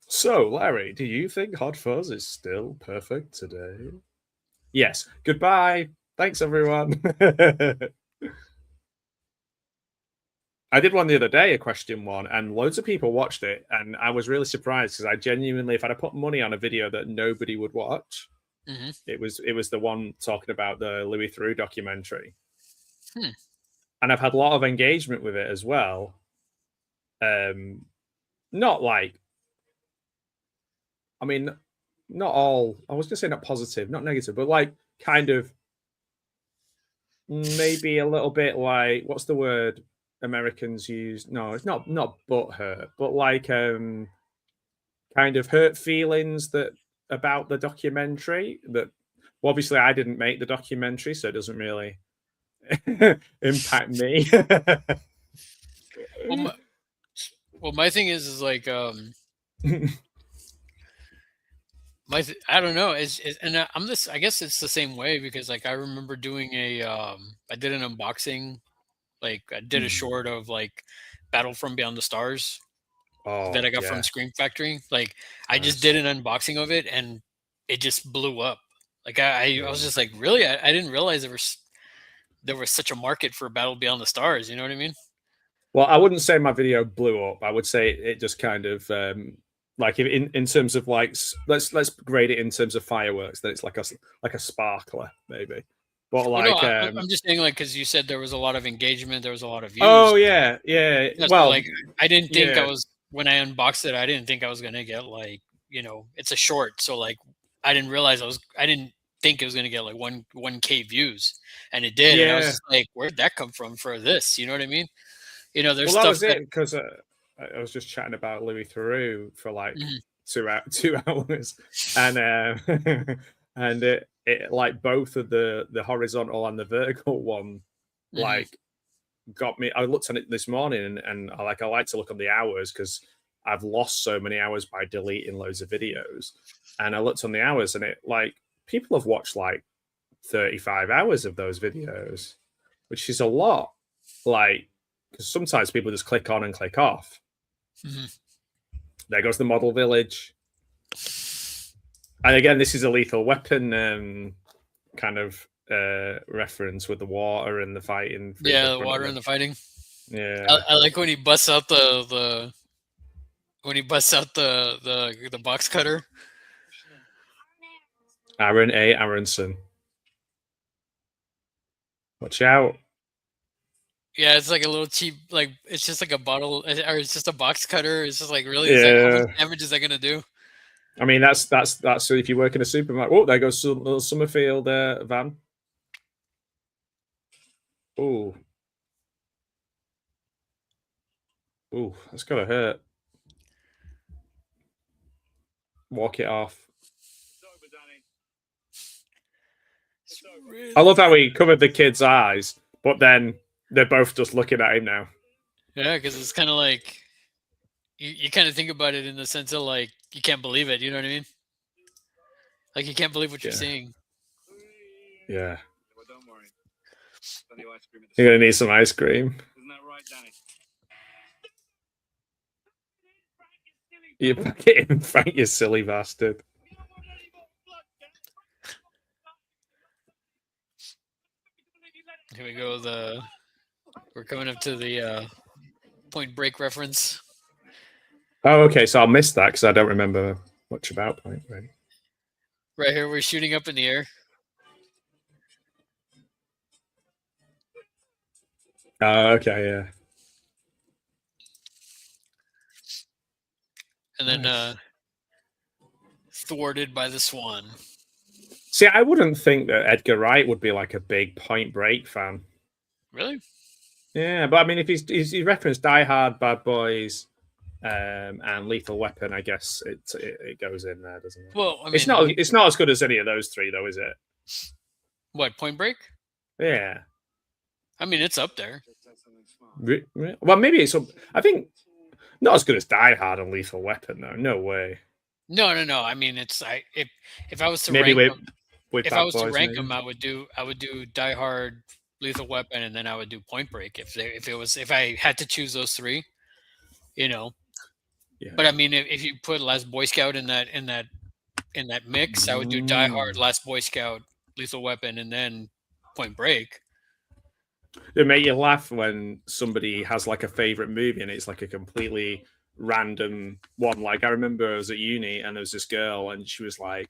So, Larry, do you think Hot Fuzz is still perfect today? Yes. Goodbye. Thanks, everyone. I did one the other day, a question one, and loads of people watched it, and I was really surprised because I genuinely, if I'd have put money on a video that nobody would watch, it was the one talking about the Louis Theroux documentary. And I've had a lot of engagement with it as well. Not like, I mean, not all, I was going to say not positive, not negative, but like kind of maybe a little bit like, what's the word Americans use? No, it's not butthurt, but like kind of hurt feelings that about the documentary that obviously I didn't make the documentary, so it doesn't really impact me. My thing is like I don't know. And I'm this. I guess it's the same way because like I remember doing I did an unboxing, like I did a short of like Battle from Beyond the Stars that I got from Scream Factory. Like I just did an unboxing of it and it just blew up. Like I was just like, really? I didn't realize there was such a market for Battle Beyond the Stars. You know what I mean? Well, I wouldn't say my video blew up. I would say it just kind of like in terms of like let's grade it in terms of fireworks. That it's like a sparkler maybe. But like, I'm just saying, like, because you said there was a lot of engagement, there was a lot of views. Oh yeah. Well, like, I didn't think when I unboxed it, I didn't think I was gonna get like, it's a short, so like, I didn't realize I didn't think it was gonna get like 1K views, and it did. And I was just like, where'd that come from for this? You know what I mean? You know, there's that stuff was it, because I was just chatting about Louis Theroux for like 2 hours, and and it like both of the horizontal and the vertical one like got me. I looked on it this morning, and I like to look on the hours because I've lost so many hours by deleting loads of videos, and I looked on the hours, and it like people have watched like 35 hours of those videos, which is a lot. Like, because sometimes people just click on and click off. There goes the model village. And again, this is a Lethal Weapon kind of reference with the water and the fighting. Yeah, the water and the fighting. Yeah, I like when he busts out the box cutter. Aaron A. Aronson. Watch out. Yeah, it's like a little cheap, like it's just like a bottle, or it's just a box cutter. It's just like, really, how much damage is that gonna do? I mean, that's if you work in a supermarket. Oh, there goes little Summerfield van. Oh, that's gotta hurt. Walk it off. I love how he covered the kid's eyes, but then they're both just looking at him now. Yeah, because it's kind of like you kind of think about it in the sense of like you can't believe it. You know what I mean? Like you can't believe what you're seeing. Yeah. Well, don't worry. You're gonna need some ice cream. Isn't that right, Danny? You pack it in, Frank, you silly bastard. Here we go. We're coming up to the Point Break reference. Oh, okay. So I'll miss that because I don't remember much about Point Break. Right here, we're shooting up in the air. Oh, okay, yeah. And then thwarted by the swan. See, I wouldn't think that Edgar Wright would be like a big Point Break fan. Really? Yeah, but I mean, if he referenced Die Hard, Bad Boys, and Lethal Weapon, I guess it goes in there, doesn't it? Well, I mean, it's not as good as any of those three, though, is it? What, Point Break? Yeah. I mean, it's up there. Well, maybe it's. I think not as good as Die Hard and Lethal Weapon, though. No way. No. I mean, it's if I was to maybe rank them, with if I was Boys, to rank maybe. them, I would do Die Hard, Lethal Weapon, and then I would do Point Break if I had to choose those three, you know. Yeah. But I mean, if you put Last Boy Scout in that mix, I would do Die Hard, Last Boy Scout, Lethal Weapon, and then Point Break. It make you laugh when somebody has like a favorite movie and it's like a completely random one. Like I remember I was at uni and there was this girl and she was like,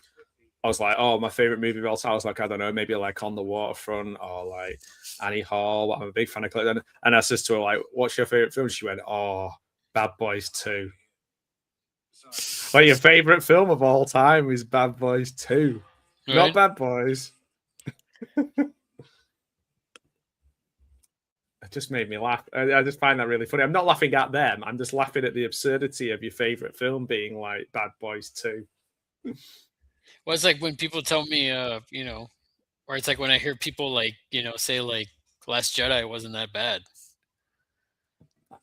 I was like, oh, my favorite movie of all time. I was like, I don't know, maybe like On the Waterfront or like Annie Hall. I'm a big fan of Clinton. And I said to her, like, what's your favorite film? She went, oh, Bad Boys 2. Like your favorite film of all time is Bad Boys 2, right? Not Bad Boys. It just made me laugh. I just find that really funny. I'm not laughing at them. I'm just laughing at the absurdity of your favorite film being like Bad Boys 2. Well, it's like when people tell me, you know, or it's like when I hear people like, you know, say like Last Jedi wasn't that bad.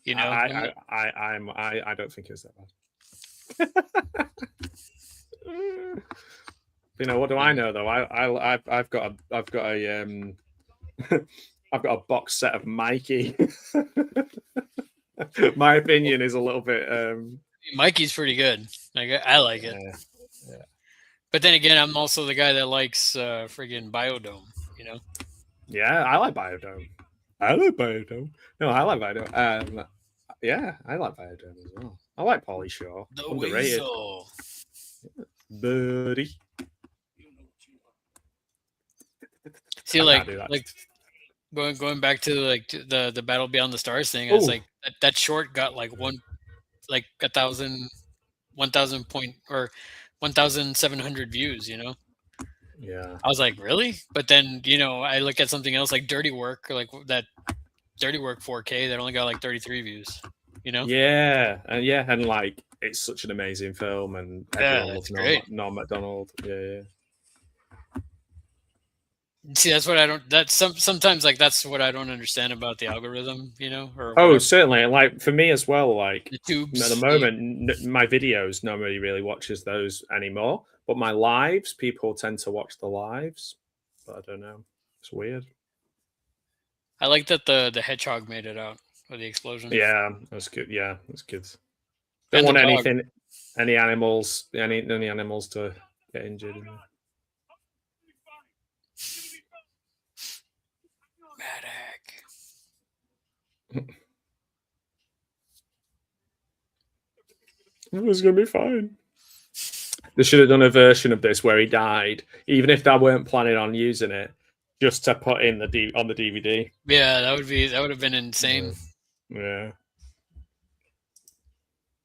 You know, I don't think it's that bad. You know, what do I know though? I've got a I've got a box set of Mikey. My opinion is a little bit. Mikey's pretty good. I like it. Yeah. But then again, I'm also the guy that likes friggin' Biodome. You know. Yeah, I like Biodome. No, I like Biodome. Yeah, I like Biodome as well. I like Pauly Shore. The underrated. Weasel. Buddy. See, like going back to like the Battle Beyond the Stars thing, I was like that short got like 1,700 views, you know. Yeah. I was like, really? But then, you know, I look at something else like Dirty Work, or like that Dirty Work 4K that only got like 33 views, you know? Yeah. And like, it's such an amazing film, and everyone loves Norm Macdonald. Yeah. See, that's what I don't. That's sometimes like that's what I don't understand about the algorithm, you know. Or oh, certainly. Like for me as well. Like the tubes. At the moment, my videos nobody really watches those anymore. But my lives, people tend to watch the lives. But I don't know. It's weird. I like that the hedgehog made it out of the explosion. Yeah, that's good. Yeah, that's good. Don't want any animals to get injured. It was gonna be fine. They should have done a version of this where he died, even if they weren't planning on using it, just to put in on the DVD. Yeah, that would have been insane. Yeah.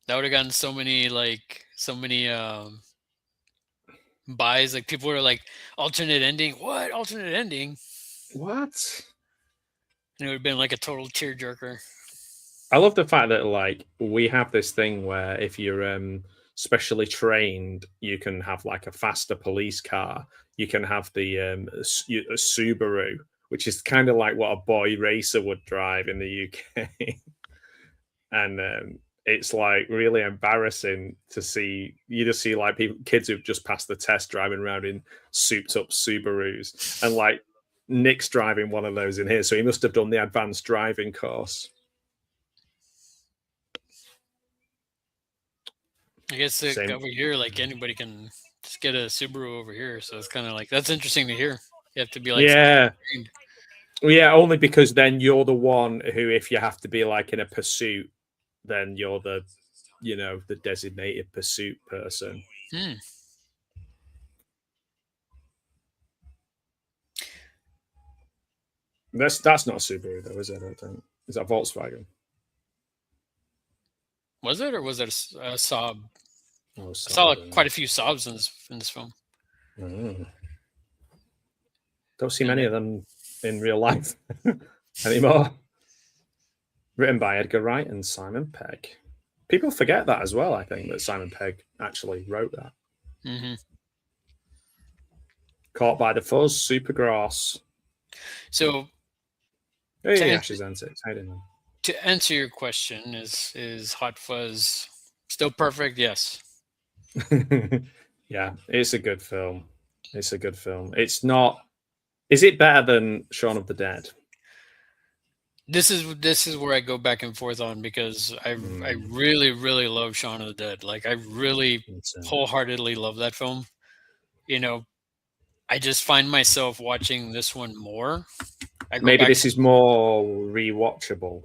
That would have gotten so many buys. Like people were like, alternate ending. What? Alternate ending? What? And it would have been like a total tearjerker. I love the fact that like we have this thing where if you're specially trained, you can have like a faster police car. You can have the a Subaru, which is kind of like what a boy racer would drive in the UK. And it's like really embarrassing to see. You just see like kids who've just passed the test driving around in souped up Subarus, and like Nick's driving one of those in here, so he must have done the advanced driving course. I guess over here, like anybody can just get a Subaru over here. So it's kind of like, that's interesting to hear. You have to be like, yeah, only because then you're the one who, if you have to be like in a pursuit, then you're the, the designated pursuit person. That's not a Subaru though, is it? I don't think. Is that Volkswagen? Was it, or was it a Saab? Oh, I saw quite a few Saabs in this film. Don't see many of them in real life anymore. Written by Edgar Wright and Simon Pegg. People forget that as well, I think, that Simon Pegg actually wrote that. Mm-hmm. Caught by the Fuzz, Supergrass. So, she's answered. To answer your question, is Hot Fuzz still perfect? Yes. Yeah, it's a good film. It's not. Is it better than Shaun of the Dead? This is where I go back and forth on, because I really, really love Shaun of the Dead. Like I really wholeheartedly love that film. I just find myself watching this one more. Maybe this is more rewatchable.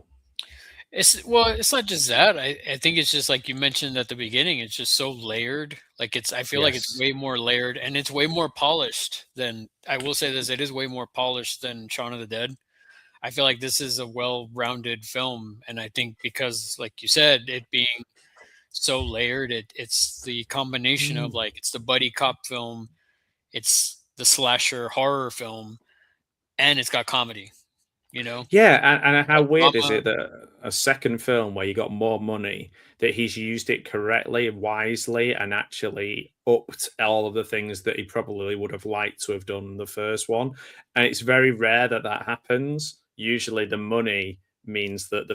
It's not just that. I think it's just like you mentioned at the beginning. It's just so layered. Like I feel like it's way more layered, and it's way more polished than, I will say this, it is way more polished than Shaun of the Dead. I feel like this is a well-rounded film, and I think because, like you said, it being so layered, it's the combination of like, it's the buddy cop film, it's the slasher horror film, and it's got comedy. Yeah, and how weird is it that a second film where you got more money, that he's used it correctly and wisely and actually upped all of the things that he probably would have liked to have done in the first one. And it's very rare that happens. Usually the money means that the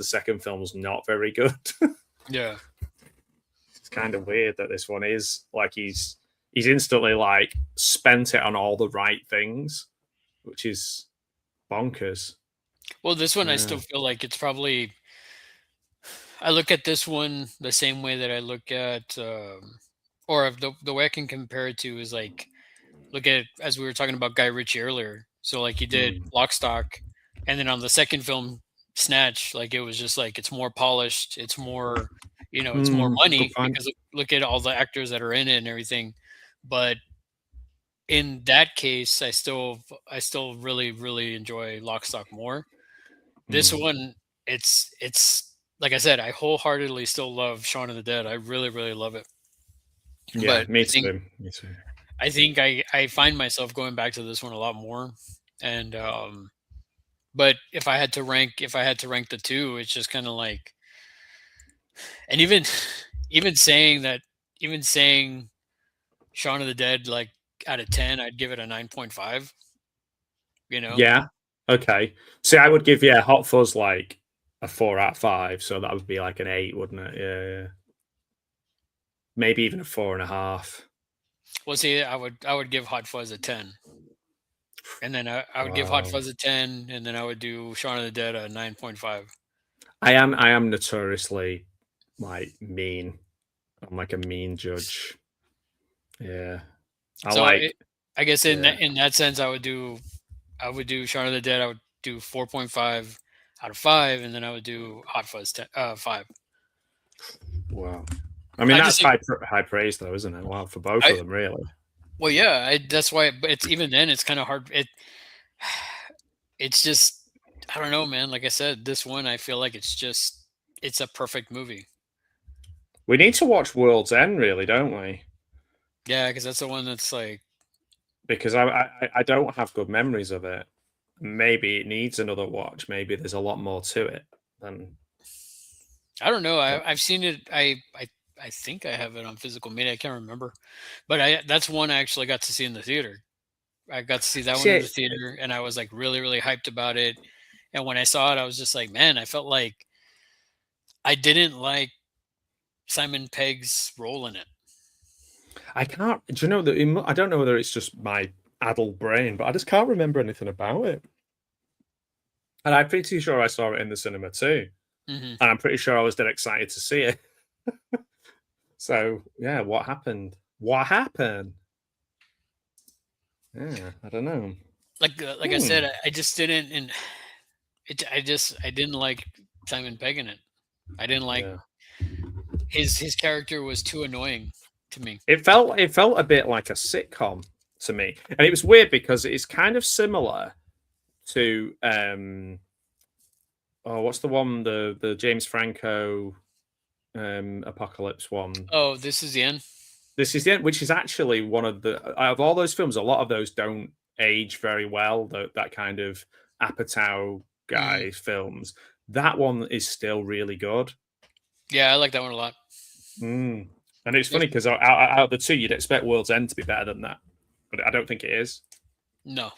second film's not very good. Yeah. It's kind of weird that this one is like, he's instantly like spent it on all the right things, which is bonkers. Well, this one, I still feel like it's probably, I look at this one the same way that I look at, or the way I can compare it to is like, look at, as we were talking about Guy Ritchie earlier. So like he did Lock, Stock, and then on the second film, Snatch, like it was just like, it's more polished, it's more, it's more money, because look at all the actors that are in it and everything. But in that case, I still really, really enjoy Lock, Stock more. This one, it's like I said, I wholeheartedly still love Shaun of the Dead. I really, really love it. Yeah, but me too. I think I find myself going back to this one a lot more, and but if I had to rank the two, it's just kind of like, and even saying that, even saying Shaun of the Dead, like out of 10, I'd give it a 9.5. You know? Yeah. Okay. See, I would give Hot Fuzz like a 4 out of 5, so that would be like an 8, wouldn't it? Yeah. Maybe even a 4.5. Well, see, I would give Hot Fuzz a 10, and then I would give Hot Fuzz a 10, and then I would do Shaun of the Dead a 9.5. I am notoriously like mean. I'm like a mean judge. Yeah. I guess in that sense, I would do Shaun of the Dead. I would do 4.5 out of 5, and then I would do Hot Fuzz 5. Wow. I mean, that's high praise, though, isn't it? Wow, for both of them, really. Well, yeah, that's why. But it's even then, it's kind of hard. It's just, I don't know, man. Like I said, this one, I feel like it's a perfect movie. We need to watch World's End, really, don't we? Yeah, because that's the one that's like. Because I don't have good memories of it. Maybe it needs another watch. Maybe there's a lot more to it than. I don't know. I've seen it. I think I have it on physical media. I can't remember, but that's one I actually got to see in the theater. I got to see that one in the theater, and I was like really, really hyped about it. And when I saw it, I was just like, man, I felt like I didn't like Simon Pegg's role in it. I can't. Do you know that? I don't know whether it's just my adult brain, but I just can't remember anything about it. And I'm pretty sure I saw it in the cinema too, and I'm pretty sure I was dead excited to see it. So yeah, what happened? What happened? Yeah, I don't know. Like I said, I just didn't, and I didn't like Simon Pegg in it. I didn't like his character was too annoying to me. It felt a bit like a sitcom to me, and it was weird because it's kind of similar to what's the one, the James Franco apocalypse one? Oh, This Is the End. This Is the End, which is actually one of the, out of all those films, a lot of those don't age very well. That kind of Apatow guy films. That one is still really good. Yeah, I like that one a lot. And it's funny because out of the two, you'd expect World's End to be better than that, but I don't think it is. No.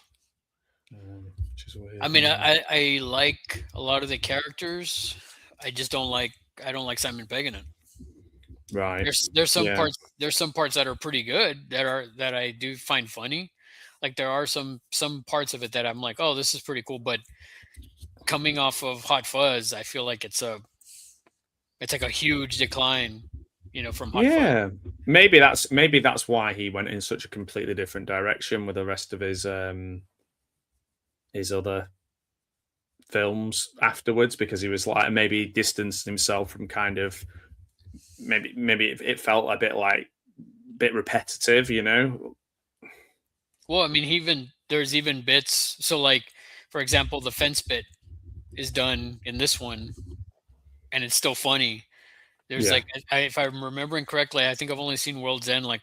Which is weird. I mean, I like a lot of the characters. I just don't like Simon Pegg in it. Right. There's some parts. There's some parts that are pretty good that I do find funny. Like there are some parts of it that I'm like, oh, this is pretty cool. But coming off of Hot Fuzz, I feel like it's like a huge decline, from Hot Fuzz. Maybe that's why he went in such a completely different direction with the rest of his other films afterwards, because he was like maybe distanced himself from kind of maybe it felt a bit repetitive, Well, I mean, there's even bits. So, like, for example, the fence bit is done in this one, and it's still funny. There's if I'm remembering correctly, I think I've only seen World's End like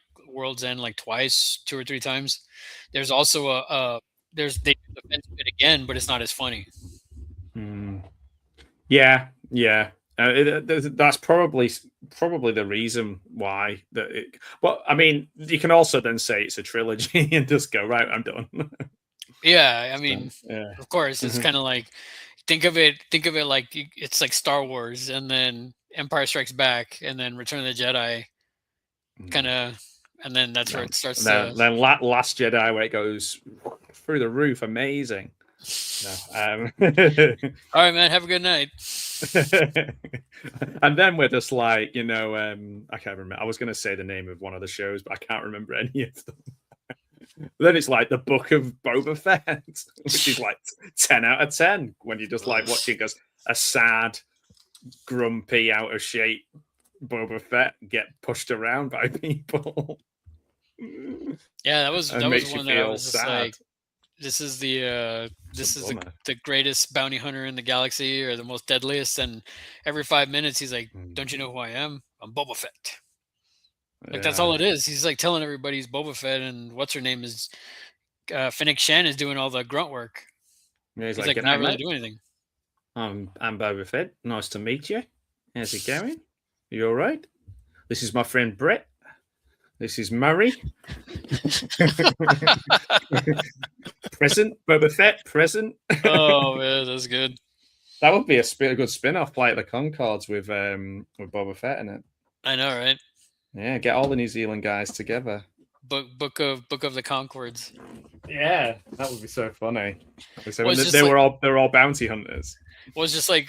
twice, 2 or 3 times. There's also they do the fence bit again, but it's not as funny. Yeah. That's probably the reason why Well, I mean, you can also then say it's a trilogy and just go, right, I'm done. Yeah, I mean, of course, it's kind of like think of it like it's like Star Wars, and then Empire Strikes Back, and then Return of the Jedi, kind of, and then that's where it starts. Then Last Jedi, where it goes through the roof, amazing. All right, man. Have a good night. And then we're just like, I can't remember. I was going to say the name of one of the shows, but I can't remember any of them. Then it's like the Book of Boba Fett, which is like 10 out of 10 when you're just like watching a sad, grumpy, out of shape Boba Fett get pushed around by people. Yeah, that was one that I was just like, this is the greatest bounty hunter in the galaxy, or the most deadliest, and every 5 minutes he's like, don't you know who I am? I'm Boba Fett. Like that's all it is. He's like telling everybody he's Boba Fett, and what's her name is Fennec Shan is doing all the grunt work. Yeah, he's like not really doing anything. I'm Boba Fett. Nice to meet you. How's it going? You all right? This is my friend Brett. This is Murray. Present. Boba Fett. Present. Oh man, that's good. That would be a good spin-off, like the Concords with Boba Fett in it. I know, right? Yeah, get all the New Zealand guys together. Book of the Concords. Yeah, that would be so funny. So they're all bounty hunters. Well, it's just like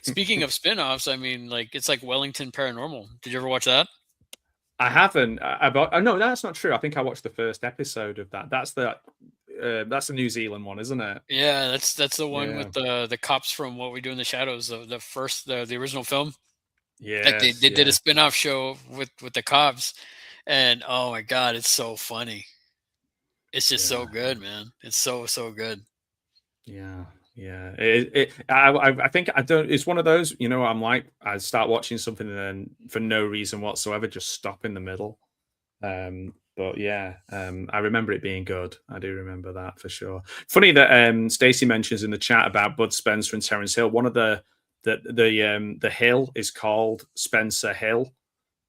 speaking of spin-offs, I mean, like it's like Wellington Paranormal. Did you ever watch that? I haven't. No, that's not true. I think I watched the first episode of that. That's the New Zealand one, isn't it? Yeah, that's the one with the cops from What We Do in the Shadows, the original film. Yeah, like they did a spin-off show with the cops, and oh my god, it's so funny. It's just so good, man. It's so good. Yeah. I think I don't. It's one of those, I'm like, I start watching something and then for no reason whatsoever, just stop in the middle. But yeah, I remember it being good. I do remember that for sure. Funny that Stacey mentions in the chat about Bud Spencer and Terence Hill. One of the hill is called Spencer Hill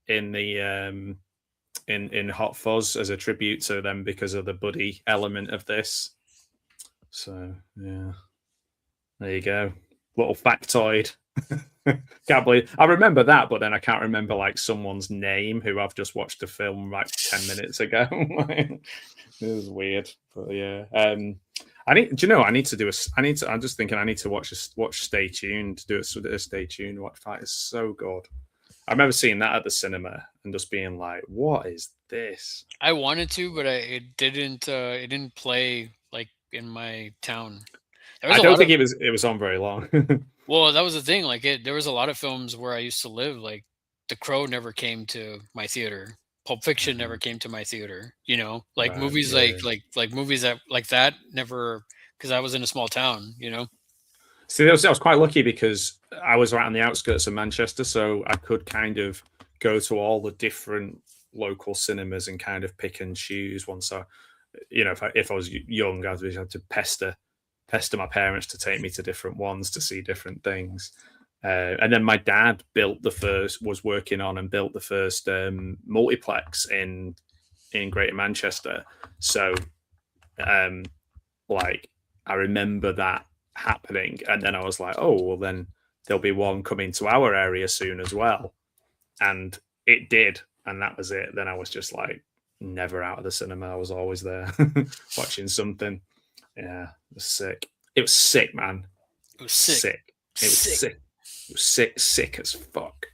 in the in Hot Fuzz as a tribute to them because of the buddy element of this. So yeah. There you go. Little factoid. Can't believe I remember that, but then I can't remember like someone's name who I've just watched the film like 10 minutes ago. It was weird. But yeah. I'm just thinking I need to watch Stay Tuned, do a Stay Tuned watch fight. It's so good. I remember seeing that at the cinema and just being like, what is this? I wanted to, but it didn't play like in my town. I don't think it was on very long. Well, that was the thing. Like there was a lot of films where I used to live. Like The Crow never came to my theater. Pulp Fiction never came to my theater. Like movies like movies that never, because I was in a small town. See, I was quite lucky because I was right on the outskirts of Manchester, so I could kind of go to all the different local cinemas and kind of pick and choose. Once if I was young, I'd have to pester my parents to take me to different ones to see different things. And then my dad was working on and built the first multiplex in Greater Manchester. So like I remember that happening, and then I was like, oh well, then there'll be one coming to our area soon as well. And it did, and that was it. Then I was just like never out of the cinema. I was always there watching something. Yeah, it was sick. It was sick, man. It was sick. It was sick. It was sick as fuck.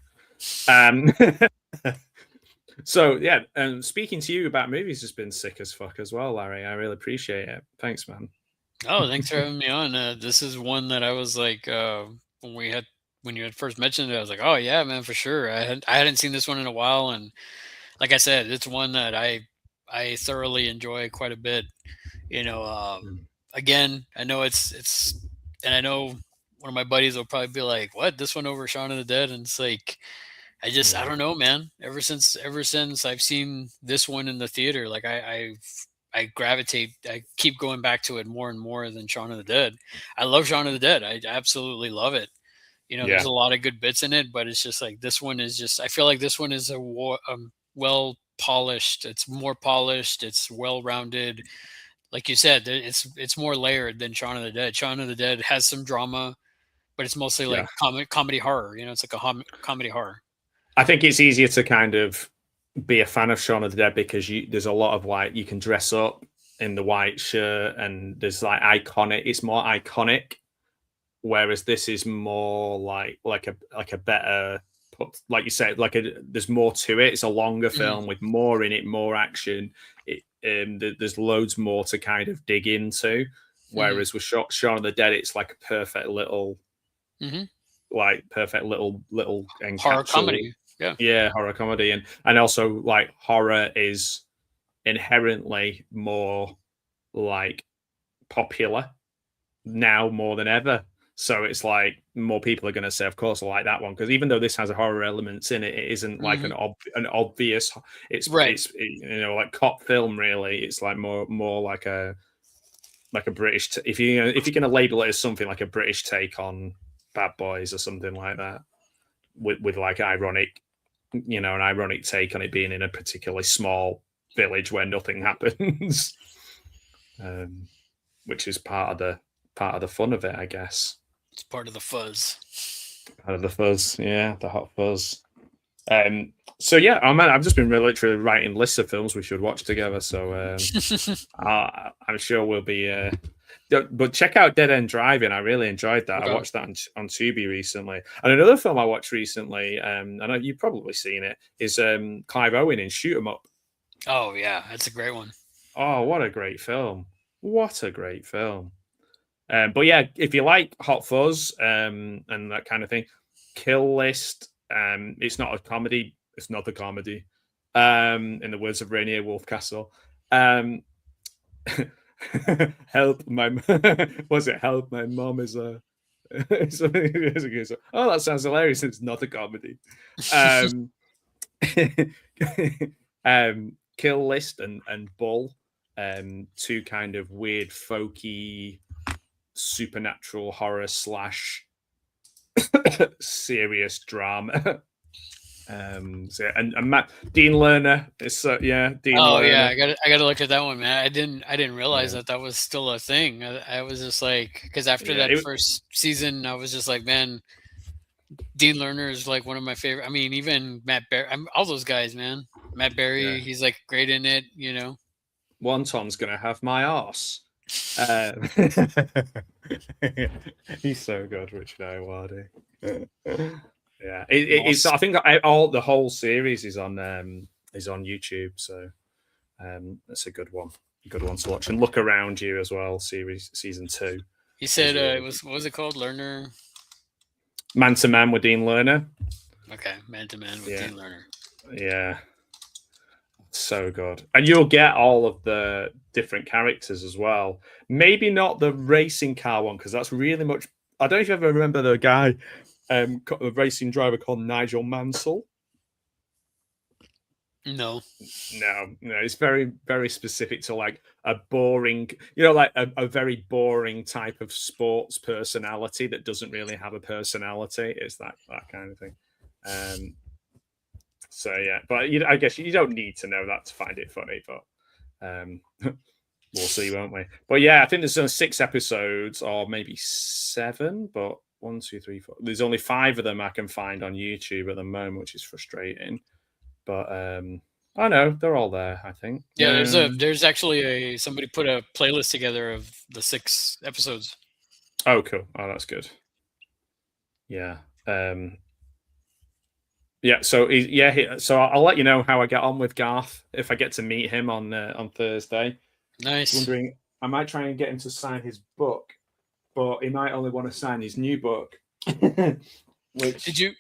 So yeah, and speaking to you about movies has been sick as fuck as well, Larry. I really appreciate it. Thanks, man. Oh, thanks for having me on. This is one that I was like, when you had first mentioned it, I was like, oh yeah, man, for sure. I hadn't seen this one in a while, and like I said, it's one that I thoroughly enjoy quite a bit. Again, I know it's, and I know one of my buddies will probably be like, "What? This one over Shaun of the Dead?" And it's like, I don't know, man. Ever since I've seen this one in the theater, like I gravitate. I keep going back to it more and more than Shaun of the Dead. I love Shaun of the Dead. I absolutely love it. There's a lot of good bits in it, but it's just like this one is just. I feel like this one is well polished. It's more polished. It's well rounded. Like you said, it's more layered than Shaun of the Dead. Shaun of the Dead has some drama, but it's mostly like comedy horror. It's like a comedy horror. I think it's easier to kind of be a fan of Shaun of the Dead because there's a lot of like you can dress up in the white shirt and there's like iconic. It's more iconic, whereas this is more like a better. Like you said, there's more to it. It's a longer film with more in it, more action. There's loads more to kind of dig into. Whereas with Shaun of the Dead, it's like a perfect little, little horror comedy. Yeah, horror comedy, and also like horror is inherently more like popular now more than ever. So it's like more people are going to say, of course, I like that one, because even though this has a horror elements in it, it isn't like an obvious. It's like cop film. Really, it's like more like a British. If you're going to label it as something like a British take on Bad Boys or something like that, with like ironic, an ironic take on it being in a particularly small village where nothing happens, which is part of the fun of it, I guess. It's part of the fuzz. Part of the fuzz, yeah, the hot fuzz. So yeah, I've just been literally writing lists of films we should watch together. So I'm sure we'll be. But check out Dead End Driving. I really enjoyed that. Okay. I watched that on Tubi recently. And another film I watched recently, I know you've probably seen it, is Clive Owen in Shoot 'Em Up. Oh yeah, that's a great one. Oh, what a great film! What a great film! But yeah, if you like Hot Fuzz and that kind of thing, Kill List. It's not a comedy. It's not a comedy. In the words of Rainier Wolfcastle. Help my help my mom is a oh, that sounds hilarious. It's not a comedy. Kill List and Bull, two kind of weird folky supernatural horror / serious drama. And Dean Lerner is Dean Lerner. Yeah, I got to look at that one, man. I didn't realize that was still a thing. I was just like, because after that first season, I was just like, man, Dean Lerner is like one of my favorite. I mean, even Matt Berry, all those guys, man. Matt Berry, he's like great in it, Wonton's gonna have my arse. He's so good, Richard Ayoade. Yeah, it's. I think the whole series is on YouTube, so that's a good one. Good one to watch. And Look Around You as well. Season 2. He said it was. What was it called? Lerner. Man to Man with Dean Lerner. Okay, Man to Man with Dean Lerner. Yeah. So good. And you'll get all of the different characters as well. Maybe not the racing car one, because that's really much. I don't know if you ever remember the guy, the racing driver called Nigel Mansell. No. It's very, very specific to like a boring, like a very boring type of sports personality that doesn't really have a personality. It's that kind of thing. So yeah, but I guess you don't need to know that to find it funny, but we'll see, won't we? But yeah, I think there's 6 episodes, or maybe 7, but 1, 2, 3, 4. There's only 5 of them I can find on YouTube at the moment, which is frustrating. But I know they're all there, I think. Yeah, there's actually somebody put a playlist together of the 6 episodes. Oh, cool. Oh, that's good. Yeah. Yeah, so I'll let you know how I get on with Garth if I get to meet him on Thursday. Nice. Wondering, I might try and get him to sign his book, but he might only want to sign his new book. Which did you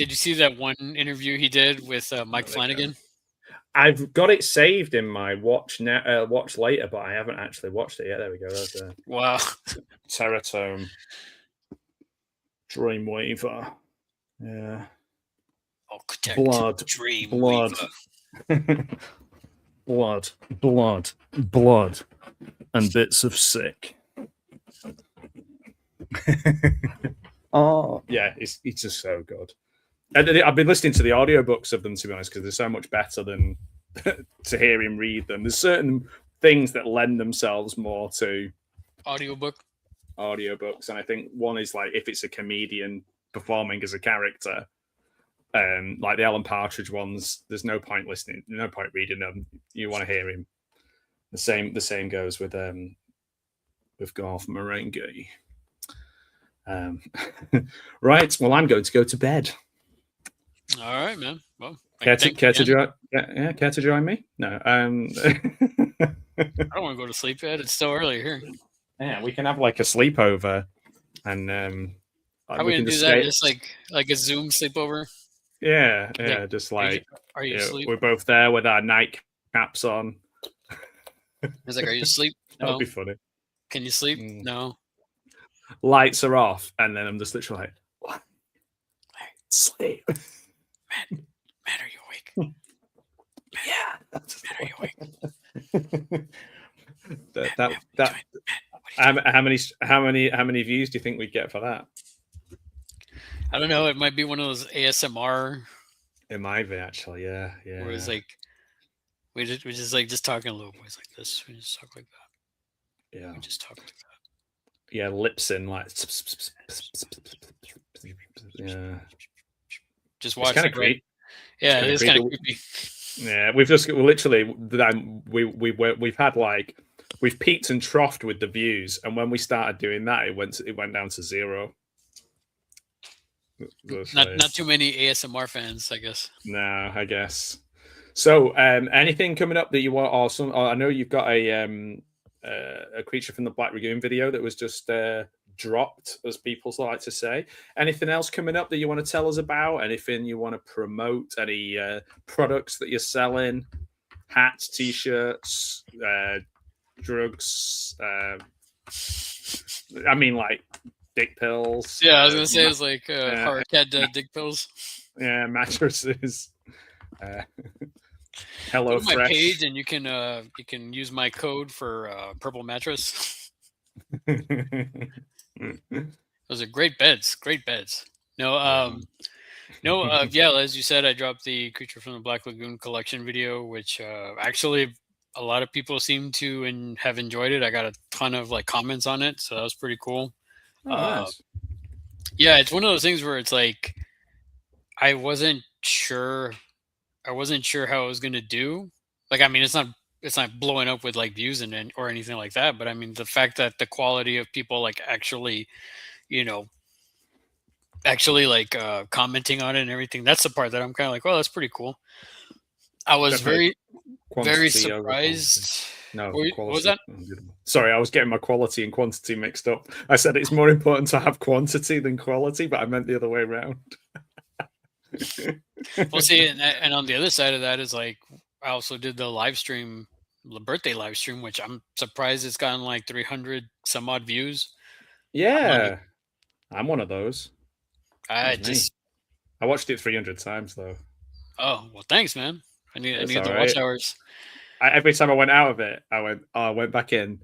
see that one interview he did with Mike Flanagan? I've got it saved in my watch later, but I haven't actually watched it yet. There we go. There's wow. Teratome Dreamweaver. Yeah. Blood. Dreamweaver. Blood, and bits of sick. Oh, yeah, it's just so good. And I've been listening to the audiobooks of them, to be honest, because they're so much better than to hear him read them. There's certain things that lend themselves more to audiobooks, and I think one is like if it's a comedian performing as a character, like the Alan Partridge ones, there's no point listening, no point reading them. You want to hear him. The same goes with Garth Marenghi. Right. Well, I'm going to go to bed. All right, man. Well, care to join me? No. I don't want to go to sleep yet. It's still early here. Yeah, we can have like a sleepover, and how we can do that? Just like a Zoom sleepover. Yeah, just like are you asleep? We're both there with our night caps on. It's like, are you asleep? No. That'd be funny. Can you sleep? No. lights are off, and then I'm just literally like, what? Sleep. Man, are you awake? Man, Yeah. Man, are you awake? How many views do you think we'd get for that? I don't know. It might be one of those ASMR. It might be, actually. Yeah. Where it's like we just like just talking a little voice like this. We just talk like that. Yeah. We just talk like that. Yeah, lips in like. Yeah. Just watch. It's kind of creepy. Yeah, it's kind of creepy. Yeah, we've had like we've peaked and troughed with the views, and when we started doing that, it went down to 0. Not too many ASMR fans, I guess. No, I guess. So, anything coming up that you want? Awesome. I know you've got a Creature from the Black Lagoon video that was just dropped, as people like to say. Anything else coming up that you want to tell us about? Anything you want to promote? Any products that you're selling? Hats, t-shirts, drugs. I mean, like dick pills. Yeah, I was gonna say it's like hard cat dick pills. Yeah, mattresses. Hello, go to my Fresh. page, and you can use my code for purple mattress. Those are great beds. Great beds. No, yeah, as you said, I dropped the Creature from the Black Lagoon collection video, which actually a lot of people seem to and have enjoyed it. I got a ton of like comments on it, so that was pretty cool. Nice. Yeah, it's one of those things where it's like I wasn't sure how it was gonna do. Like, I mean, it's not blowing up with like views and or anything like that, but I mean, the fact that the quality of people like actually like commenting on it and everything, that's the part that I'm kind of like, well, that's pretty cool. I was very surprised. No, what was that? Sorry, I was getting my quality and quantity mixed up. I said it's more important to have quantity than quality, but I meant the other way around. Well, see, and on the other side of that is like, I also did the birthday live stream, which I'm surprised it's gotten like 300 some odd views. Yeah, I'm one of those. I watched it 300 times though. Oh, well, thanks, man. I need the watch hours. Every time I went out of it, I went back in,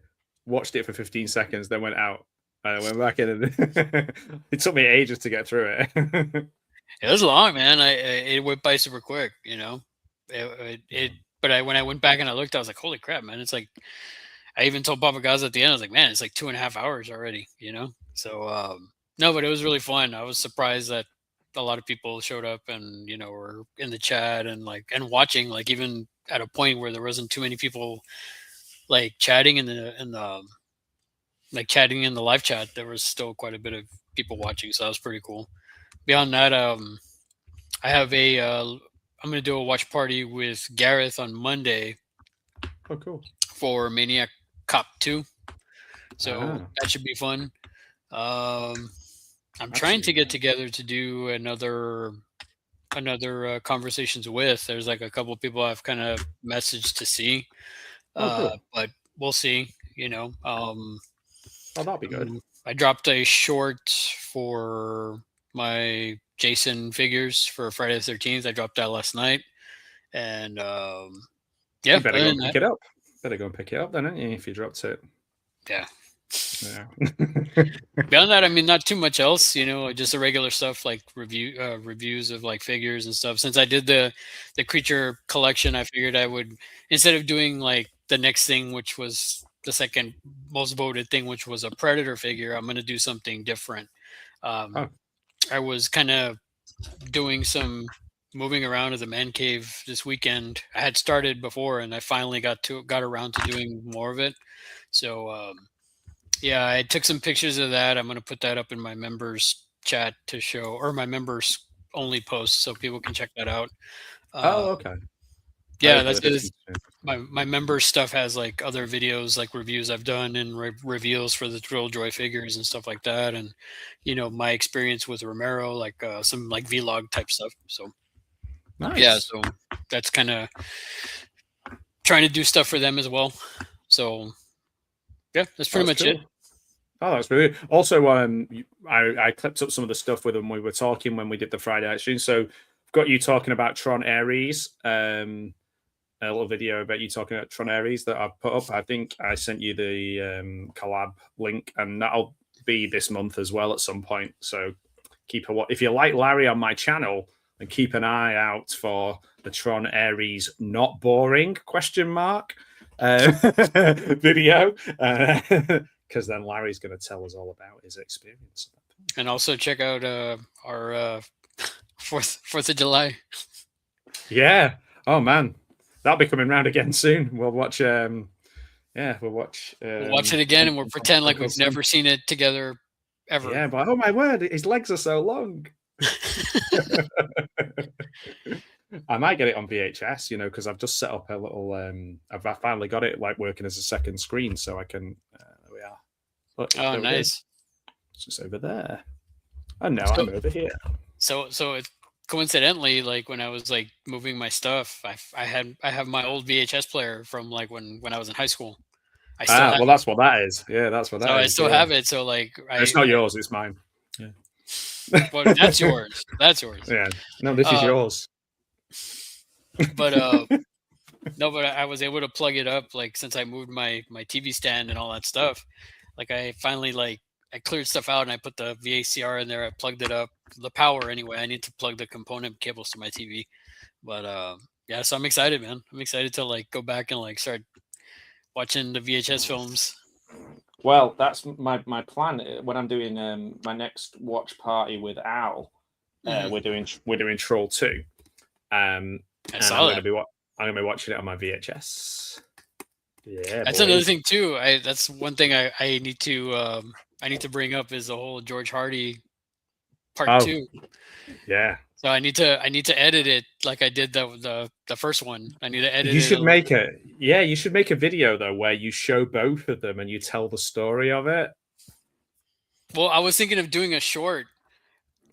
watched it for 15 seconds, then went out. I went back in, and it took me ages to get through it. It was long, man. It went by super quick, But when I went back and I looked, I was like, holy crap, man. It's like, I even told Papa Gaz at the end, I was like, man, it's like 2.5 hours already, So, no, but it was really fun. I was surprised that a lot of people showed up and, were in the chat and watching, like even at a point where there wasn't too many people like chatting in the live chat. There was still quite a bit of people watching. So that was pretty cool. Beyond that, I have I'm going to do a watch party with Gareth on Monday. Oh, cool. For Maniac Cop 2. So that should be fun. I'm trying to get together to do another conversations with. There's like a couple of people I've kind of messaged to see. Cool. But we'll see, Oh, that'll be good. I dropped a short for my Jason figures for Friday the 13th. I dropped that last night. And yeah. You better go and pick it up. Better go and pick it up then, aren't you, if you dropped it? Yeah. Beyond that, I mean, not too much else, just the regular stuff like reviews of like figures and stuff. Since I did the creature collection, I figured I would, instead of doing like the next thing, which was the second most voted thing, which was a Predator figure, I'm going to do something different. I was kind of doing some moving around at the man cave this weekend. I had started before and I finally got around to doing more of it. So, yeah, I took some pictures of that. I'm going to put that up in my members chat to show, or my members only post, so people can check that out. Okay. Yeah, that's good. My members stuff has like other videos, like reviews I've done and reveals for the Drill Joy figures and stuff like that. And, my experience with Romero, like some like vlog type stuff. So, nice. Yeah, so that's kind of trying to do stuff for them as well. So, yeah, that's pretty much it. Oh, that's brilliant. Also, I clipped up some of the stuff with them. We were talking when we did the Friday night stream. So I've got you talking about Tron Ares. A little video about you talking about Tron Ares that I've put up. I think I sent you the collab link, and that'll be this month as well at some point. So keep a if you like Larry on my channel, and keep an eye out for the Tron Ares not boring ? Video. Because then Larry's going to tell us all about his experience. And also check out our 4th of July. Yeah. Oh man, that'll be coming round again soon. We'll watch. We'll watch. We'll watch it again, and we'll pretend like we've never seen it together ever. Yeah, but oh my word, his legs are so long. I might get it on VHS, because I've just set up a little. I've finally got it like working as a second screen, so I can. There we are. Look, oh, nice. It's just over there. And now I'm over here. So it, coincidentally, like when I was like moving my stuff, I have my old VHS player from like when I was in high school. I still have that's what that is. Yeah, that's what that is. I still have it. So like, it's not yours. It's mine. Yeah. Well, that's yours. That's yours. Yeah. No, this is yours. But no, but I was able to plug it up like since I moved my TV stand and all that stuff. Like I finally I cleared stuff out and I put the VCR in there. I plugged it up. The power anyway. I need to plug the component cables to my TV. But yeah, so I'm excited, man. I'm excited to like go back and like start watching the VHS films. Well, that's my plan when I'm doing my next watch party with Al. We're doing Troll 2. I'm going to be watching it on my VHS. Yeah, that's another thing too. That's one thing I need to bring up is the whole George Hardy part 2. Yeah. So I need to edit it like I did the first one. I need to edit. You should make it. Yeah, you should make a video though where you show both of them and you tell the story of it. Well, I was thinking of doing a short,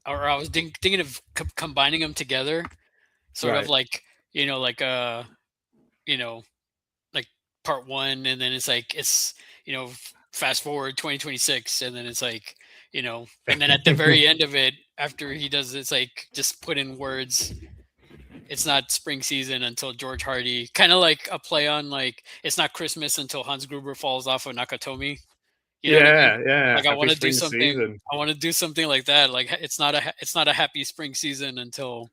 or I was thinking of combining them together, sort of like like part 1, and then it's fast forward 2026, and then it's like and then at the very end of it, after he does it's like just put in words. It's not spring season until George Hardy, kind of like a play on like it's not Christmas until Hans Gruber falls off of Nakatomi. You know what I mean? Yeah. Like I want to do something. Season. I want to do something like that. Like it's not a happy spring season until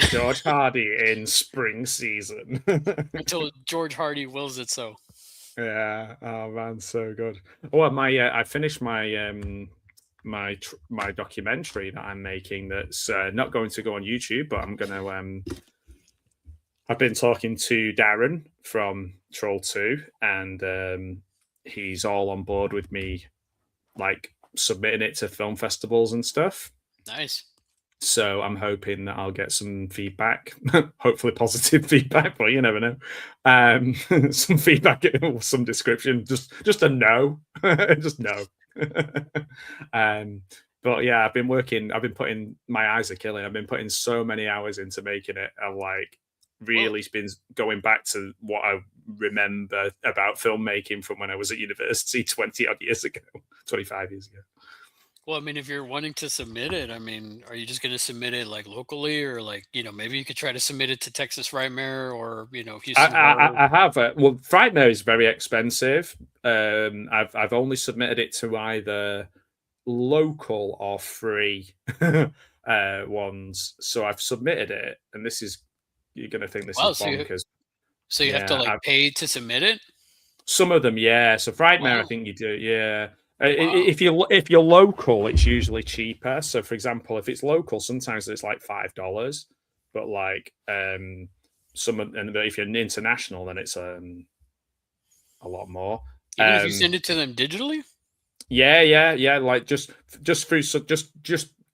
George Hardy in spring season. Until George Hardy wills it so. Yeah. Oh man, so good. Oh, I finished my my documentary that I'm making. That's not going to go on YouTube, but I'm gonna. I've been talking to Darren from Troll 2, and he's all on board with me, like submitting it to film festivals and stuff. Nice. So I'm hoping that I'll get some feedback, hopefully positive feedback, but you never know. Some feedback, some description, just a no, just no. But yeah, I've been putting, my eyes are killing. I've been putting so many hours into making it. I've like really been going back to what I remember about filmmaking from when I was at university 20 odd years ago, 25 years ago. Well, I mean, if you're wanting to submit it, I mean, are you just going to submit it like locally, or like, maybe you could try to submit it to Texas Frightmare or, Houston? I have. Well, Frightmare is very expensive. I've only submitted it to either local or free ones. So I've submitted it, and you're going to think this is bonkers. So you have to like pay to submit it? Some of them, yeah. So Frightmare, I think you do, yeah. Wow. If you're local, it's usually cheaper. So, for example, if it's local, sometimes it's like $5. But like but if you're international, then it's a lot more. Even if you send it to them digitally. Yeah. Like just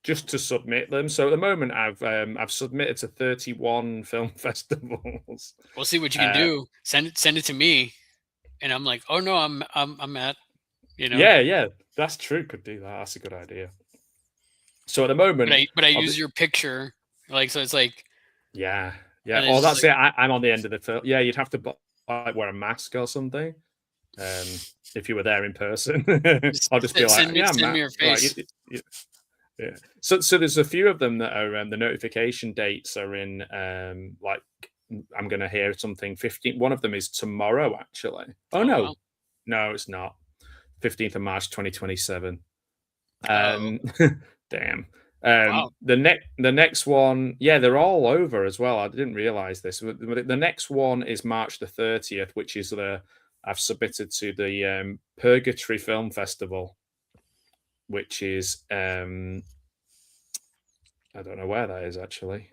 to submit them. So at the moment, I've submitted to 31 film festivals. We'll see what you can do. Send it to me, and I'm like, oh no, I'm at. Yeah, that's true. Could do that. That's a good idea. So at the moment, but I use your picture, like, so it's like, yeah. Oh, that's like, it. I'm on the end of the film. Yeah, you'd have to like wear a mask or something. if you were there in person. I'll just be like, send me your face. Yeah. So there's a few of them that are the notification dates are in like I'm going to hear something 15. One of them is tomorrow, actually. Oh, no. Wow. No, it's not. 15th of March, 2027. Damn. Wow. The next one, yeah, they're all over as well. I didn't realize this. The next one is March the 30th, which is I've submitted to the Purgatory Film Festival, which is I don't know where that is actually.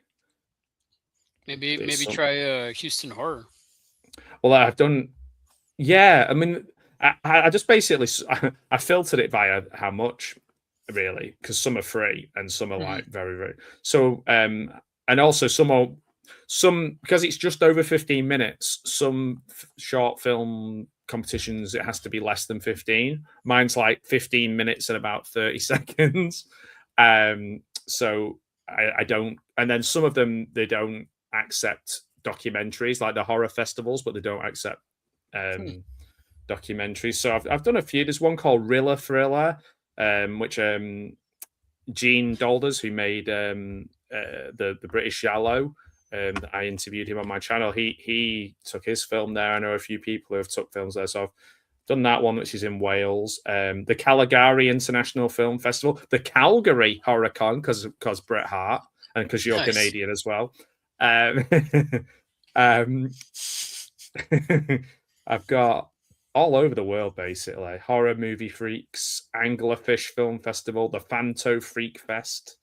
Maybe try Houston Horror. Well, I've done. Yeah, I mean, I just basically I filtered it via how much, really, because some are free and some are like very, very. So and also some because it's just over 15 minutes. Some short film competitions it has to be less than 15. Mine's like 15 minutes and about 30 seconds. So I don't, and then some of them they don't accept documentaries like the horror festivals, but they don't accept documentaries. So I've done a few. There's one called Rilla Thriller, which Gene Dolders, who made the British Yallo, I interviewed him on my channel. He took his film there. I know a few people who have took films there. So I've done that one, which is in Wales. The Caligari International Film Festival, the Calgary Horrorcon, because Bret Hart, and because you're Canadian as well. I've got all over the world, basically. Horror Movie Freaks, Anglerfish Film Festival, the Fanto Freak Fest,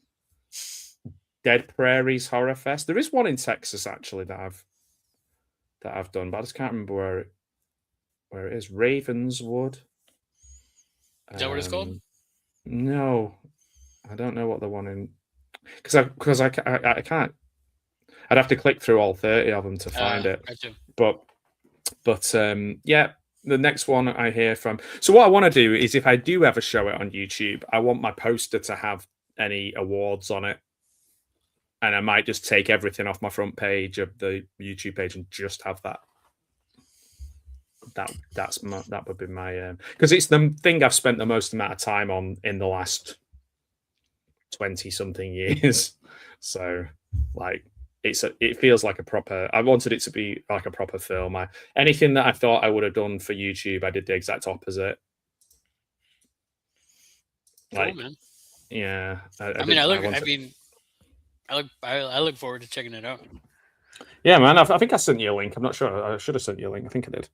Dead Prairies Horror Fest. There is one in Texas actually that I've done, but I just can't remember where it is. Ravenswood. Is that what it's called? No, I don't know what the one in because I can't. I'd have to click through all 30 of them to find it. Gotcha. But yeah, the next one I hear from. So what I want to do is, if I do ever show it on YouTube, I want my poster to have any awards on it, and I might just take everything off my front page of the YouTube page and just have that. That would be my because it's the thing I've spent the most amount of time on in the last 20 something years. So like. It feels like a proper. I wanted it to be like a proper film. Anything that I thought I would have done for YouTube, I did the exact opposite. Cool, man. Yeah. I look forward to checking it out. Yeah, man. I think I sent you a link. I'm not sure. I should have sent you a link. I think I did.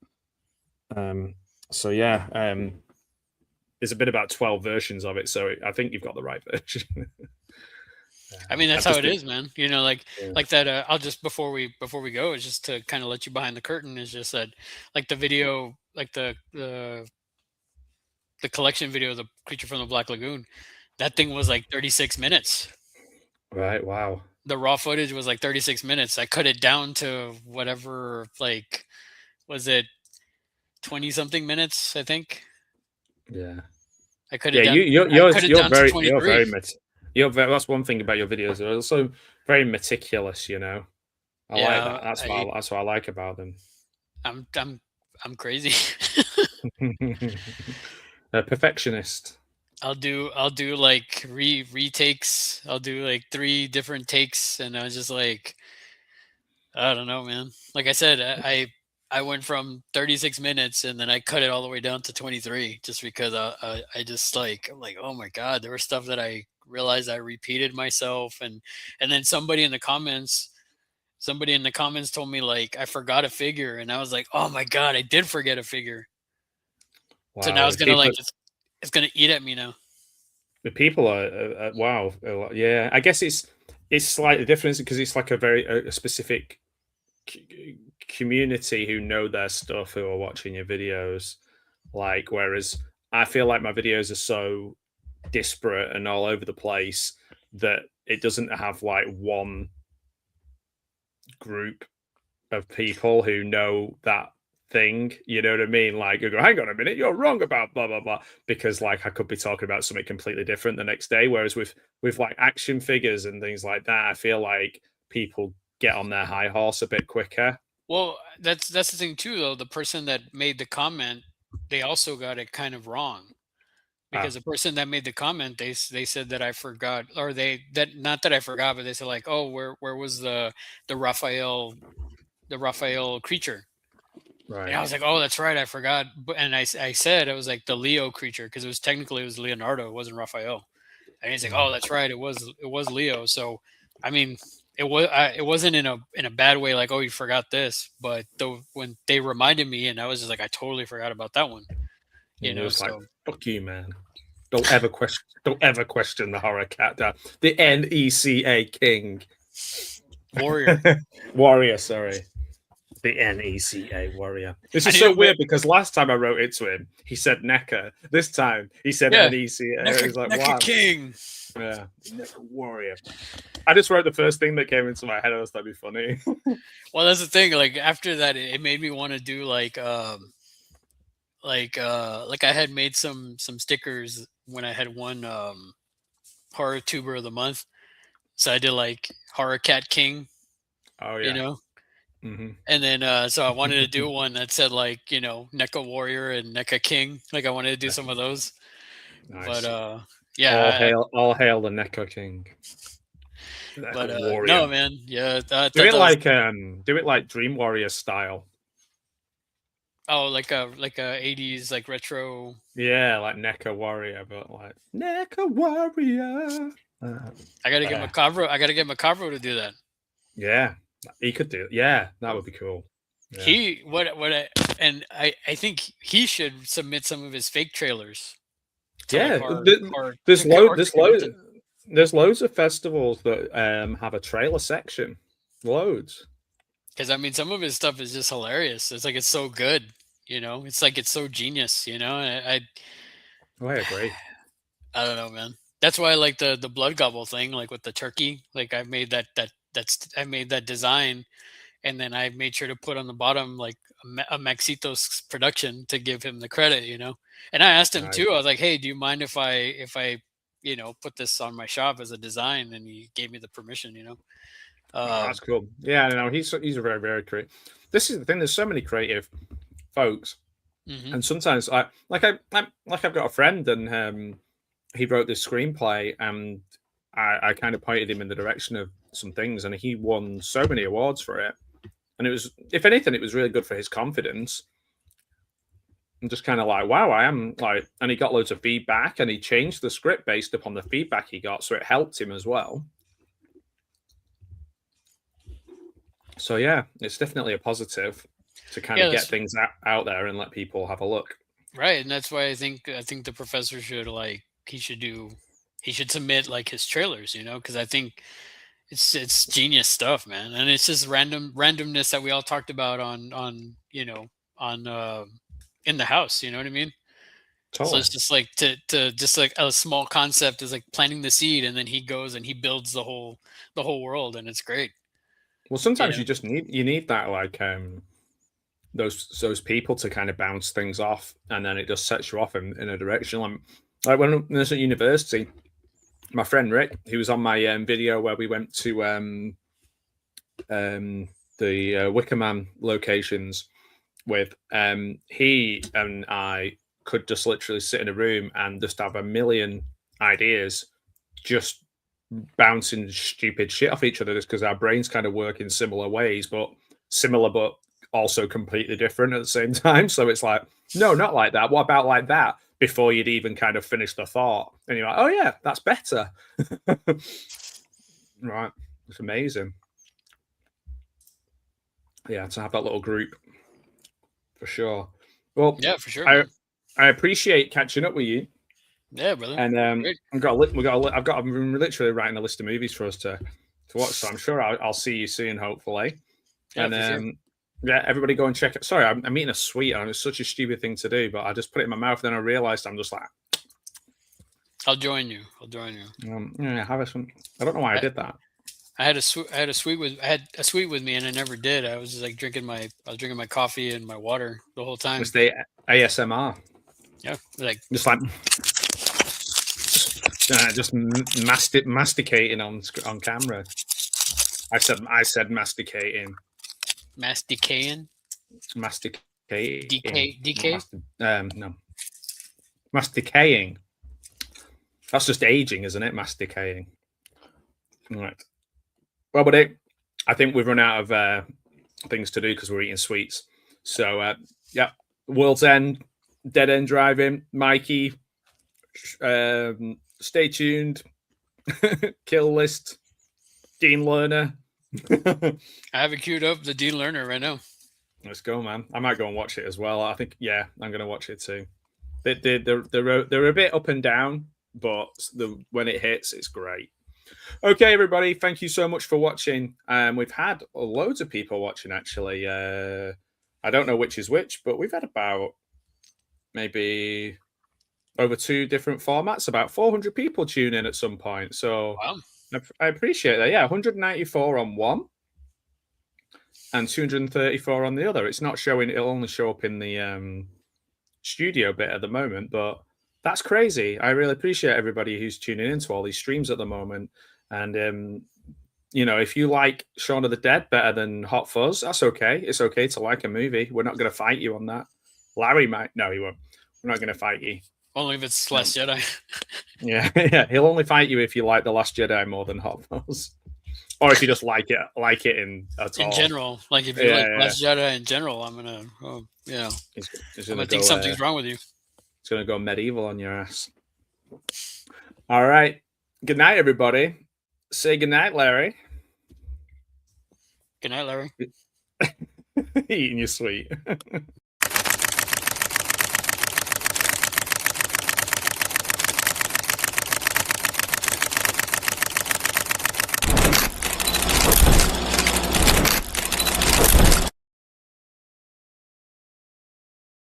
So yeah. There's been about 12 versions of it, so I think you've got the right version. I mean, that's how it is, man. You know, like that. I'll just before we go, it's just to kind of let you behind the curtain. Is just that, like the video, like the collection video, the Creature from the Black Lagoon. That thing was like 36 minutes. Right. Wow. The raw footage was like 36 minutes. I cut it down to whatever. Like, was it 20 something minutes? I think. Yeah. I cut it down. That's one thing about your videos. They're also very meticulous, you know. I like that. That's what I like about them. I'm crazy. A perfectionist. I'll do like retakes. I'll do like 3 different takes, and I was just like, I don't know, man. Like I said, I went from 36 minutes and then I cut it all the way down to 23 just because I just I'm like, oh my God, there was stuff that I realized I repeated myself. And then somebody in the comments told me like, I forgot a figure. And I was like, oh my God, I did forget a figure. Wow. So now it's going to it's going to eat at me now. The people are wow. Yeah. I guess it's slightly different because it's like a very specific community who know their stuff, who are watching your videos, like, whereas I feel like my videos are so disparate and all over the place that it doesn't have like one group of people who know that thing, you know what I mean? Like, you go, hang on a minute, you're wrong about blah blah blah, because like I could be talking about something completely different the next day. Whereas with like action figures and things like that, I feel like people get on their high horse a bit quicker. Well, that's the thing too, though. The person that made the comment they also got it kind of wrong, because the person that made the comment, they said that I forgot, or not that I forgot, but they said like, oh, where was the Raphael creature? Right. And I was like, oh, that's right, I forgot. And I said it was like the Leo creature, because it was Leonardo, it wasn't Raphael. And he's like, oh, that's right, it was Leo. So I mean, it wasn't in a bad way, like, oh, you forgot this, but when they reminded me, and I was just like, I totally forgot about that one. You know, so like, fuck you, man. Don't ever question the horror cat. The NECA king. Warrior, sorry. The NECA warrior. This is so weird because last time I wrote it to him, he said NECA. This time he said NECA. NECA, was like, wow. king. Yeah, NECA warrior. I just wrote the first thing that came into my head. I thought that'd be funny. Well, that's the thing. Like after that, it made me want to do like I had made some stickers when I had won horror tuber of the month. So I did like horror cat king. Oh yeah. You know. Mm-hmm. And then so I wanted to do one that said like, you know, NECA warrior and NECA king. Like I wanted to do some of those. Nice. But yeah, all hail the NECA king. But no, man, yeah. Do it like Dream Warrior style. Oh, like a 80s like retro. Yeah, like NECA warrior, but like NECA warrior. I gotta get Macabro to do that. Yeah, he could do it. Yeah, that would be cool. Yeah. I think he should submit some of his fake trailers. Yeah, there's loads of festivals that have a trailer section. Loads. Because I mean, some of his stuff is just hilarious. It's like it's so good, you know. It's like it's so genius, you know. I agree. I don't know, man. That's why I like the blood gobble thing, like with the turkey. Like I made I made that design, and then I made sure to put on the bottom like a Maxitos production to give him the credit, you know. And I asked him too. I was like, "Hey, do you mind if I you know put this on my shop as a design?" And he ggave me the permission, you know. That's cool. Yeah, no, he's a very, very creative. This is the thing. There's so many creative folks, and sometimes I've got a friend, and he wrote this screenplay, and I kind of pointed him in the direction of some things, and he won so many awards for it. And it was, if anything, it was really good for his confidence. I'm just kind of like, wow, I am like, and he got loads of feedback, and he changed the script based upon the feedback he got, so it helped him as well. So yeah, it's definitely a positive to kind of get things out there and let people have a look. Right, and that's why I think the professor should he should submit like his trailers, you know, because I think it's genius stuff, man, and it's just randomness that we all talked about on you know on in the house, you know what I mean? Totally. So it's just like to just like a small concept is like planting the seed, and then he goes and he builds the whole world, and it's great. Well, sometimes you just need that like those people to kind of bounce things off, and then it just sets you off in a direction. Like when I was at university, my friend Rick, he was on my video where we went to the Wicker Man locations with he and I could just literally sit in a room and just have a million ideas, just bouncing stupid shit off each other, just because our brains kind of work in similar ways, but also completely different at the same time. So it's like, no, not like that. What about like that? Before you'd even kind of finish the thought, and you're like, oh yeah, that's better. Right, it's amazing. Yeah, to have that little group for sure. Well, yeah, for sure. I appreciate catching up with you. Yeah, brother. And I'm literally writing a list of movies for us to watch. So I'm sure I'll see you soon, hopefully. Yeah, and yeah, everybody go and check it. Sorry, I'm eating a sweet, and it's such a stupid thing to do, but I just put it in my mouth. Then I realized I'm just like, I'll join you. Yeah, have some. I don't know why I did that. I had a sweet with me, and I never did. I was just like drinking my coffee and my water the whole time. It's the ASMR. Yeah, like just masticating on camera. I said masticating. Masticating. Masticating. DK? No. Mass decaying. That's just aging, isn't it? Mass decaying. All right. Well, buddy, I think we've run out of things to do because we're eating sweets. So, yeah, World's End, Dead End Driving, Mikey, stay tuned, Kill List, Dean Lerner. I have it queued up, the Dean Lerner right now. Let's go, man. I might go and watch it as well. I think, yeah, I'm going to watch it too. They're a bit up and down, but when it hits, it's great. Okay, everybody, thank you so much for watching. We've had loads of people watching, actually. I don't know which is which, but we've had about maybe over 2 different formats, about 400 people tune in at some point. So wow. I appreciate that. Yeah, 194 on one and 234 on the other. It's not showing. It'll only show up in the studio bit at the moment, but that's crazy. I really appreciate everybody who's tuning into all these streams at the moment. And you know, if you like Shaun of the Dead better than Hot Fuzz, that's okay. It's okay to like a movie. We're not going to fight you on that. Larry might. No, he won't. We're not going to fight you. Only if it's Last Jedi. Yeah, yeah. He'll only fight you if you like The Last Jedi more than Hot Fuzz, or if you just like it in general. Like if you like Last Jedi in general, I'm gonna, he's gonna think something's wrong with you. It's gonna go medieval on your ass. All right. Good night, everybody. Say good night, Larry. Good night, Larry. Eating your sweet.